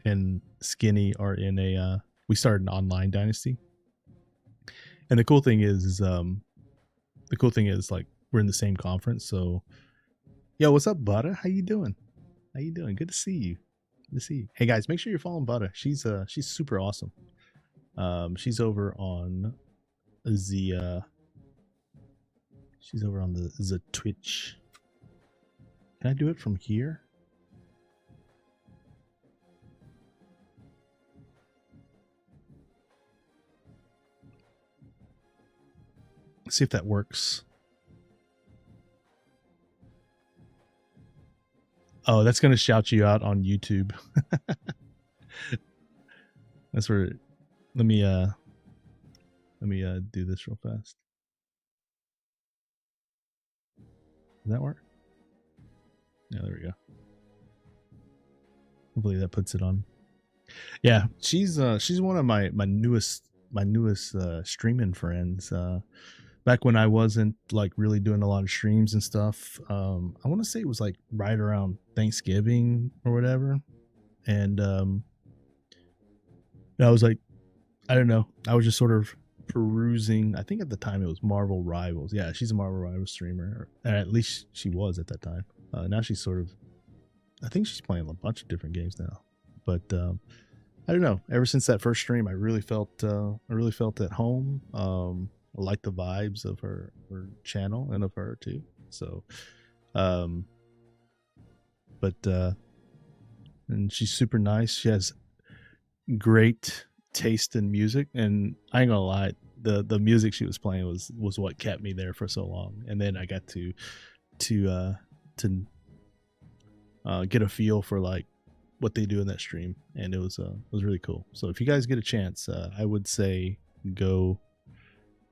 and Skinny are in a we started an online Dynasty, And the cool thing is like we're in the same conference. So, yo, what's up, Butter? How you doing? How you doing? Good to see you. Good to see you. Hey guys, make sure you're following Butter. She's super awesome. She's over on the Twitch. Can I do it from here? Let's see if that works. Oh, that's gonna shout you out on YouTube. That's where. Let me do this real fast. Does that work? Yeah, there we go. Hopefully that puts it on. Yeah, she's one of my newest streaming friends. Back when I wasn't like really doing a lot of streams and stuff. I want to say it was like right around Thanksgiving or whatever, and I was like, I don't know, I was just sort of perusing. I think at the time it was Marvel Rivals. Yeah, she's a Marvel Rivals streamer, or at least she was at that time. Now she's sort of, I think she's playing a bunch of different games now. But I don't know. Ever since that first stream, I really felt at home. I like the vibes of her channel and of her too. So, and she's super nice. She has great taste in music, and I ain't gonna lie, the music she was playing was what kept me there for so long. And then I got to get a feel for like what they do in that stream, and it was really cool. So if you guys get a chance, I would say go.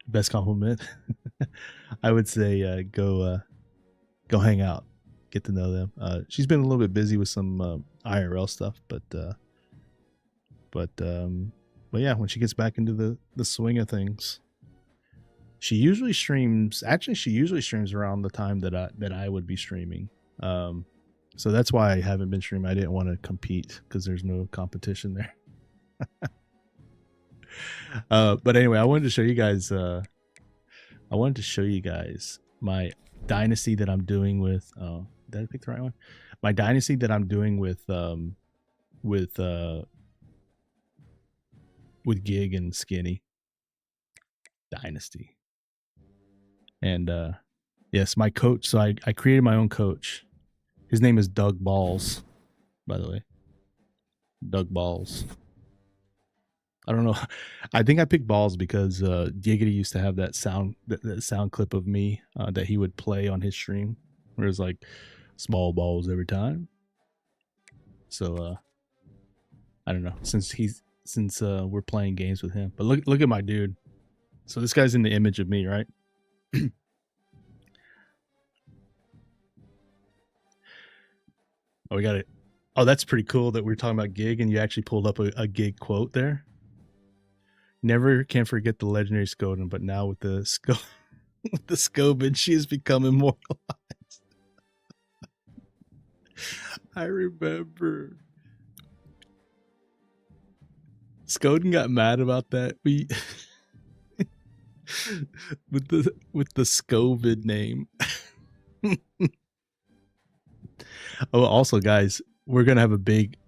Best compliment. I would say go hang out, get to know them. She's been a little bit busy with some IRL stuff, but yeah, when she gets back into the swing of things, she usually streams. Actually, she usually streams around the time that I would be streaming. So that's why I haven't been streaming. I didn't want to compete because there's no competition there. But anyway, I wanted to show you guys my dynasty that I'm doing with did I pick the right one? My dynasty that I'm doing with Gig and Skinny Dynasty. And yes, my coach, so I created my own coach. His name is Doug Balls, by the way. Doug Balls. I don't know. I think I picked Balls because Giggity used to have that sound clip of me that he would play on his stream, where it's like small balls every time. So I don't know, since we're playing games with him. But look at my dude. So this guy's in the image of me, right? Oh, we got it. Oh, that's pretty cool that we're talking about Gig and you actually pulled up a Gig quote there. Never can forget the legendary Skoden, but now with the Scobin, she has become immortalized. I remember Skoden got mad about that. We with the Scobin name. Oh, also, guys, we're gonna have a big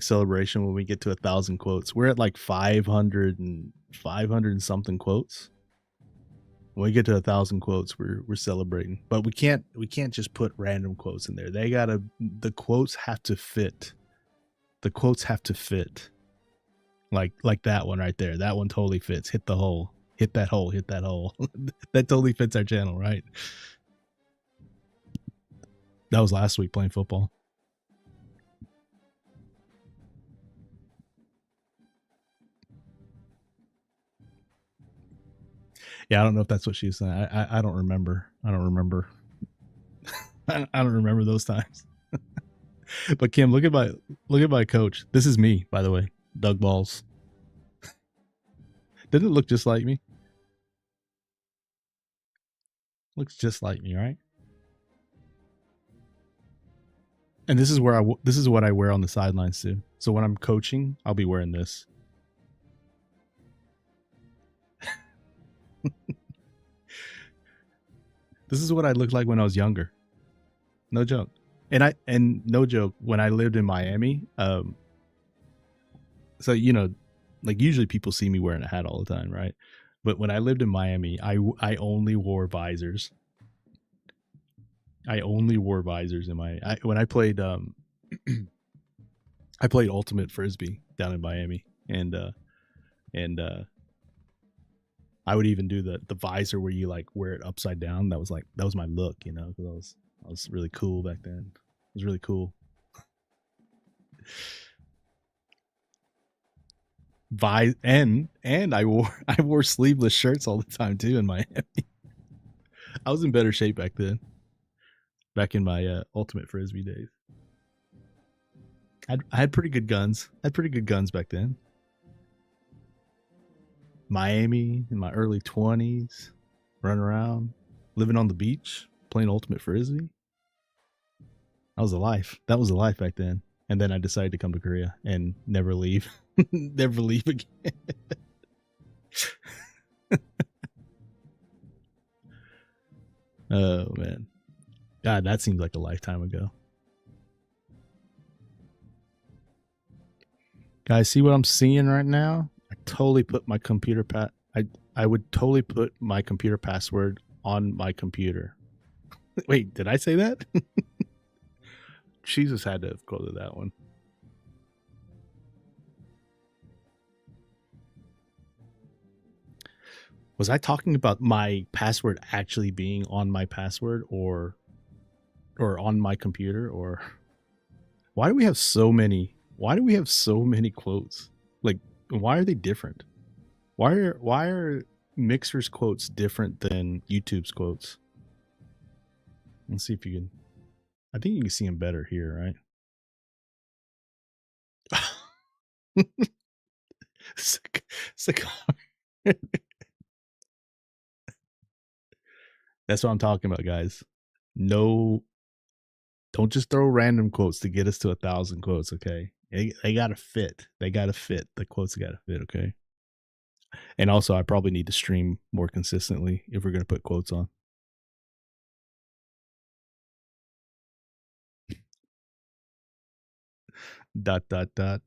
celebration when we get to 1,000 quotes. We're at like 500 and something quotes. When we get to 1,000 quotes, we're celebrating. But we can't just put random quotes in there. The quotes have to fit. The quotes have to fit. Like that one right there. That one totally fits. Hit the hole. Hit that hole. Hit that hole. That totally fits our channel, right? That was last week playing football. Yeah, I don't know if that's what she was saying. I don't remember. I don't remember. I don't remember those times. But Kim, look at my coach. This is me, by the way. Doug Balls. Didn't it look just like me? Looks just like me, right? And this is what I wear on the sidelines too. So when I'm coaching, I'll be wearing this. This is what I looked like when I was younger. No joke. And no joke, when I lived in Miami, so like usually people see me wearing a hat all the time, right? But when I lived in Miami, I only wore visors. I only wore visors in when I played I played ultimate frisbee down in Miami, and I would even do the visor where you like wear it upside down. That was my look, because I was really cool back then. It was really cool. And I wore sleeveless shirts all the time too in Miami. I was in better shape back then. Back in my ultimate frisbee days. I had pretty good guns. I had pretty good guns back then. Miami in my early 20s, running around, living on the beach, playing ultimate frisbee. That was a life. That was a life back then. And then I decided to come to Korea and never leave. Never leave again. Oh, man. God, that seems like a lifetime ago. Guys, see what I'm seeing right now? I totally put my computer I would totally put my computer password on my computer. Wait, did I say that? Jesus had to have quoted that one. Was I talking about my password actually being on my password or on my computer? Or why do we have so many quotes? Like, why are they different? Why are Mixer's quotes different than YouTube's quotes? Let's see if you can. I think you can see them better here, right? Cigar. That's what I'm talking about, guys. No, don't just throw random quotes to get us to 1,000 quotes, okay? They gotta fit. They gotta fit. The quotes gotta fit, okay? And also, I probably need to stream more consistently if we're gonna put quotes on. Dot dot dot.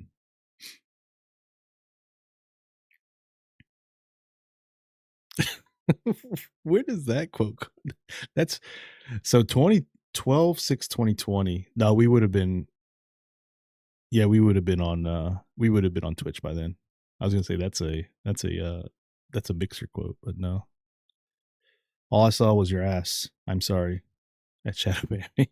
Where does that quote go? That's so 2012 6 2020. No, we would have been. Yeah, we would have been on Twitch by then. I was gonna say that's a Mixer quote, but no. All I saw was your ass. I'm sorry. At Shadow Baby.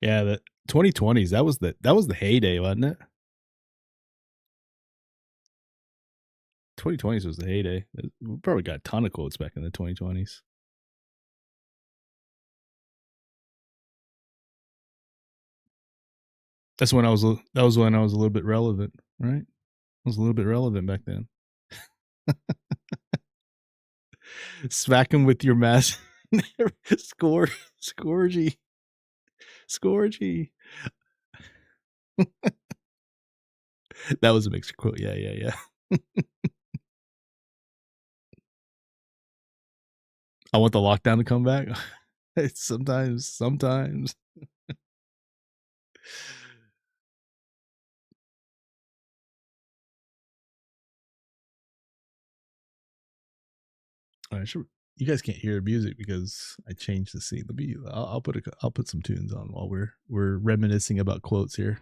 Yeah, the 2020s, that was the heyday, wasn't it? 2020s was the heyday. We probably got a ton of quotes back in the 2020s. That was when I was a little bit relevant, right? I was a little bit relevant back then. Smack him with your mask. Scourgy. That was a Mixer quote. Yeah. I want the lockdown to come back. Sometimes. You guys can't hear music because I changed the scene. I'll put some tunes on while we're reminiscing about quotes here.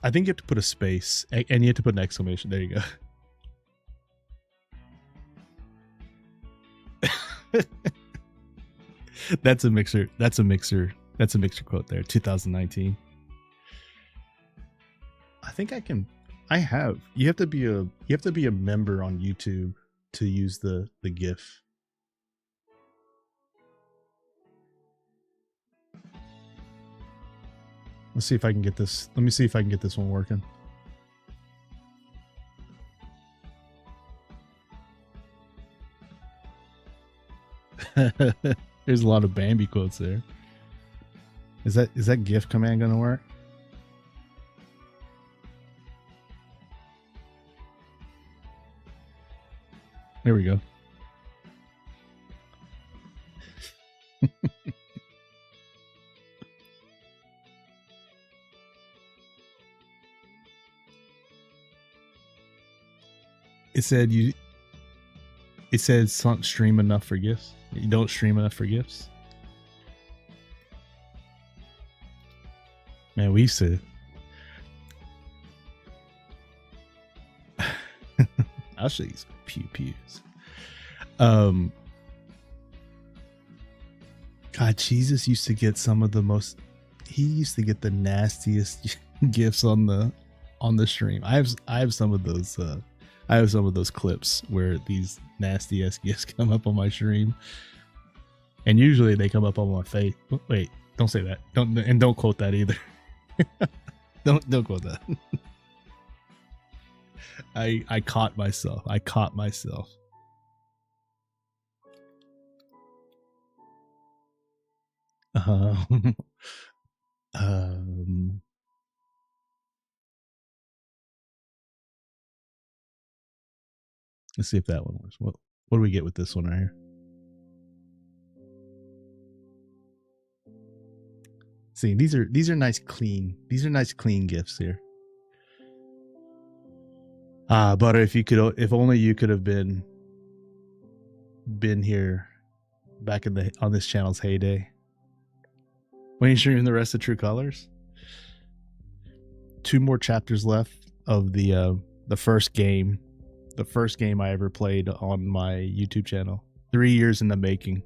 I think you have to put a space and you have to put an exclamation. There you go. That's a mixer quote there. 2019. I think I can. I have. You have to be a member on YouTube to use the GIF. Let's see if I can get this. Let me see if I can get this one working. There's a lot of Bambi quotes there. Is that GIF command gonna work? There we go. It said stream enough for gifts. You don't stream enough for gifts. Man, we used to. I'll show you some pews. God, Jesus used to get some of the most. He used to get the nastiest gifts on the stream. I have some of those. I have some of those clips where these nasty ass gifts come up on my stream, and usually they come up on my face. Wait, don't say that. Don't quote that either. don't quote that. I caught myself. Let's see if that one works. What do we get with this one right here? See, these are nice clean. These are nice clean gifts here. Butter, if only you could have been here back on this channel's heyday. When you streaming the rest of True Colors? 2 more chapters left of the first game. The first game I ever played on my YouTube channel. 3 years in the making.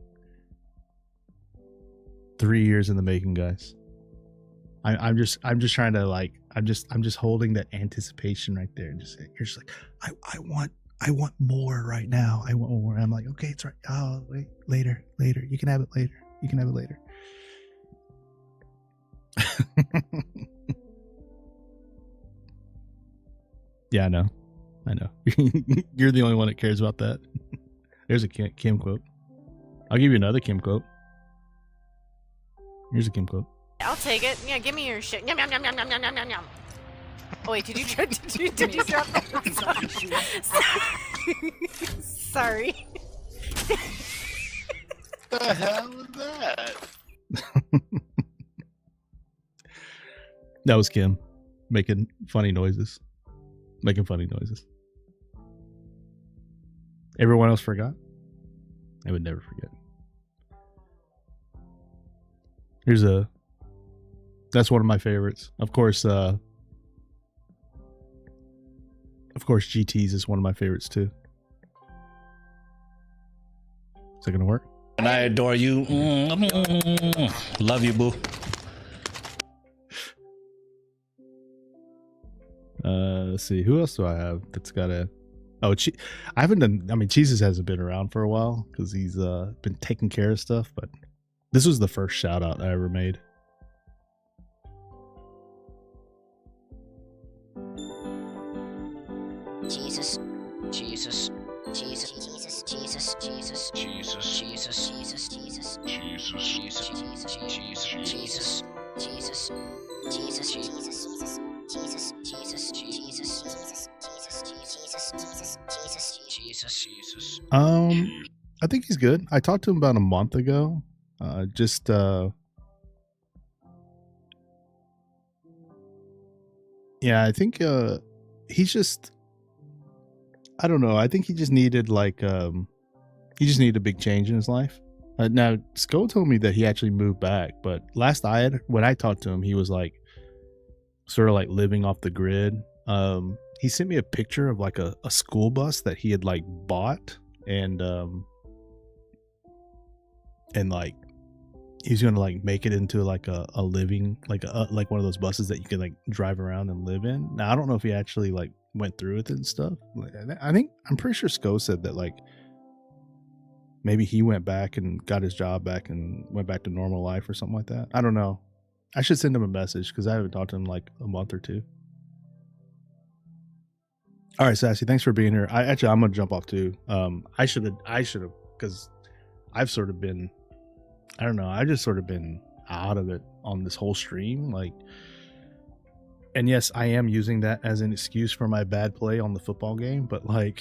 3 years in the making, guys. I'm just trying to like I'm just holding that anticipation right there, and you're just like I want more right now. I want more. And I'm like, okay, it's right. Oh wait, later. You can have it later. Yeah, I know. You're the only one that cares about that. There's a Kim quote. I'll give you another Kim quote. Here's a Kim quote. I'll take it. Yeah, give me your shit. Yum, yum, yum, yum, yum, yum, yum, yum. Oh wait, did you drop that? Sorry. What the hell is that? That was Kim making funny noises. Everyone else forgot? I would never forget. That's one of my favorites. Of course, GT's is one of my favorites too. Is that gonna work? And I adore you. Love you, boo. Let's see. Who else do I have that's got a... Oh, I haven't done... I mean, Jesus hasn't been around for a while because he's been taking care of stuff, but this was the first shout out I ever made. Jesus, Jesus, Jesus, Jesus, Jesus, Jesus, Jesus, Jesus, Jesus, Jesus, Jesus, Jesus, Jesus, Jesus, Jesus, Jesus, Jesus, Jesus, Jesus, Jesus. I think he's good. I talked to him about a month ago. Yeah, I think he's just, I don't know. I think he just needed he just needed a big change in his life. Now, Sko told me that he actually moved back, but when I talked to him, he was like sort of like living off the grid. He sent me a picture of like a school bus that he had like bought, and like he's gonna like make it into like a living, like one of those buses that you can like drive around and live in. Now I don't know if he actually like went through with it and stuff. I'm pretty sure Sko said that like maybe he went back and got his job back and went back to normal life or something like that. I don't know. I should send him a message because I haven't talked to him like a month or two. All right, Sassy, thanks for being here. I'm gonna jump off too. I should have, because I've sort of been, I don't know, I've just sort of been out of it on this whole stream. Like, and yes, I am using that as an excuse for my bad play on the football game, but I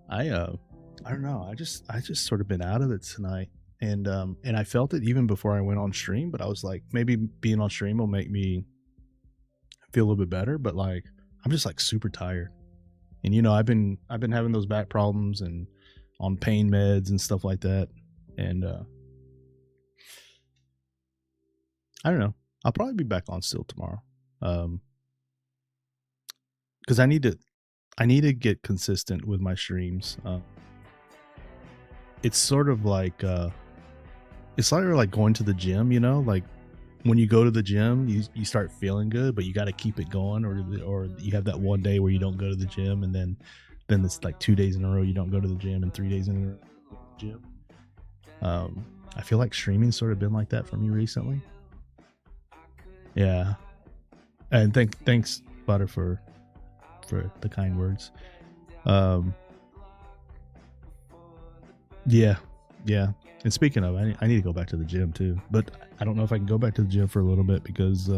don't know. I just sort of been out of it tonight. And I felt it even before I went on stream, but I was like, maybe being on stream will make me feel a little bit better, but like I'm just like super tired. And you know, I've been having those back problems and on pain meds and stuff like that. And I don't know. I'll probably be back on still tomorrow. Cuz I need to get consistent with my streams. It's sort of like it's like going to the gym, you know, like when you go to the gym, you start feeling good, but you got to keep it going, or you have that one day where you don't go to the gym, and then it's like 2 days in a row you don't go to the gym, and 3 days in a row you go to the gym. I feel like streaming's sort of been like that for me recently. Yeah, and thanks Butter for the kind words. Yeah. And speaking of, I need to go back to the gym too, but I don't know if I can go back to the gym for a little bit because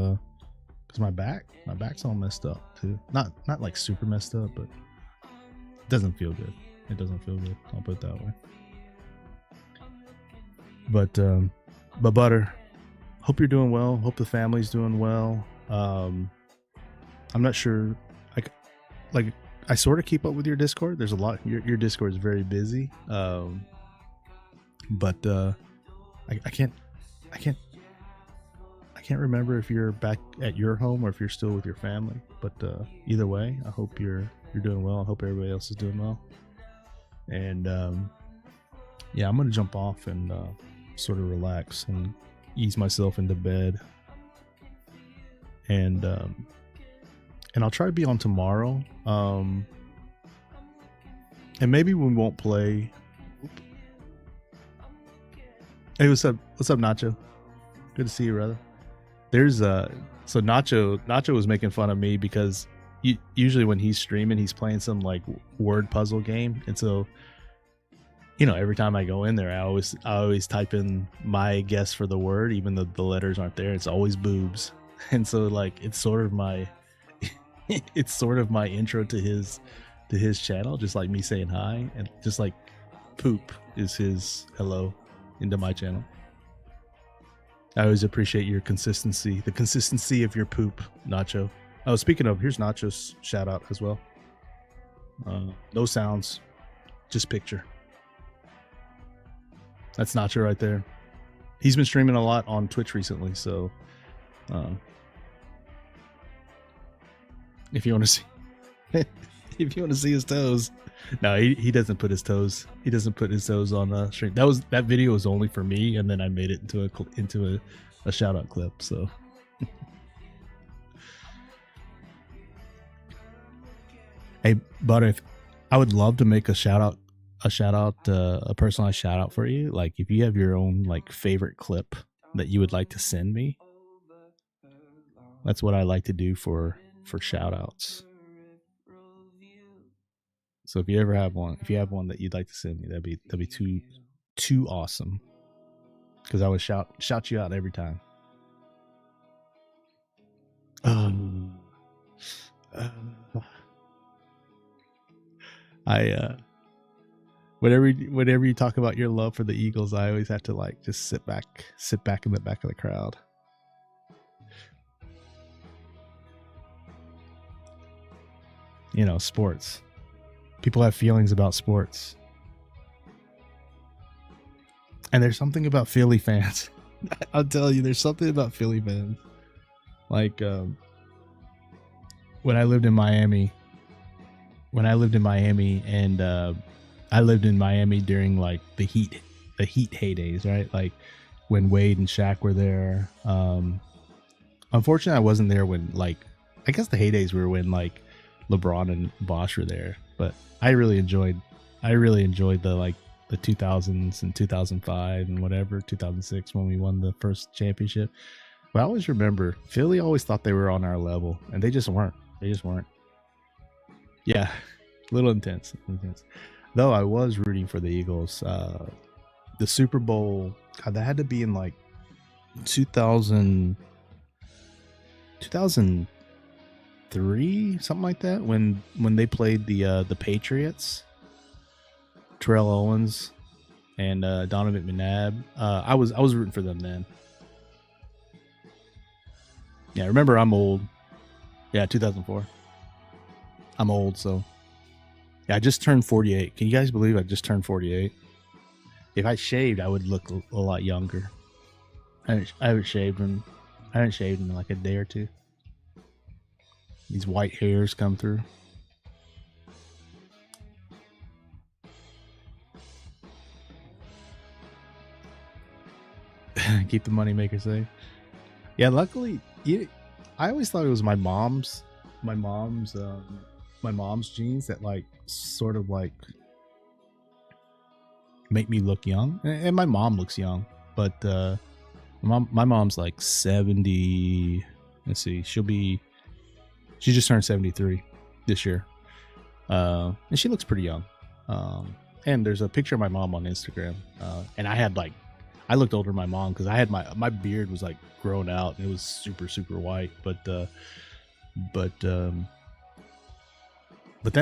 my back's all messed up too. Not like super messed up, but it doesn't feel good. It doesn't feel good. I'll put it that way. But Butter, hope you're doing well. Hope the family's doing well. I'm not sure. Like I sort of keep up with your Discord. There's a lot. Your Discord is very busy. But I can't remember if you're back at your home or if you're still with your family. But either way, I hope you're doing well. I hope everybody else is doing well. And yeah, I'm gonna jump off and sort of relax and ease myself into bed. And I'll try to be on tomorrow. And maybe we won't play. Hey, what's up? What's up, Nacho? Good to see you, brother. There's so Nacho was making fun of me because usually when he's streaming, he's playing some like word puzzle game, and so you know, every time I go in there, I always type in my guess for the word, even though the letters aren't there. It's always boobs, and so like it's sort of my intro to his channel, just like me saying hi, and just like poop is his hello into my channel. I always appreciate your consistency, the consistency of your poop, Nacho. Oh, speaking of, here's Nacho's shout out as well. No sounds, just picture. That's Nacho right there. He's been streaming a lot on Twitch recently, so if you want to see if you want to see his toes. No, he doesn't put his toes. He doesn't put his toes on stream. That video was only for me, and then I made it into a shout out clip. So, hey, Butter, I would love to make a personalized shout out for you. Like if you have your own like favorite clip that you would like to send me, that's what I like to do for shout outs. So if you ever have one, that you'd like to send me, that'd be too awesome. Because I would shout you out every time. Whenever you talk about your love for the Eagles, I always have to like just sit back in the back of the crowd. You know, sports. People have feelings about sports. And there's something about Philly fans. I'll tell you, there's something about Philly fans. Like, when I lived in Miami, and I lived in Miami during like the Heat heydays, right? Like when Wade and Shaq were there. Unfortunately, I wasn't there when like, I guess the heydays were when like LeBron and Bosh were there, but I really enjoyed the 2000s and 2005 and whatever, 2006 when we won the first championship. But I always remember Philly always thought they were on our level, and they just weren't. Yeah, a little intense. Though I was rooting for the Eagles the Super Bowl, God, that had to be in like 2003, something like that, when they played the Patriots, Terrell Owens and Donovan McNabb. I was rooting for them then. Yeah, remember, I'm old. Yeah, 2004. I'm old, so yeah, I just turned 48. Can you guys believe I just turned 48? If I shaved, I would look a lot younger. I haven't shaved in like a day or two. These white hairs come through. Keep the moneymaker safe. Yeah, luckily, I always thought it was my mom's genes that like sort of like make me look young, and my mom looks young, but my mom's like 70. Let's see, she just turned 73 this year, and she looks pretty young. And there's a picture of my mom on Instagram, and I looked older than my mom because I had my beard was like grown out and it was super white, but then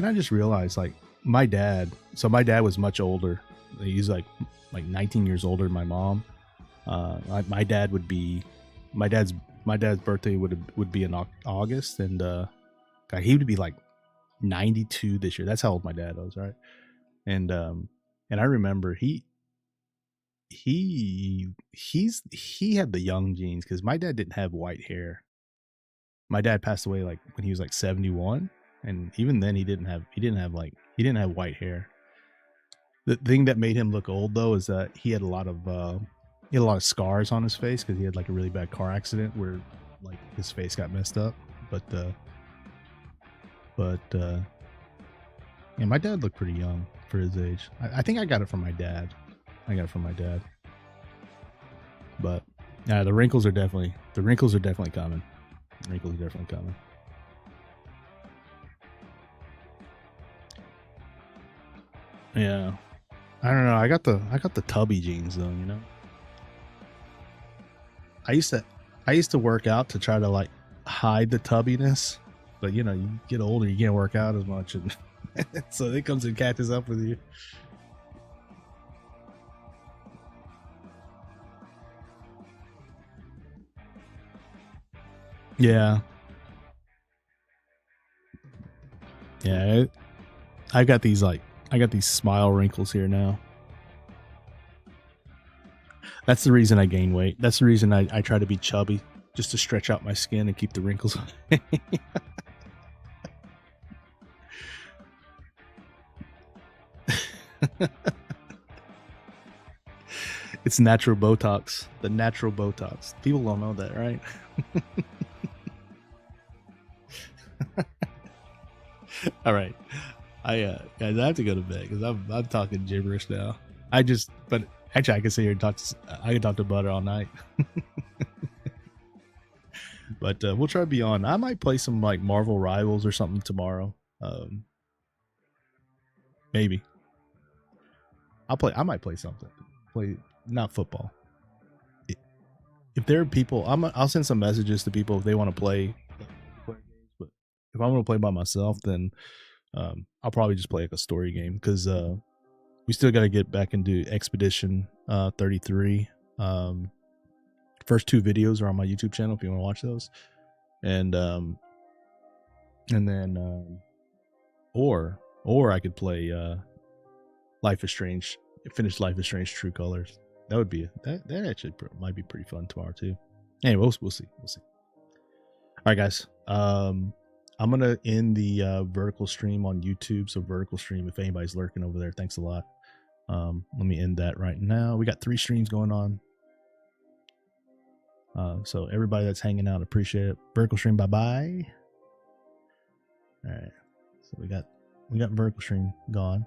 I just realized, like, my dad was much older. He's like 19 years older than my mom. My dad's birthday would be in August, and God, he would be like 92 this year. That's how old my dad was, right? And I remember he had the young genes because my dad didn't have white hair. My dad passed away like when he was like 71, and even then he didn't have white hair. The thing that made him look old though is that he had a lot of scars on his face because he had like a really bad car accident where like his face got messed up. But yeah, my dad looked pretty young for his age. I think I got it from my dad. But yeah, the wrinkles are definitely coming. Yeah, I don't know. I got the tubby genes though. You know, I used to work out to try to like hide the tubbiness, but you know, you get older, you can't work out as much, and so it comes and catches up with you. Yeah. I got these smile wrinkles here now. That's the reason I gain weight. That's the reason I try to be chubby, just to stretch out my skin and keep the wrinkles on. It's natural Botox. The natural Botox. People don't know that, right? All right, guys, I have to go to bed because I'm talking gibberish now. But actually, I can sit here and talk. I can talk to Butter all night. But we'll try to be on. I might play some like Marvel Rivals or something tomorrow. Maybe. I might play something. Not football. If there are people, I'll send some messages to people if they want to play games. But if I'm going to play by myself, then I'll probably just play like a story game because we still got to get back into Expedition 33. First 2 videos are on my YouTube channel if you want to watch those, and then or I could play Life is Strange. Finish Life is Strange True Colors. That would be that actually might be pretty fun tomorrow too. Anyway, we'll see. All right, guys. I'm gonna end the vertical stream on YouTube. So vertical stream, if anybody's lurking over there, thanks a lot. Let me end that right now. We got 3 streams going on. So everybody that's hanging out, appreciate it. Vertical stream, bye. All right. So we got vertical stream gone.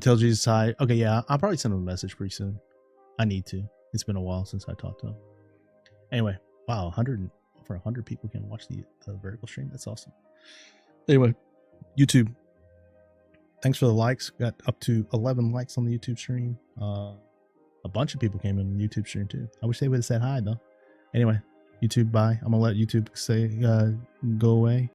Tell Jesus hi. Okay, yeah, I'll probably send him a message pretty soon. I need to. It's been a while since I talked to him. Anyway, wow, 100 people can watch the vertical stream. That's awesome. Anyway, YouTube. thanks for the likes. Got up to 11 likes on the YouTube stream. A bunch of people came in the YouTube stream too. I wish they would have said hi though. Anyway, YouTube, bye. I'm gonna let YouTube say go away.